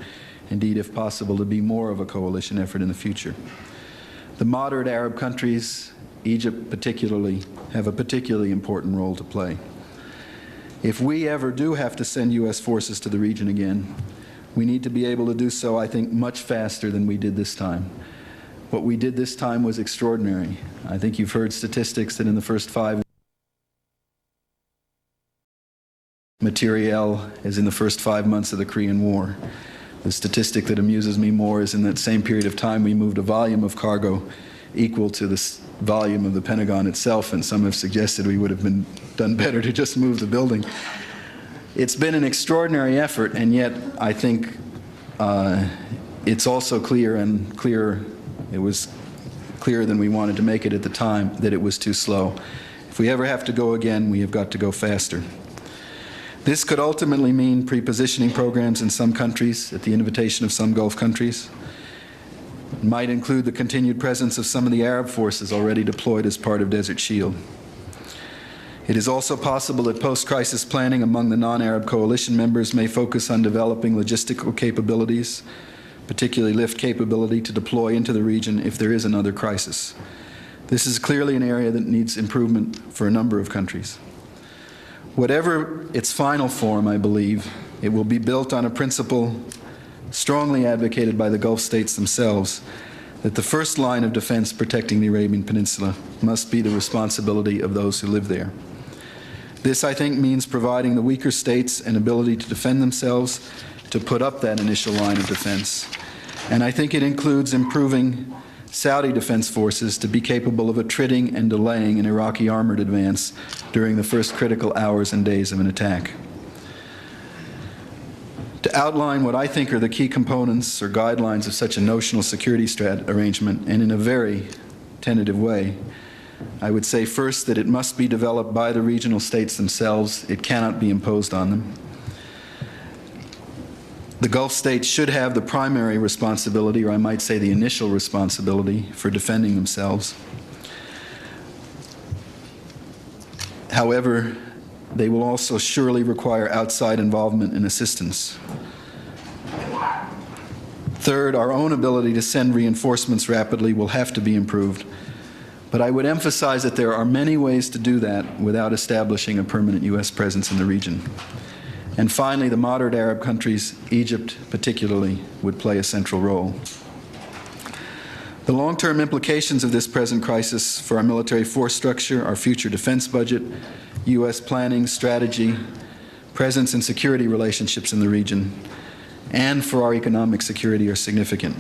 indeed, if possible, to be more of a coalition effort in the future. The moderate Arab countries, Egypt particularly, have a particularly important role to play. If we ever do have to send U.S. forces to the region again, we need to be able to do so, I think, much faster than we did this time. What we did this time was extraordinary. I think you've heard statistics that in the first 5 materiel as in the first 5 months of the Korean War. The statistic that amuses me more is in that same period of time we moved a volume of cargo equal to the volume of the Pentagon itself, and some have suggested we would have done better to just move the building. It's been an extraordinary effort, and yet I think it's also clear, and clearer, it was clearer than we wanted to make it at the time, that it was too slow. If we ever have to go again, we have got to go faster. This could ultimately mean pre-positioning programs in some countries at the invitation of some Gulf countries. It might include the continued presence of some of the Arab forces already deployed as part of Desert Shield. It is also possible that post-crisis planning among the non-Arab coalition members may focus on developing logistical capabilities, particularly lift capability to deploy into the region if there is another crisis. This is clearly an area that needs improvement for a number of countries. Whatever its final form, I believe, it will be built on a principle strongly advocated by the Gulf states themselves, that the first line of defense protecting the Arabian Peninsula must be the responsibility of those who live there. This, I think, means providing the weaker states an ability to defend themselves, to put up that initial line of defense. And I think it includes improving Saudi defense forces to be capable of attriting and delaying an Iraqi armored advance during the first critical hours and days of an attack. To outline what I think are the key components or guidelines of such a notional security arrangement, and in a very tentative way, I would say first that it must be developed by the regional states themselves. It cannot be imposed on them. The Gulf states should have the primary responsibility, or I might say the initial responsibility, for defending themselves. However, they will also surely require outside involvement and assistance. Third, our own ability to send reinforcements rapidly will have to be improved. But I would emphasize that there are many ways to do that without establishing a permanent U.S. presence in the region. And finally, the moderate Arab countries, Egypt particularly, would play a central role. The long-term implications of this present crisis for our military force structure, our future defense budget, U.S. planning, strategy, presence and security relationships in the region, and for our economic security are significant.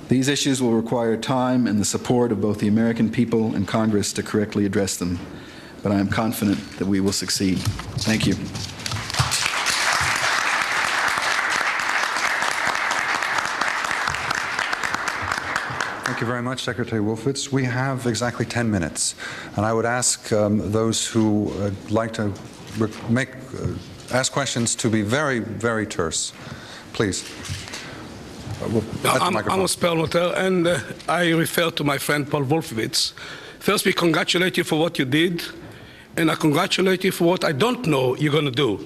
These issues will require time and the support of both the American people and Congress to correctly address them, but I am confident that we will succeed. Thank you. Thank you very much, Secretary Wolfowitz. We have exactly 10 minutes, and I would ask those who like to ask questions to be very, very terse. Please. I'm Amos Perlmutter, and I refer to my friend Paul Wolfowitz. First, we congratulate you for what you did, and I congratulate you for what I don't know you're going to do.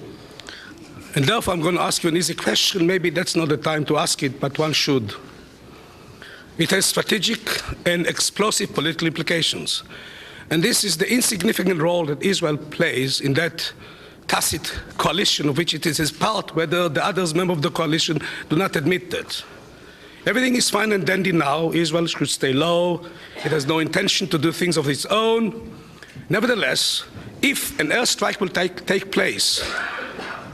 And therefore, I'm going to ask you an easy question. Maybe that's not the time to ask it, but one should. It has strategic and explosive political implications. And this is the insignificant role that Israel plays in that tacit coalition of which it is part, whether the others members of the coalition do not admit that. Everything is fine and dandy now. Israel should stay low. It has no intention to do things of its own. Nevertheless, if an airstrike will take place,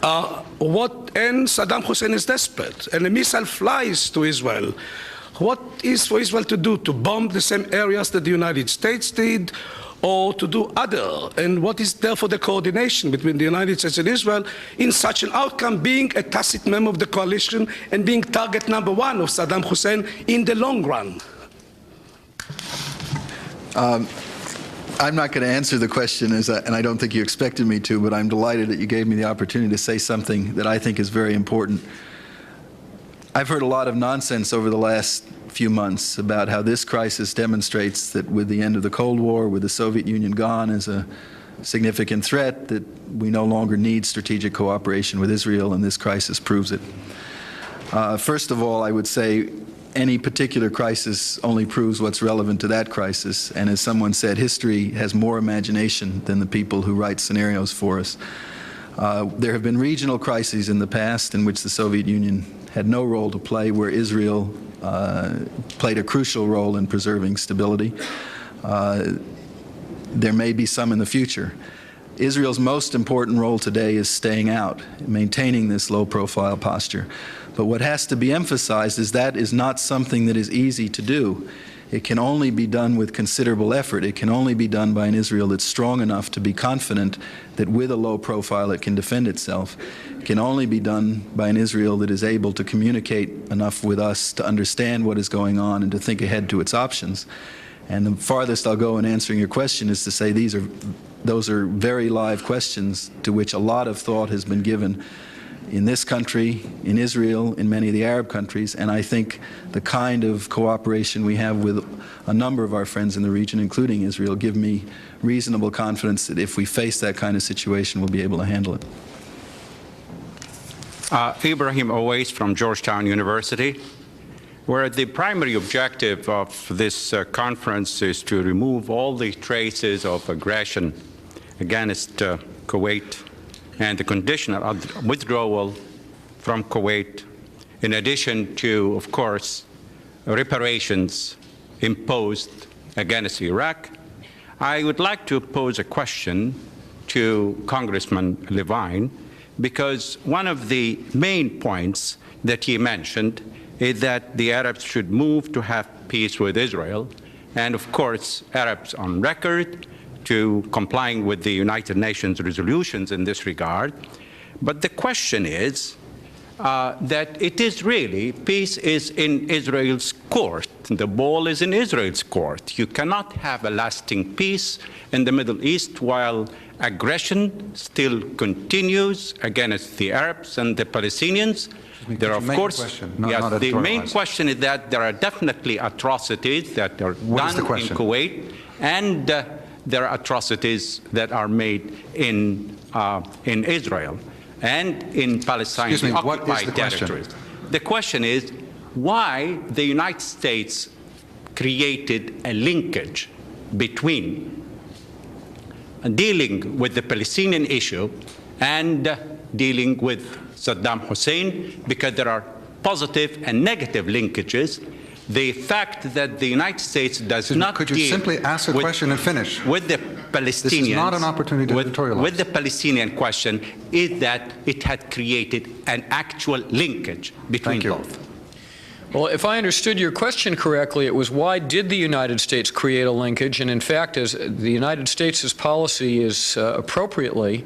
and Saddam Hussein is desperate, and a missile flies to Israel, what is for Israel to do? To bomb the same areas that the United States did, or to do other? And what is therefore the coordination between the United States and Israel in such an outcome, being a tacit member of the coalition and being target number one of Saddam Hussein in the long run? I'm not going to answer the question, and I don't think you expected me to, but I'm delighted that you gave me the opportunity to say something that I think is very important. I've heard a lot of nonsense over the last few months about how this crisis demonstrates that with the end of the Cold War, with the Soviet Union gone as a significant threat, that we no longer need strategic cooperation with Israel, and this crisis proves it. First of all, I would say any particular crisis only proves what's relevant to that crisis, and as someone said, history has more imagination than the people who write scenarios for us. There have been regional crises in the past in which the Soviet Union had no role to play, where Israel played a crucial role in preserving stability. There may be some in the future. Israel's most important role today is staying out, maintaining this low-profile posture. But what has to be emphasized is that is not something that is easy to do. It can only be done with considerable effort. It can only be done by an Israel that's strong enough to be confident that with a low profile it can defend itself. It can only be done by an Israel that is able to communicate enough with us to understand what is going on and to think ahead to its options. And the farthest I'll go in answering your question is to say those are very live questions to which a lot of thought has been given in this country, in Israel, in many of the Arab countries, and I think the kind of cooperation we have with a number of our friends in the region, including Israel, give me reasonable confidence that if we face that kind of situation, we'll be able to handle it. Ibrahim Owais from Georgetown University, where the primary objective of this conference is to remove all the traces of aggression against Kuwait and the conditional withdrawal from Kuwait, in addition to, of course, reparations imposed against Iraq. I would like to pose a question to Congressman Levine, because one of the main points that he mentioned is that the Arabs should move to have peace with Israel, and of course, Arabs on record to complying with the United Nations resolutions in this regard. But the question is that it is really, peace is in Israel's court. The ball is in Israel's court. You cannot have a lasting peace in the Middle East while aggression still continues against the Arabs and the Palestinians. There are, of course, the main question is that there are definitely atrocities that are done in Kuwait, and there are atrocities that are made in Israel and in Palestine's occupied territories. The question is why the United States created a linkage between dealing with the Palestinian issue and dealing with Saddam Hussein, because there are positive and negative linkages. The fact that the United States does not could you simply ask a question and finish? With the Palestinians, this is not an opportunity to editorialize. With the Palestinian question is that it had created an actual linkage between both. Well, if I understood your question correctly, it was why did the United States create a linkage? And in fact, as the United States' policy is appropriately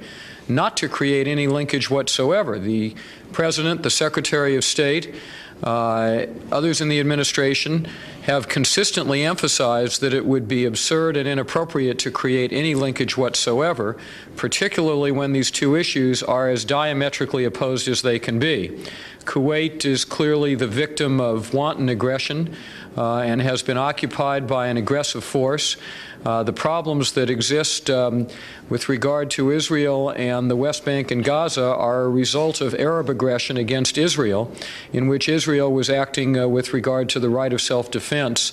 not to create any linkage whatsoever. The President, the Secretary of State, others in the administration have consistently emphasized that it would be absurd and inappropriate to create any linkage whatsoever, particularly when these two issues are as diametrically opposed as they can be. Kuwait is clearly the victim of wanton aggression and has been occupied by an aggressive force. The problems that exist with regard to Israel and the West Bank and Gaza are a result of Arab aggression against Israel, in which Israel was acting with regard to the right of self-defense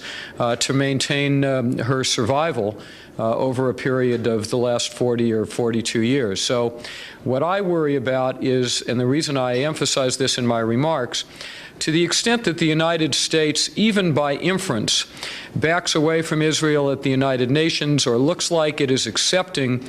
to maintain her survival over a period of the last 40 or 42 years. So what I worry about is, and the reason I emphasize this in my remarks, to the extent that the United States, even by inference, backs away from Israel at the United Nations or looks like it is accepting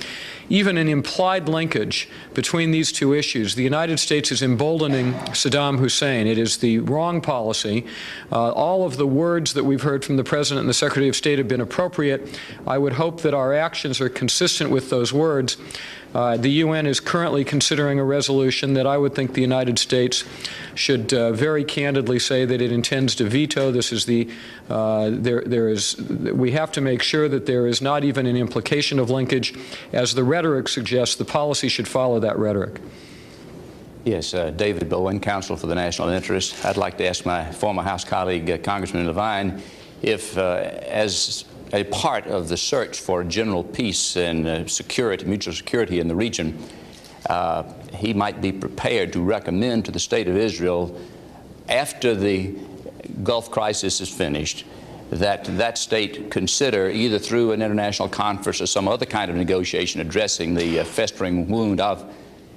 even an implied linkage between these two issues, the United States is emboldening Saddam Hussein. It is the wrong policy. All of the words that we've heard from the President and the Secretary of State have been appropriate. I would hope that our actions are consistent with those words. The UN is currently considering a resolution that I would think the United States should very candidly say that it intends to veto. This is the we have to make sure that there is not even an implication of linkage. As the rhetoric suggests, the policy should follow that rhetoric. Yes, David Bowen, Counsel for the National Interest. I'd like to ask my former House colleague, Congressman Levine, if as a part of the search for general peace and security, mutual security in the region, he might be prepared to recommend to the State of Israel, after the Gulf crisis is finished, that that state consider, either through an international conference or some other kind of negotiation addressing the festering wound of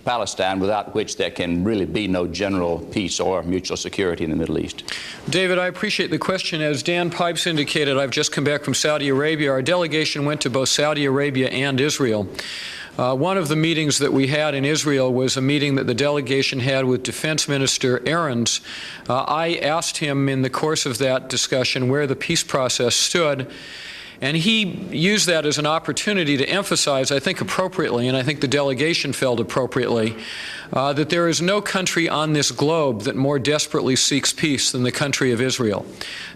Palestine, without which there can really be no general peace or mutual security in the Middle East? David, I appreciate the question. As Dan Pipes indicated, I've just come back from Saudi Arabia. Our delegation went to both Saudi Arabia and Israel. One of the meetings that we had in Israel was a meeting that the delegation had with Defense Minister Aarons. I asked him in the course of that discussion where the peace process stood, and he used that as an opportunity to emphasize, I think appropriately, and I think the delegation felt appropriately, that there is no country on this globe that more desperately seeks peace than the country of Israel.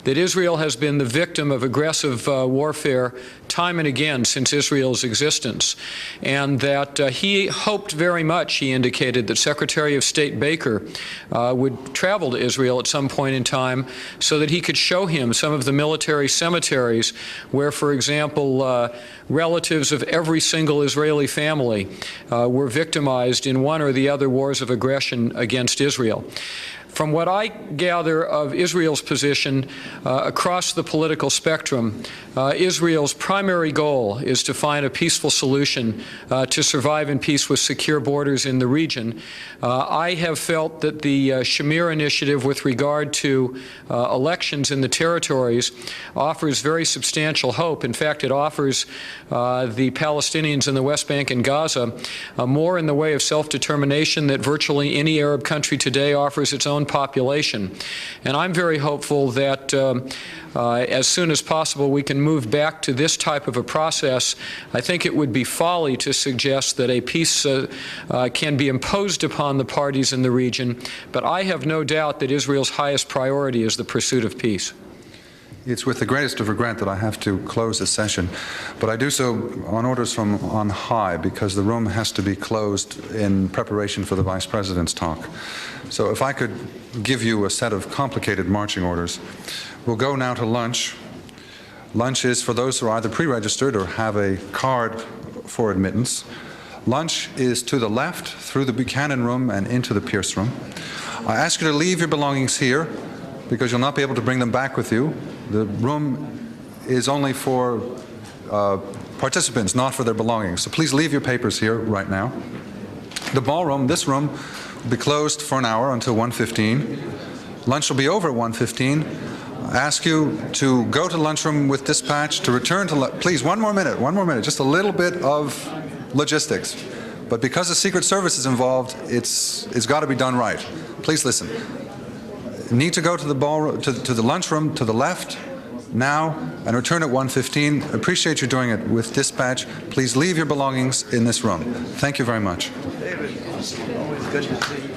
That Israel has been the victim of aggressive warfare time and again since Israel's existence, and that he hoped very much, he indicated, that Secretary of State Baker would travel to Israel at some point in time so that he could show him some of the military cemeteries where, for example, relatives of every single Israeli family were victimized in one or the other wars of aggression against Israel. From what I gather of Israel's position across the political spectrum, Israel's primary goal is to find a peaceful solution to survive in peace with secure borders in the region. I have felt that the Shamir initiative with regard to elections in the territories offers very substantial hope. In fact, it offers the Palestinians in the West Bank and Gaza more in the way of self-determination that virtually any Arab country today offers its own population. And I'm very hopeful that as soon as possible we can move back to this type of a process. I think it would be folly to suggest that a peace can be imposed upon the parties in the region, but I have no doubt that Israel's highest priority is the pursuit of peace. It's with the greatest of regret that I have to close this session, but I do so on orders from on high because the room has to be closed in preparation for the Vice President's talk. So if I could give you a set of complicated marching orders. We'll go now to lunch. Lunch is for those who are either pre-registered or have a card for admittance. Lunch is to the left, through the Buchanan room and into the Pierce room. I ask you to leave your belongings here because you'll not be able to bring them back with you. The room is only for participants, not for their belongings. So please leave your papers here right now. The ballroom, this room, will be closed for an hour until 1:15. Lunch will be over at 1:15. I ask you to go to the lunchroom with dispatch, to return to, please, one more minute, just a little bit of logistics. But because the Secret Service is involved, it's got to be done right. Please listen. You need to go to the ballroom, to the lunchroom to the left now and return at 1:15. Appreciate you doing it with dispatch. Please leave your belongings in this room. Thank you very much. David, always good to see you.